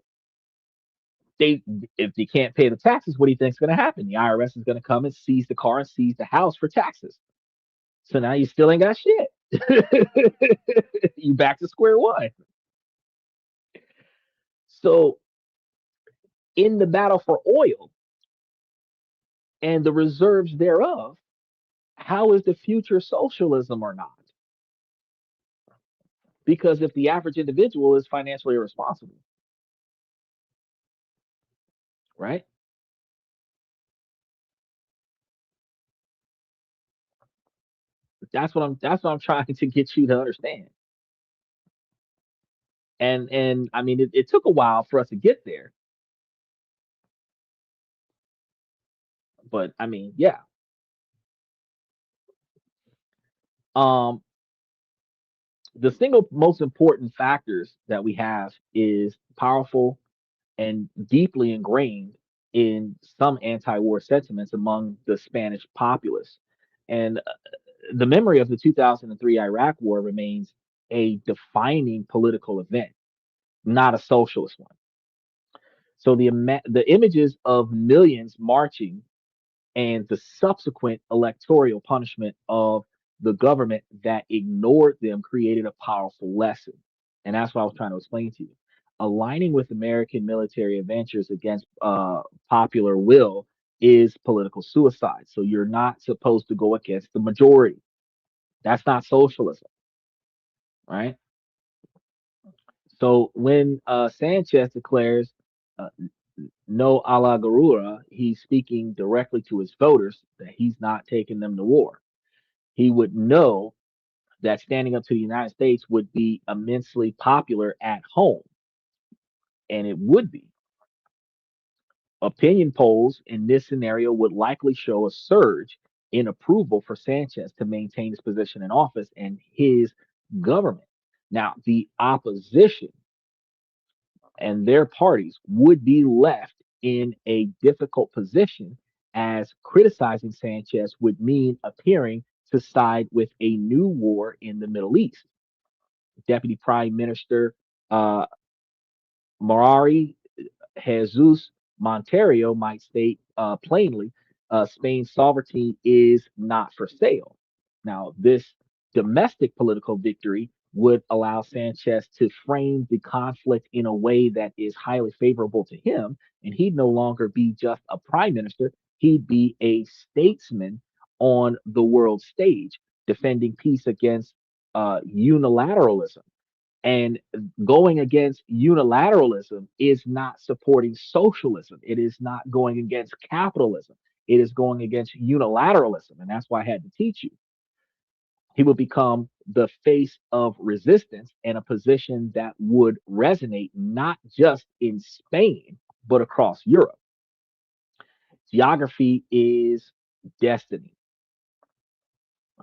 they if they can't pay the taxes, what do you think's going to happen? The IRS is going to come and seize the car and seize the house for taxes. So now you still ain't got shit. You back to square one. So in the battle for oil and the reserves thereof, how is the future socialism or not? Because if the average individual is financially irresponsible, right? That's what I'm trying to get you to understand. And I mean, it took a while for us to get there, but I mean, yeah. Um, the single most important factors that we have is powerful and deeply ingrained in some anti-war sentiments among the Spanish populace. And the memory of the 2003 Iraq War remains a defining political event, not a socialist one. So the images of millions marching and the subsequent electoral punishment of the government that ignored them created a powerful lesson. And that's what I was trying to explain to you. Aligning with American military adventures against popular will is political suicide. So you're not supposed to go against the majority. That's not socialism, right? So when Sanchez declares uh, no a la Garura, he's speaking directly to his voters that he's not taking them to war. He would know that standing up to the United States would be immensely popular at home, and it would be. Opinion polls in this scenario would likely show a surge in approval for Sanchez to maintain his position in office and his government. Now, the opposition and their parties would be left in a difficult position, as criticizing Sanchez would mean appearing to side with a new war in the Middle East. Deputy Prime Minister uh, Marari Jesus Monteiro might state plainly, Spain's sovereignty is not for sale. Now, this domestic political victory would allow Sanchez to frame the conflict in a way that is highly favorable to him, and he'd no longer be just a prime minister, he'd be a statesman on the world stage, defending peace against unilateralism. And going against unilateralism is not supporting socialism. It is not going against capitalism. It is going against unilateralism. And that's why I had to teach you. He would become the face of resistance in a position that would resonate not just in Spain, but across Europe. Geography is destiny.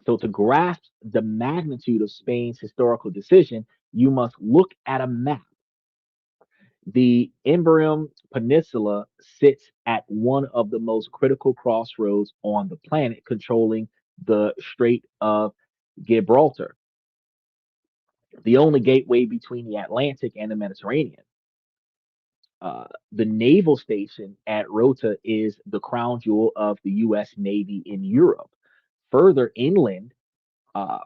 So, to grasp the magnitude of Spain's historical decision, you must look at a map. The Iberian Peninsula sits at one of the most critical crossroads on the planet, controlling the Strait of Gibraltar, the only gateway between the Atlantic and the Mediterranean. The naval station at Rota is the crown jewel of the U.S. Navy in Europe. Further inland, uh,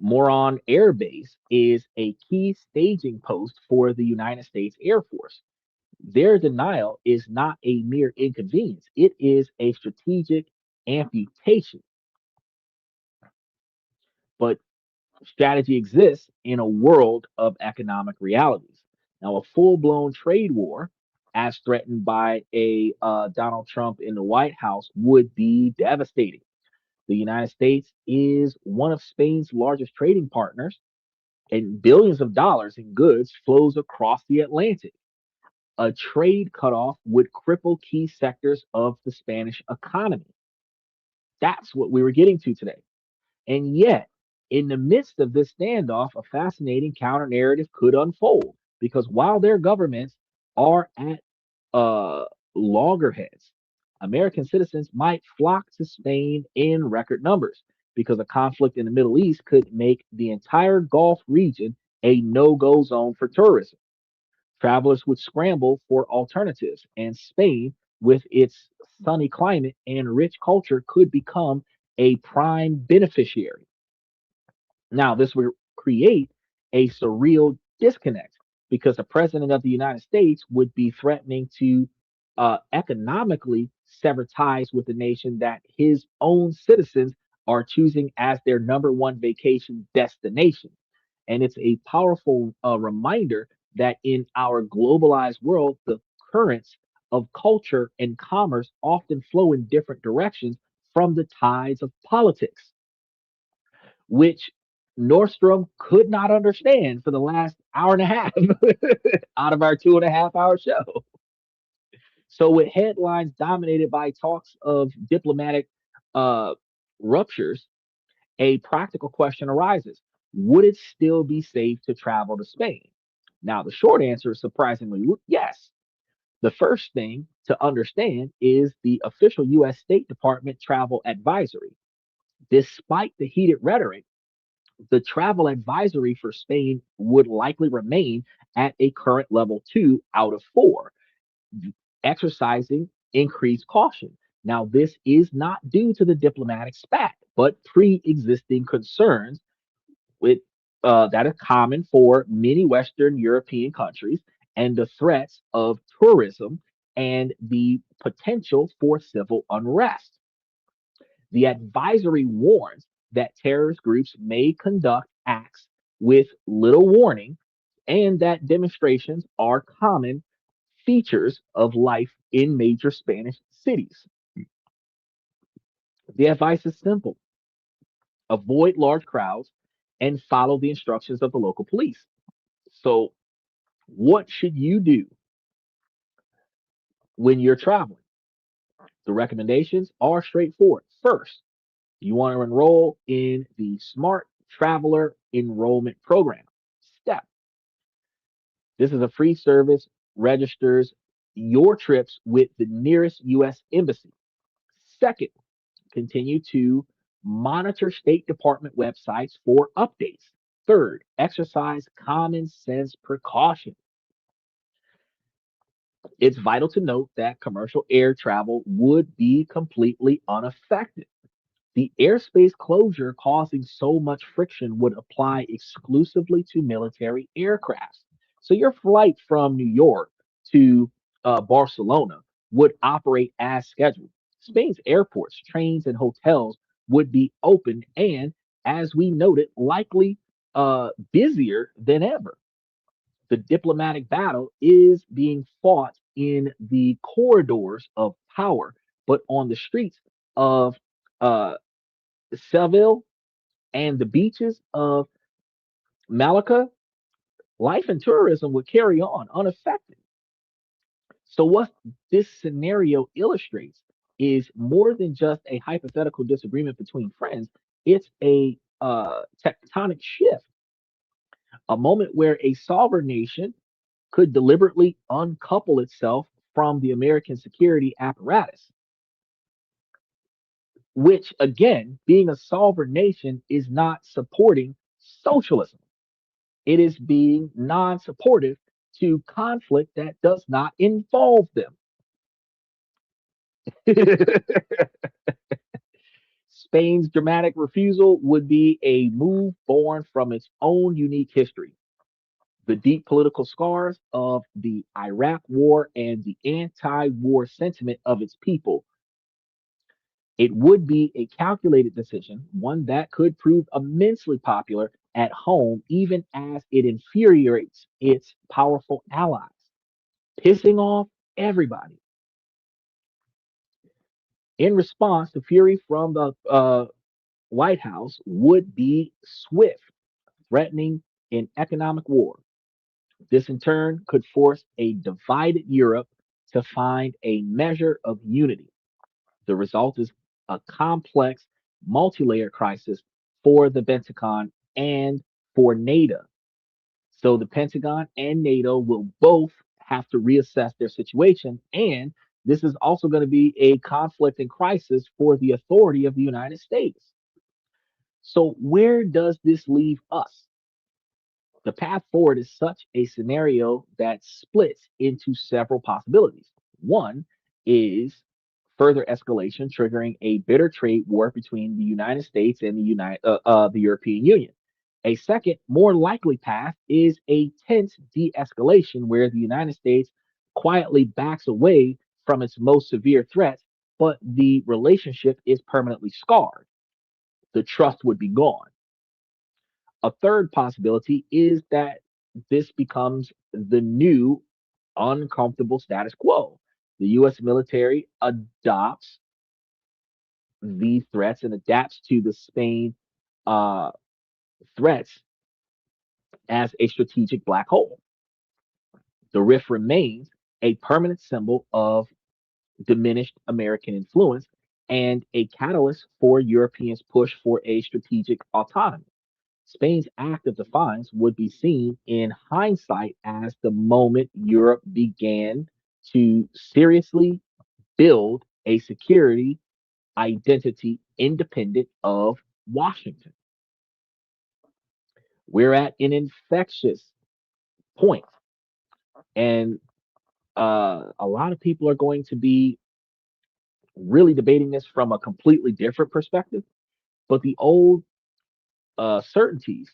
Moron Air Base is a key staging post for the United States Air Force. Their denial is not a mere inconvenience, it is a strategic amputation. But strategy exists in a world of economic realities. Now, a full blown trade war, as threatened by a Donald Trump in the White House, would be devastating. The United States is one of Spain's largest trading partners, and billions of dollars in goods flows across the Atlantic. A trade cutoff would cripple key sectors of the Spanish economy. That's what we were getting to today. And yet, In the midst of this standoff, a fascinating counter narrative could unfold because while their governments are at uh, loggerheads, American citizens might flock to Spain in record numbers because a conflict in the Middle East could make the entire Gulf region a no go zone for tourism. Travelers would scramble for alternatives, and Spain, with its sunny climate and rich culture, could become a prime beneficiary. Now, this will create a surreal disconnect because the president of the United States would be threatening to economically sever ties with the nation that his own citizens are choosing as their number one vacation destination. And it's a powerful reminder that in our globalized world, the currents of culture and commerce often flow in different directions from the tides of politics, which Nordstrom could not understand for the last hour and a half out of our 2.5 hour show. So, with headlines dominated by talks of diplomatic uh, ruptures, a practical question arises. Would it still be safe to travel to Spain? Now, the short answer is surprisingly yes. The first thing to understand is the official US State Department travel advisory. Despite the heated rhetoric, the travel advisory for Spain would likely remain at a current level 2 out of 4, exercising increased caution. Now, this is not due to the diplomatic spat, but pre existing concerns with that are common for many Western European countries and the threats of tourism and the potential for civil unrest. The advisory warns that terrorist groups may conduct acts with little warning and that demonstrations are common features of life in major Spanish cities. The advice is simple: avoid large crowds and follow the instructions of the local police. So, what should you do when you're traveling? The recommendations are straightforward. First, you want to enroll in the Smart Traveler Enrollment Program. Step: this is a free service, registers your trips with the nearest US embassy. Second, continue to monitor State Department websites for updates. Third, exercise common sense precaution. It's vital to note that commercial air travel would be completely unaffected. The airspace closure causing so much friction would apply exclusively to military aircraft. So your flight from New York to Barcelona would operate as scheduled. Spain's airports, trains, and hotels would be open and, as we noted, likely busier than ever. The diplomatic battle is being fought in the corridors of power, but on the streets of uh, Seville and the beaches of Malacca, life and tourism would carry on unaffected. So, what this scenario illustrates is more than just a hypothetical disagreement between friends, it's a tectonic shift, a moment where a sovereign nation could deliberately uncouple itself from the American security apparatus, which, again, being a sovereign nation is not supporting socialism. It is being non supportive to conflict that does not involve them. Spain's dramatic refusal would be a move born from its own unique history, the deep political scars of the Iraq War and the anti war sentiment of its people. It would be a calculated decision, one that could prove immensely popular at home, even as it infuriates its powerful allies, pissing off everybody. In response, the fury from the White House would be swift, threatening an economic war. This, in turn, could force a divided Europe to find a measure of unity. The result is a complex, multi layered crisis for the Pentagon and for NATO. So the Pentagon and NATO will both have to reassess their situation. And this is also going to be a conflict and crisis for the authority of the United States. So, where does this leave us? The path forward is such a scenario that splits into several possibilities. One is further escalation, triggering a bitter trade war between the United States and the European Union. A second, more likely path is a tense de-escalation where the United States quietly backs away from its most severe threats, but the relationship is permanently scarred. The trust would be gone. A third possibility is that this becomes the new uncomfortable status quo. The US military adopts the threats and adapts to the Spain uh, threats as a strategic black hole. The rift remains a permanent symbol of diminished American influence and a catalyst for Europeans' push for a strategic autonomy. Spain's act of defiance would be seen in hindsight as the moment Europe began to seriously build a security identity independent of Washington. We're at an infectious point, and a lot of people are going to be really debating this from a completely different perspective. But the old certainties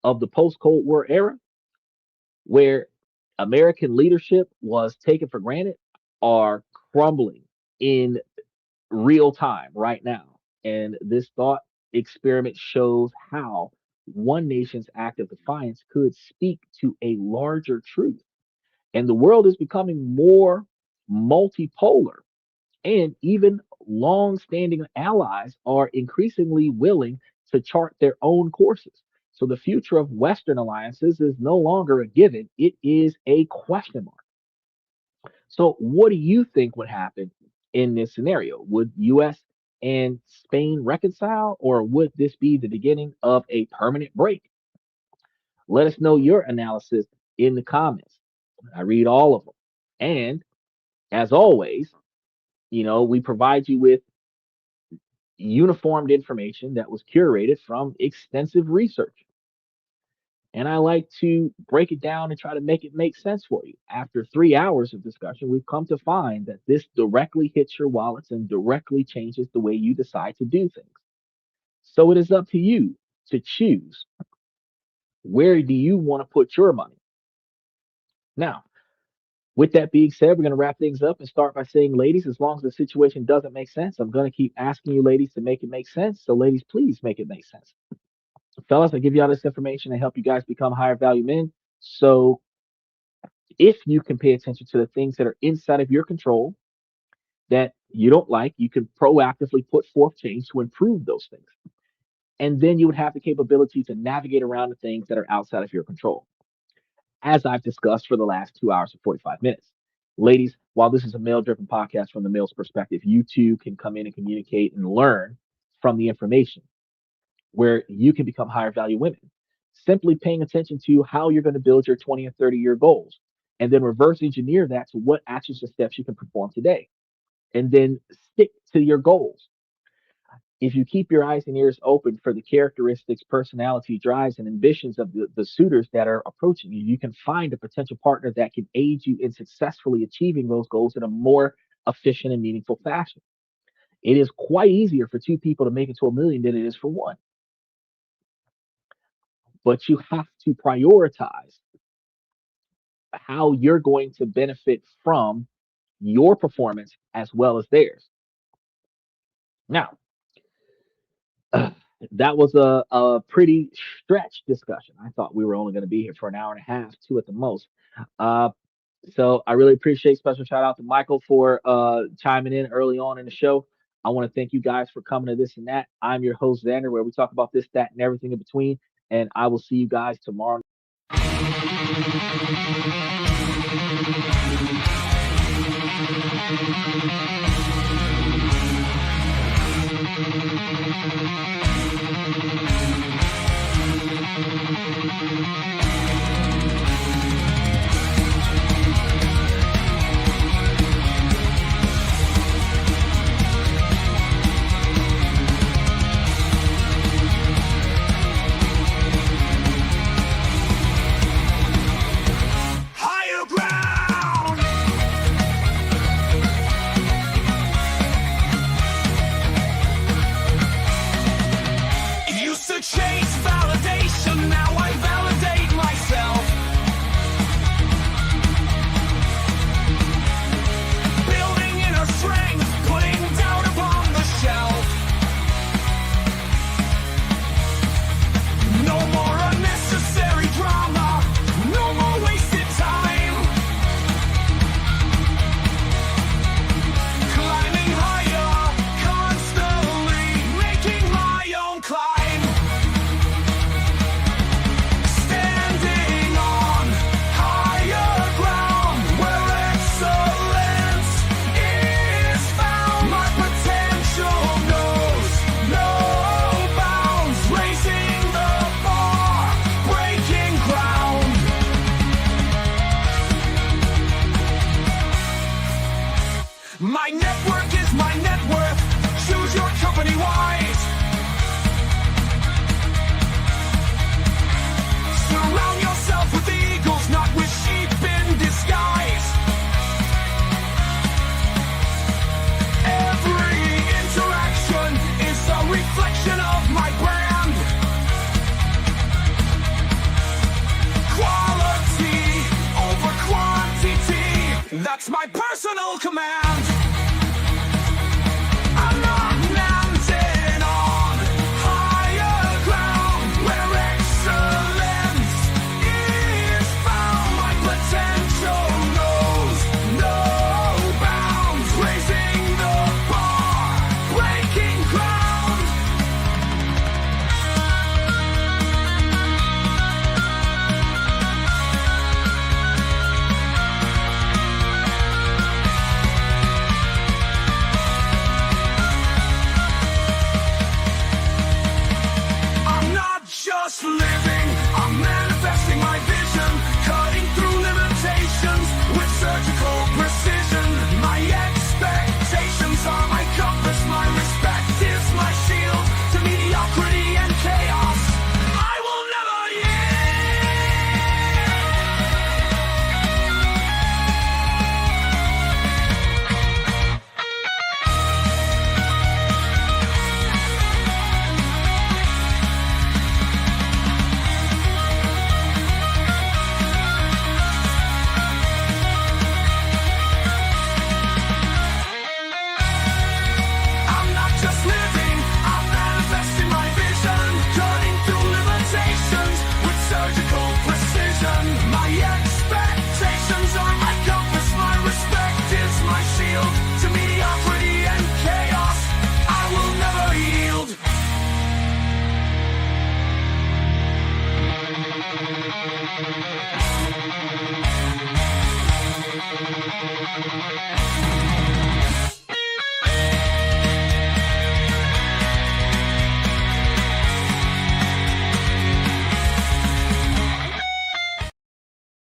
of the post Cold War era, where American leadership was taken for granted, are crumbling in real time right now. And this thought experiment shows how one nation's act of defiance could speak to a larger truth. And the world is becoming more multipolar, and even long standing allies are increasingly willing to chart their own courses. So the future of Western alliances is no longer a given, it is a question mark. So, what do you think would happen in this scenario? Would US and Spain reconcile, or would this be the beginning of a permanent break? Let us know your analysis in the comments. I read all of them. And as always, we provide you with uniformed information that was curated from extensive research. And I like to break it down and try to make it make sense for you. After 3 hours of discussion, we've come to find that this directly hits your wallets and directly changes the way you decide to do things. So it is up to you to choose, where do you want to put your money? Now, with that being said, we're going to wrap things up and start by saying, ladies, as long as the situation doesn't make sense, I'm going to keep asking you, ladies, to make it make sense. So, ladies, please make it make sense. Fellas, I give you all this information to help you guys become higher value men. So, if you can pay attention to the things that are inside of your control that you don't like, you can proactively put forth change to improve those things. And then you would have the capability to navigate around the things that are outside of your control, as I've discussed for the last 2 hours and 45 minutes. Ladies, while this is a male driven podcast from the male's perspective, you too can come in and communicate and learn from the information where you can become higher value women. Simply paying attention to how you're going to build your 20 and 30-year goals, and then reverse engineer that to what actions and steps you can perform today, and then stick to your goals. If you keep your eyes and ears open for the characteristics, personality, drives, and ambitions of the suitors that are approaching you, you can find a potential partner that can aid you in successfully achieving those goals in a more efficient and meaningful fashion. It is quite easier for two people to make it to a million than it is for one. But you have to prioritize how you're going to benefit from your performance as well as theirs. Now, that was a pretty stretched discussion. I thought we were only going to be here for an hour and a half, two at the most. Uh, so I really appreciate, special shout out to Michael for chiming in early on in the show. I want to thank you guys for coming to This and That. I'm your host, Xander, where we talk about this, that, and everything in between. And I will see you guys tomorrow. Higher ground. Used to chase validation, now I validate myself. Building inner strength, putting doubt upon the shelf. No more unnecessary drama, no more wasted time. Climbing higher, constantly making my own climb. Standing on higher ground where excellence is found. My potential knows no bounds, raising the bar, breaking ground. My network is my net worth. Choose your company wise. Surround yourself with eagles, not with sheep in disguise. Every interaction is a reflection of my brand. Quality over quantity, that's my personal command. I'm not landing on higher ground where excellence is found. My potential knows no bounds, raising the bar, breaking ground. I'm not just living, I'm manifesting my vision, cutting through limitations with surgical precision. My expectations are my compass, my respect is my shield to mediocrity and chaos. I will never I'm not just living, I'm manifesting my vision, cutting through limitations with surgical precision. My expectations are my compass, my respect is my shield to mediocrity and chaos. I will never yield.